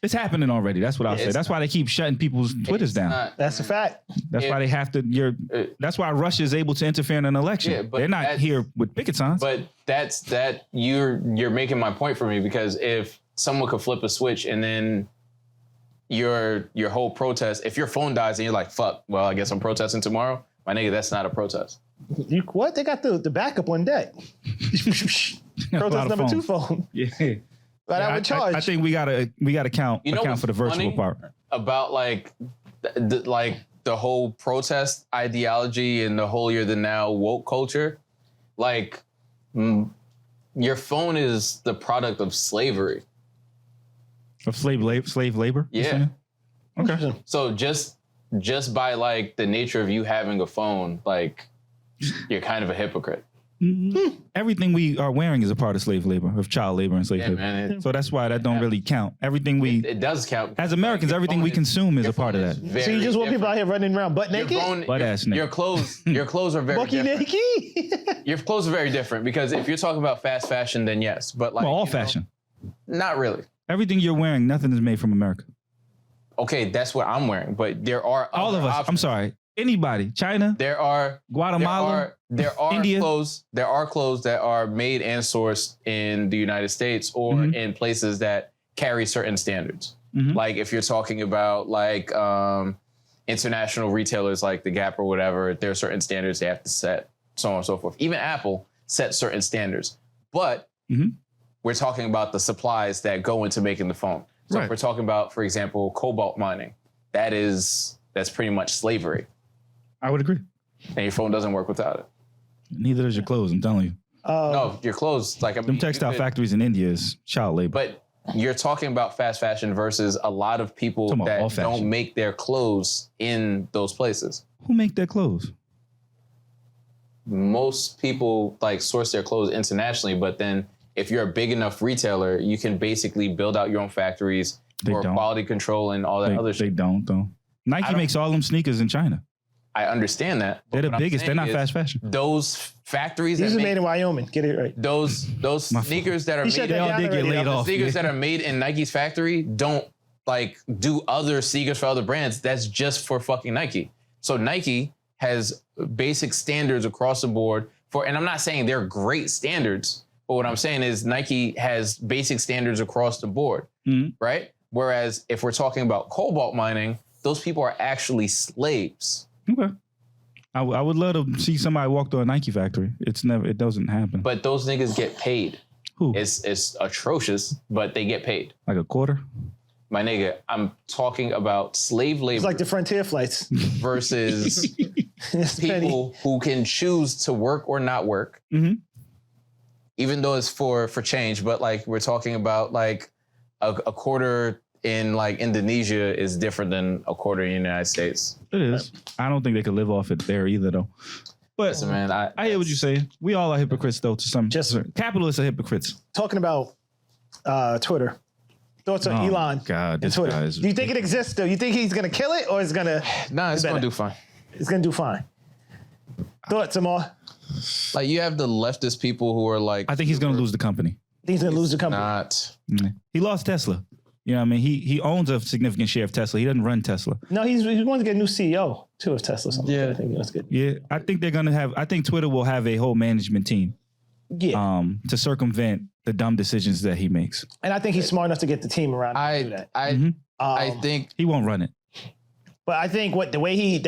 It's happening already. That's what I'll say. That's why they keep shutting people's Twitters down. That's a fact. That's why they have to. That's why Russia is able to interfere in an election. Yeah, but they're not here with picket signs. But you're making my point for me because if someone could flip a switch and then your whole protest, if your phone dies and you're like, fuck, well, I guess I'm protesting tomorrow. My nigga, that's not a protest. What? They got the backup on deck. Protest number 2 phone. Yeah. But I would charge. I think we gotta account for the virtual part about like the whole protest ideology and the holier than now woke culture. Like your phone is the product of slavery. Of slave labor. Yeah. Okay. So just by like the nature of you having a phone, like you're kind of a hypocrite. Mm-hmm. Everything we are wearing is a part of slave labor, of child labor and slave labor. Man, so that's why that don't really count. Everything it does count. As Americans, everything we consume is a part of that. So you just want people out here running around butt naked? Butt ass naked. Your clothes are very Bucky different. naked? Your clothes are very different because if you're talking about fast fashion, then yes. But like all fashion. Not really. Everything you're wearing, nothing is made from America. Okay, that's what I'm wearing, but there are all of us. options. I'm sorry. Anybody, China, there are Guatemala, there are India. clothes. There are clothes that are made and sourced in the United States or in places that carry certain standards. Like if you're talking about like international retailers like the Gap or whatever, there are certain standards they have to set, so on and so forth. Even Apple sets certain standards, but we're talking about the supplies that go into making the phone. So if we're talking about, for example, cobalt mining, that's pretty much slavery. I would agree. And your phone doesn't work without it. Neither does your clothes, I'm telling you. No, your clothes, like them textile factories in India is child labor. But you're talking about fast fashion versus a lot of people that don't make their clothes in those places. Who make their clothes? Most people like source their clothes internationally, but then if you're a big enough retailer, you can basically build out your own factories for quality control and all that other shit. They don't, though. Nike makes all them sneakers in China. I understand that. They're the biggest. They're not fast fashion. Those factories. These are made in Wyoming. Get it right. Those sneakers that are made. They all did get laid off. Sneakers that are made in Nike's factory don't like do other sneakers for other brands. That's just for fucking Nike. So Nike has basic standards across the board and I'm not saying they're great standards, but what I'm saying is Nike has basic standards across the board, right? Whereas if we're talking about cobalt mining, those people are actually slaves. Okay. I would love to see somebody walk through a Nike factory. It doesn't happen. But those niggas get paid. Who? It's atrocious, but they get paid. Like a quarter? My nigga, I'm talking about slave labor. It's like the Frontier flights. Versus people who can choose to work or not work. Even though it's for change, but like we're talking about like a quarter in like Indonesia is different than a quarter in the United States. It is. I don't think they could live off it there either though. But listen, man, I hear what you're saying. We all are hypocrites though to some. Capitalists are hypocrites. Talking about Twitter. Thoughts on Elon? God, and this Twitter. guy is. Do you think it exists though? You think he's gonna kill it or it's gonna? Nah, it's gonna do fine. It's gonna do fine. Thoughts, Amar? Like you have the leftist people who are like, I think he's gonna lose the company. He's gonna lose the company. Not. He lost Tesla. You know what I mean? He owns a significant share of Tesla. He doesn't run Tesla. No, he's going to get a new CEO too of Tesla. Yeah, I think that's good. Yeah, I think they're gonna have. I think Twitter will have a whole management team. Yeah. To circumvent the dumb decisions that he makes. And I think he's smart enough to get the team around to do that. I think he won't run it. But I think the way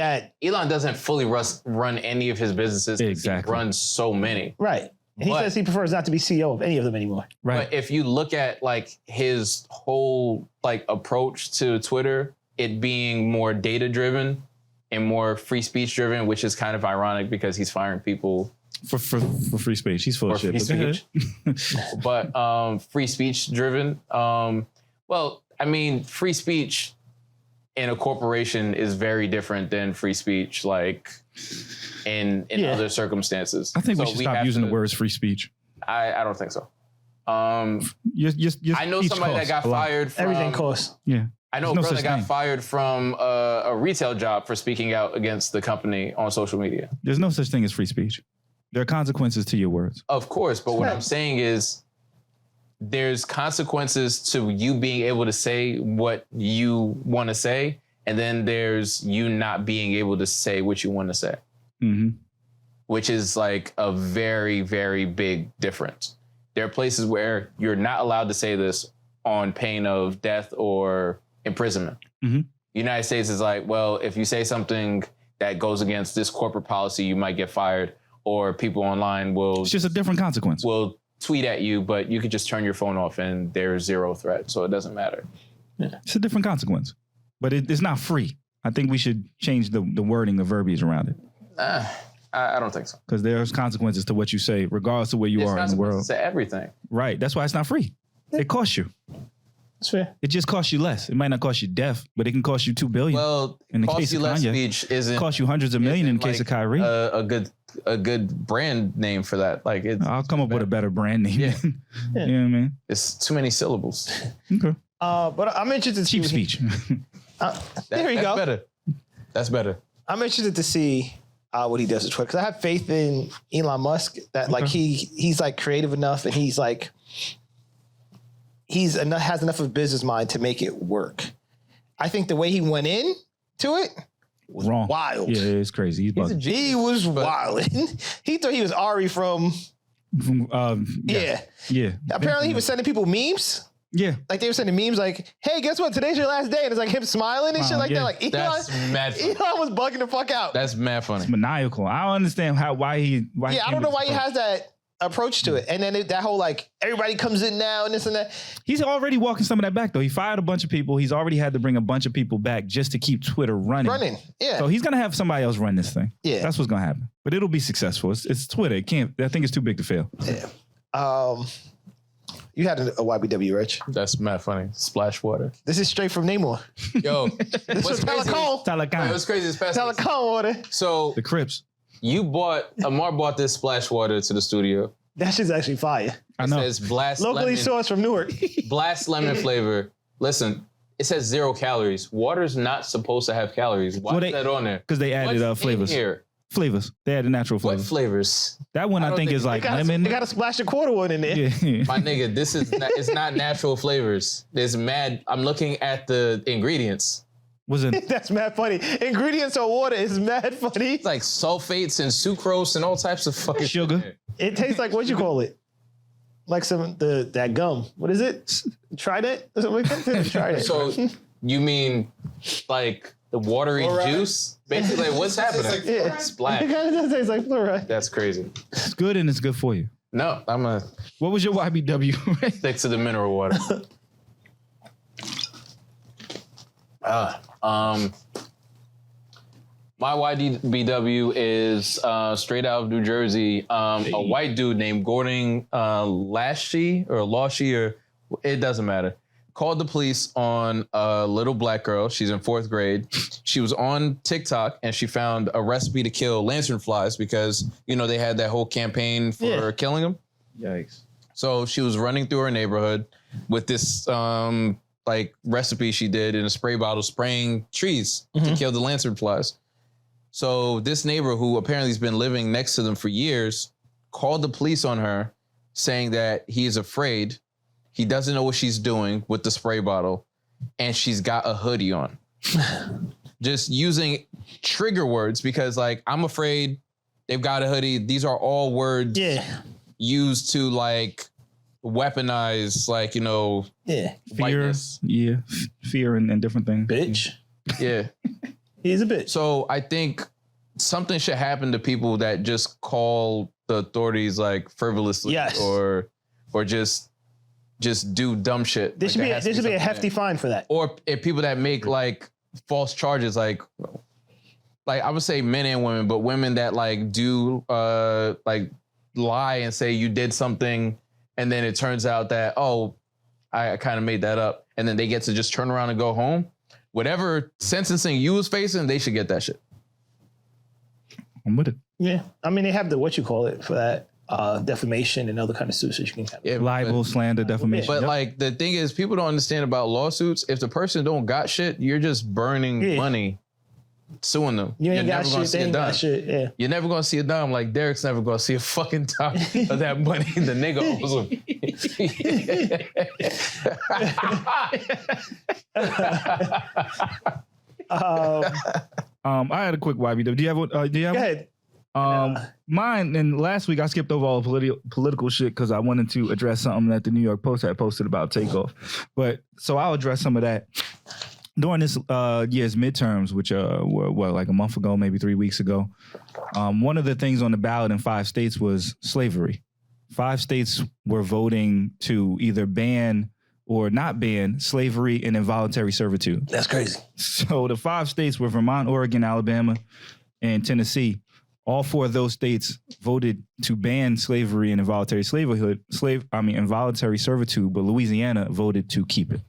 Elon doesn't fully run any of his businesses. Exactly. He runs so many. Right. And he says he prefers not to be CEO of any of them anymore. Right. But if you look at like his whole like approach to Twitter, it being more data driven and more free speech driven, which is kind of ironic because he's firing people for free speech. He's full of shit. But free speech driven. Well, I mean, free speech in a corporation is very different than free speech like in other circumstances. I think we should stop using the words free speech. I don't think so. I know each somebody that got fired from everything costs. Yeah. I know a girl that got fired from a retail job for speaking out against the company on social media. There's no such thing as free speech. There are consequences to your words. Of course, but what I'm saying is there's consequences to you being able to say what you want to say, and then there's you not being able to say what you want to say, which is like a very, very big difference. There are places where you're not allowed to say this on pain of death or imprisonment. United States is like, well, if you say something that goes against this corporate policy, you might get fired, or people online will... It's just a different consequence. ...will tweet at you, but you could just turn your phone off and there's zero threat, so it doesn't matter. Yeah. It's a different consequence, but it's not free. I think we should change the wording, the verbiage around it. I don't think so. Because there's consequences to what you say, regardless of where you are in the world. To everything. Right. That's why it's not free. It costs you. That's fair. It just costs you less. It might not cost you death, but it can cost you $2 billion. Well, in the cost case you of less Kanye, speech isn't cost you hundreds of millions in the case of Kyrie. A good brand name for that. Like I'll come up with a better brand name. Yeah. You know what I mean? It's too many syllables. Okay. But I'm interested to cheap speech. There you go. Better. That's better. I'm interested to see what he does with Twitter because I have faith in Elon Musk that like he's like creative enough and he's like has enough of a business mind to make it work. I think the way he went in to it was wrong. Wild. Yeah, it's crazy. He was wild. He thought he was Ari from yeah. Apparently he was sending people memes. Yeah. Like they were sending memes like, hey, guess what? Today's your last day. And it's like him smiling and shit like that. Like that's mad funny. Elon was bugging the fuck out. That's mad funny. It's maniacal. I don't understand why he I don't know why he has that approach to it. And then that whole like everybody comes in now and this and that. He's already walking some of that back though. He fired a bunch of people. He's already had to bring a bunch of people back just to keep Twitter running. Yeah. So he's gonna have somebody else run this thing. Yeah. That's what's gonna happen. But it'll be successful. It's Twitter. It can't. I think it's too big to fail. Yeah. You had a YBW, Rich. That's mad funny. Splash water. This is straight from Namor. Yo, this was Telecom. It was crazy this past Telecom water. So the Crips. Amar bought this splash water to the studio. That shit's actually fire. It says blast locally sourced from Newark. Blast lemon flavor. Listen, it says 0 calories. Water's not supposed to have calories. Why is that on there? Because they added flavors. Here? Flavors. They added natural flavors. What flavors? That one I think is like lemon. They got a splash of quarter one in there. Yeah. My nigga, this is it's not natural flavors. There's mad. I'm looking at the ingredients. Was it? That's mad funny. Ingredients of water is mad funny. It's like sulfates and sucrose and all types of fucking Sugar. shit. It tastes like, what'd you call it? Like that gum. What is it? Trident? Is it like that? Trident. So you mean like the watery juice? Basically, like, what's happening? Yeah. Splash. It kind of does taste like fluoride. That's crazy. It's good and it's good for you. No, I'm gonna What was your YBW? stick to the mineral water. My YBW is straight out of New Jersey. A white dude named Gordon Lashy, or it doesn't matter. Called the police on a little black girl. She's in 4th grade. She was on TikTok and she found a recipe to kill lanternflies because, they had that whole campaign for killing them. Yikes. So she was running through her neighborhood with this recipe she did in a spray bottle, spraying trees to kill the lanternflies. So this neighbor, who apparently has been living next to them for years, called the police on her, saying that he is afraid. He doesn't know what she's doing with the spray bottle, and she's got a hoodie on. Just using trigger words because, like, I'm afraid, they've got a hoodie. These are all words used to, like, weaponize, like, fear. whiteness. Yeah. Fear and different things. Bitch. Yeah. He's a bitch. So I think something should happen to people that just call the authorities like frivolously or just do dumb shit. There should be a hefty fine for that. Or if people that make like false charges, like I would say men and women, but women that like do like lie and say you did something and then it turns out that, I kind of made that up, and then they get to just turn around and go home. Whatever sentencing you was facing, they should get that shit. I'm with it. Yeah. I mean, they have the, for that, defamation and other kind of suits that you can have. Libel, slander, defamation. But like the thing is, people don't understand about lawsuits. If the person don't got shit, you're just burning money suing them. You ain't You're got never gonna shit, see they a ain't dime. got shit, yeah. You're never gonna see a dime. Like Derek's never gonna see a fucking dime of that money the nigga owes him. I had a quick YBW. Do you have one? Do you have? Go ahead. Mine, and last week I skipped over all the political shit because I wanted to address something that the New York Post had posted about Takeoff. But so I'll address some of that. During this year's midterms, which were like a month ago, maybe 3 weeks ago, one of the things on the ballot in 5 states was slavery. 5 states were voting to either ban or not ban slavery and involuntary servitude. That's crazy. So the 5 states were Vermont, Oregon, Alabama, and Tennessee. All 4 of those states voted to ban slavery and involuntary involuntary servitude, but Louisiana voted to keep it.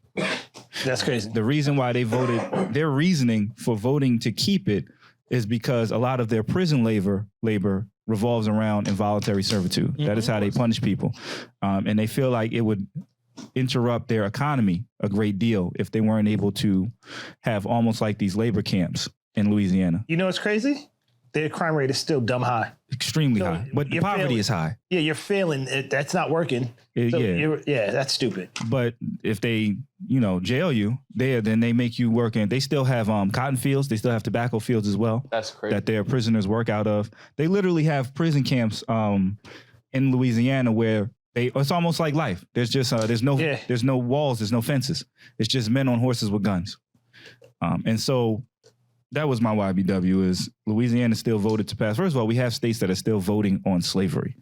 That's crazy. The reason why they voted, their reasoning for voting to keep it is because a lot of their prison labor revolves around involuntary servitude. Mm-hmm. That is how they punish people. And they feel like it would interrupt their economy a great deal if they weren't able to have almost like these labor camps in Louisiana. You know what's crazy? Their crime rate is still dumb high. Extremely high. But the poverty is high. Yeah, you're failing. That's not working. That's stupid. But if they, jail you there, then they make you work in. They still have cotton fields. They still have tobacco fields as well. That's crazy. That their prisoners work out of. They literally have prison camps in Louisiana where it's almost like life. There's just there's no walls, there's no fences. It's just men on horses with guns. And so that was my YBW is Louisiana still voted to pass. First of all, we have states that are still voting on slavery,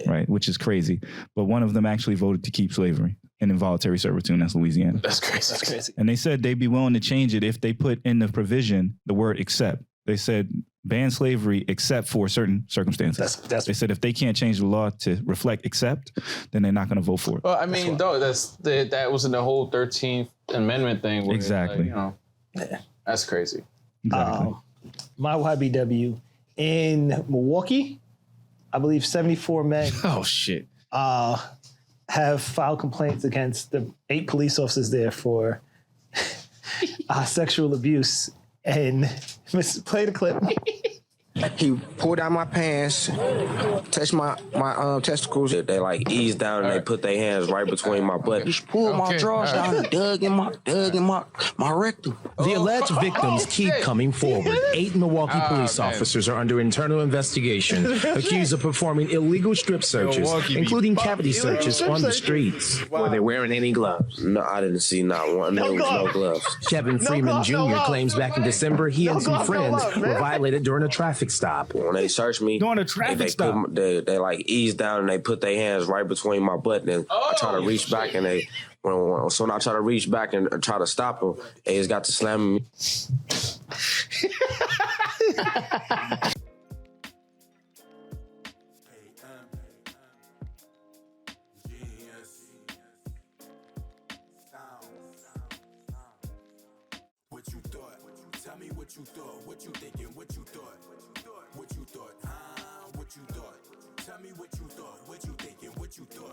right? Which is crazy. But one of them actually voted to keep slavery and involuntary servitude, and that's Louisiana. That's crazy. And they said they'd be willing to change it if they put in the provision the word except. They said ban slavery except for certain circumstances. They said if they can't change the law to reflect except, then they're not going to vote for it. Well, I mean, that was in the whole 13th Amendment thing. Where exactly. That's crazy. Exactly. My YBW in Milwaukee, I believe 74 men. Oh shit. Have filed complaints against the 8 police officers there for sexual abuse. And play the clip. He pulled out my pants, touched my testicles. They like eased down and they put their hands right between my butt. He pulled my drawers down and dug in my rectum. The alleged victims keep coming forward. 8 Milwaukee police officers are under internal investigation, accused of performing illegal strip searches, including cavity searches on the streets. Were they wearing any gloves? No, I didn't see not one. There was no gloves. Kevin Freeman Jr. claims back in December he and some friends were violated during a traffic stop. When they searched me, During a traffic stop. They like eased down and they put their hands right between my butt. And I try to reach back and when I try to reach back and try to stop them, they just got to slam me. What you thought? Tell me what you thought. What you thinking? What you thought? What you thought? What you thought? Tell me what you thought. What you thinking? What you thought?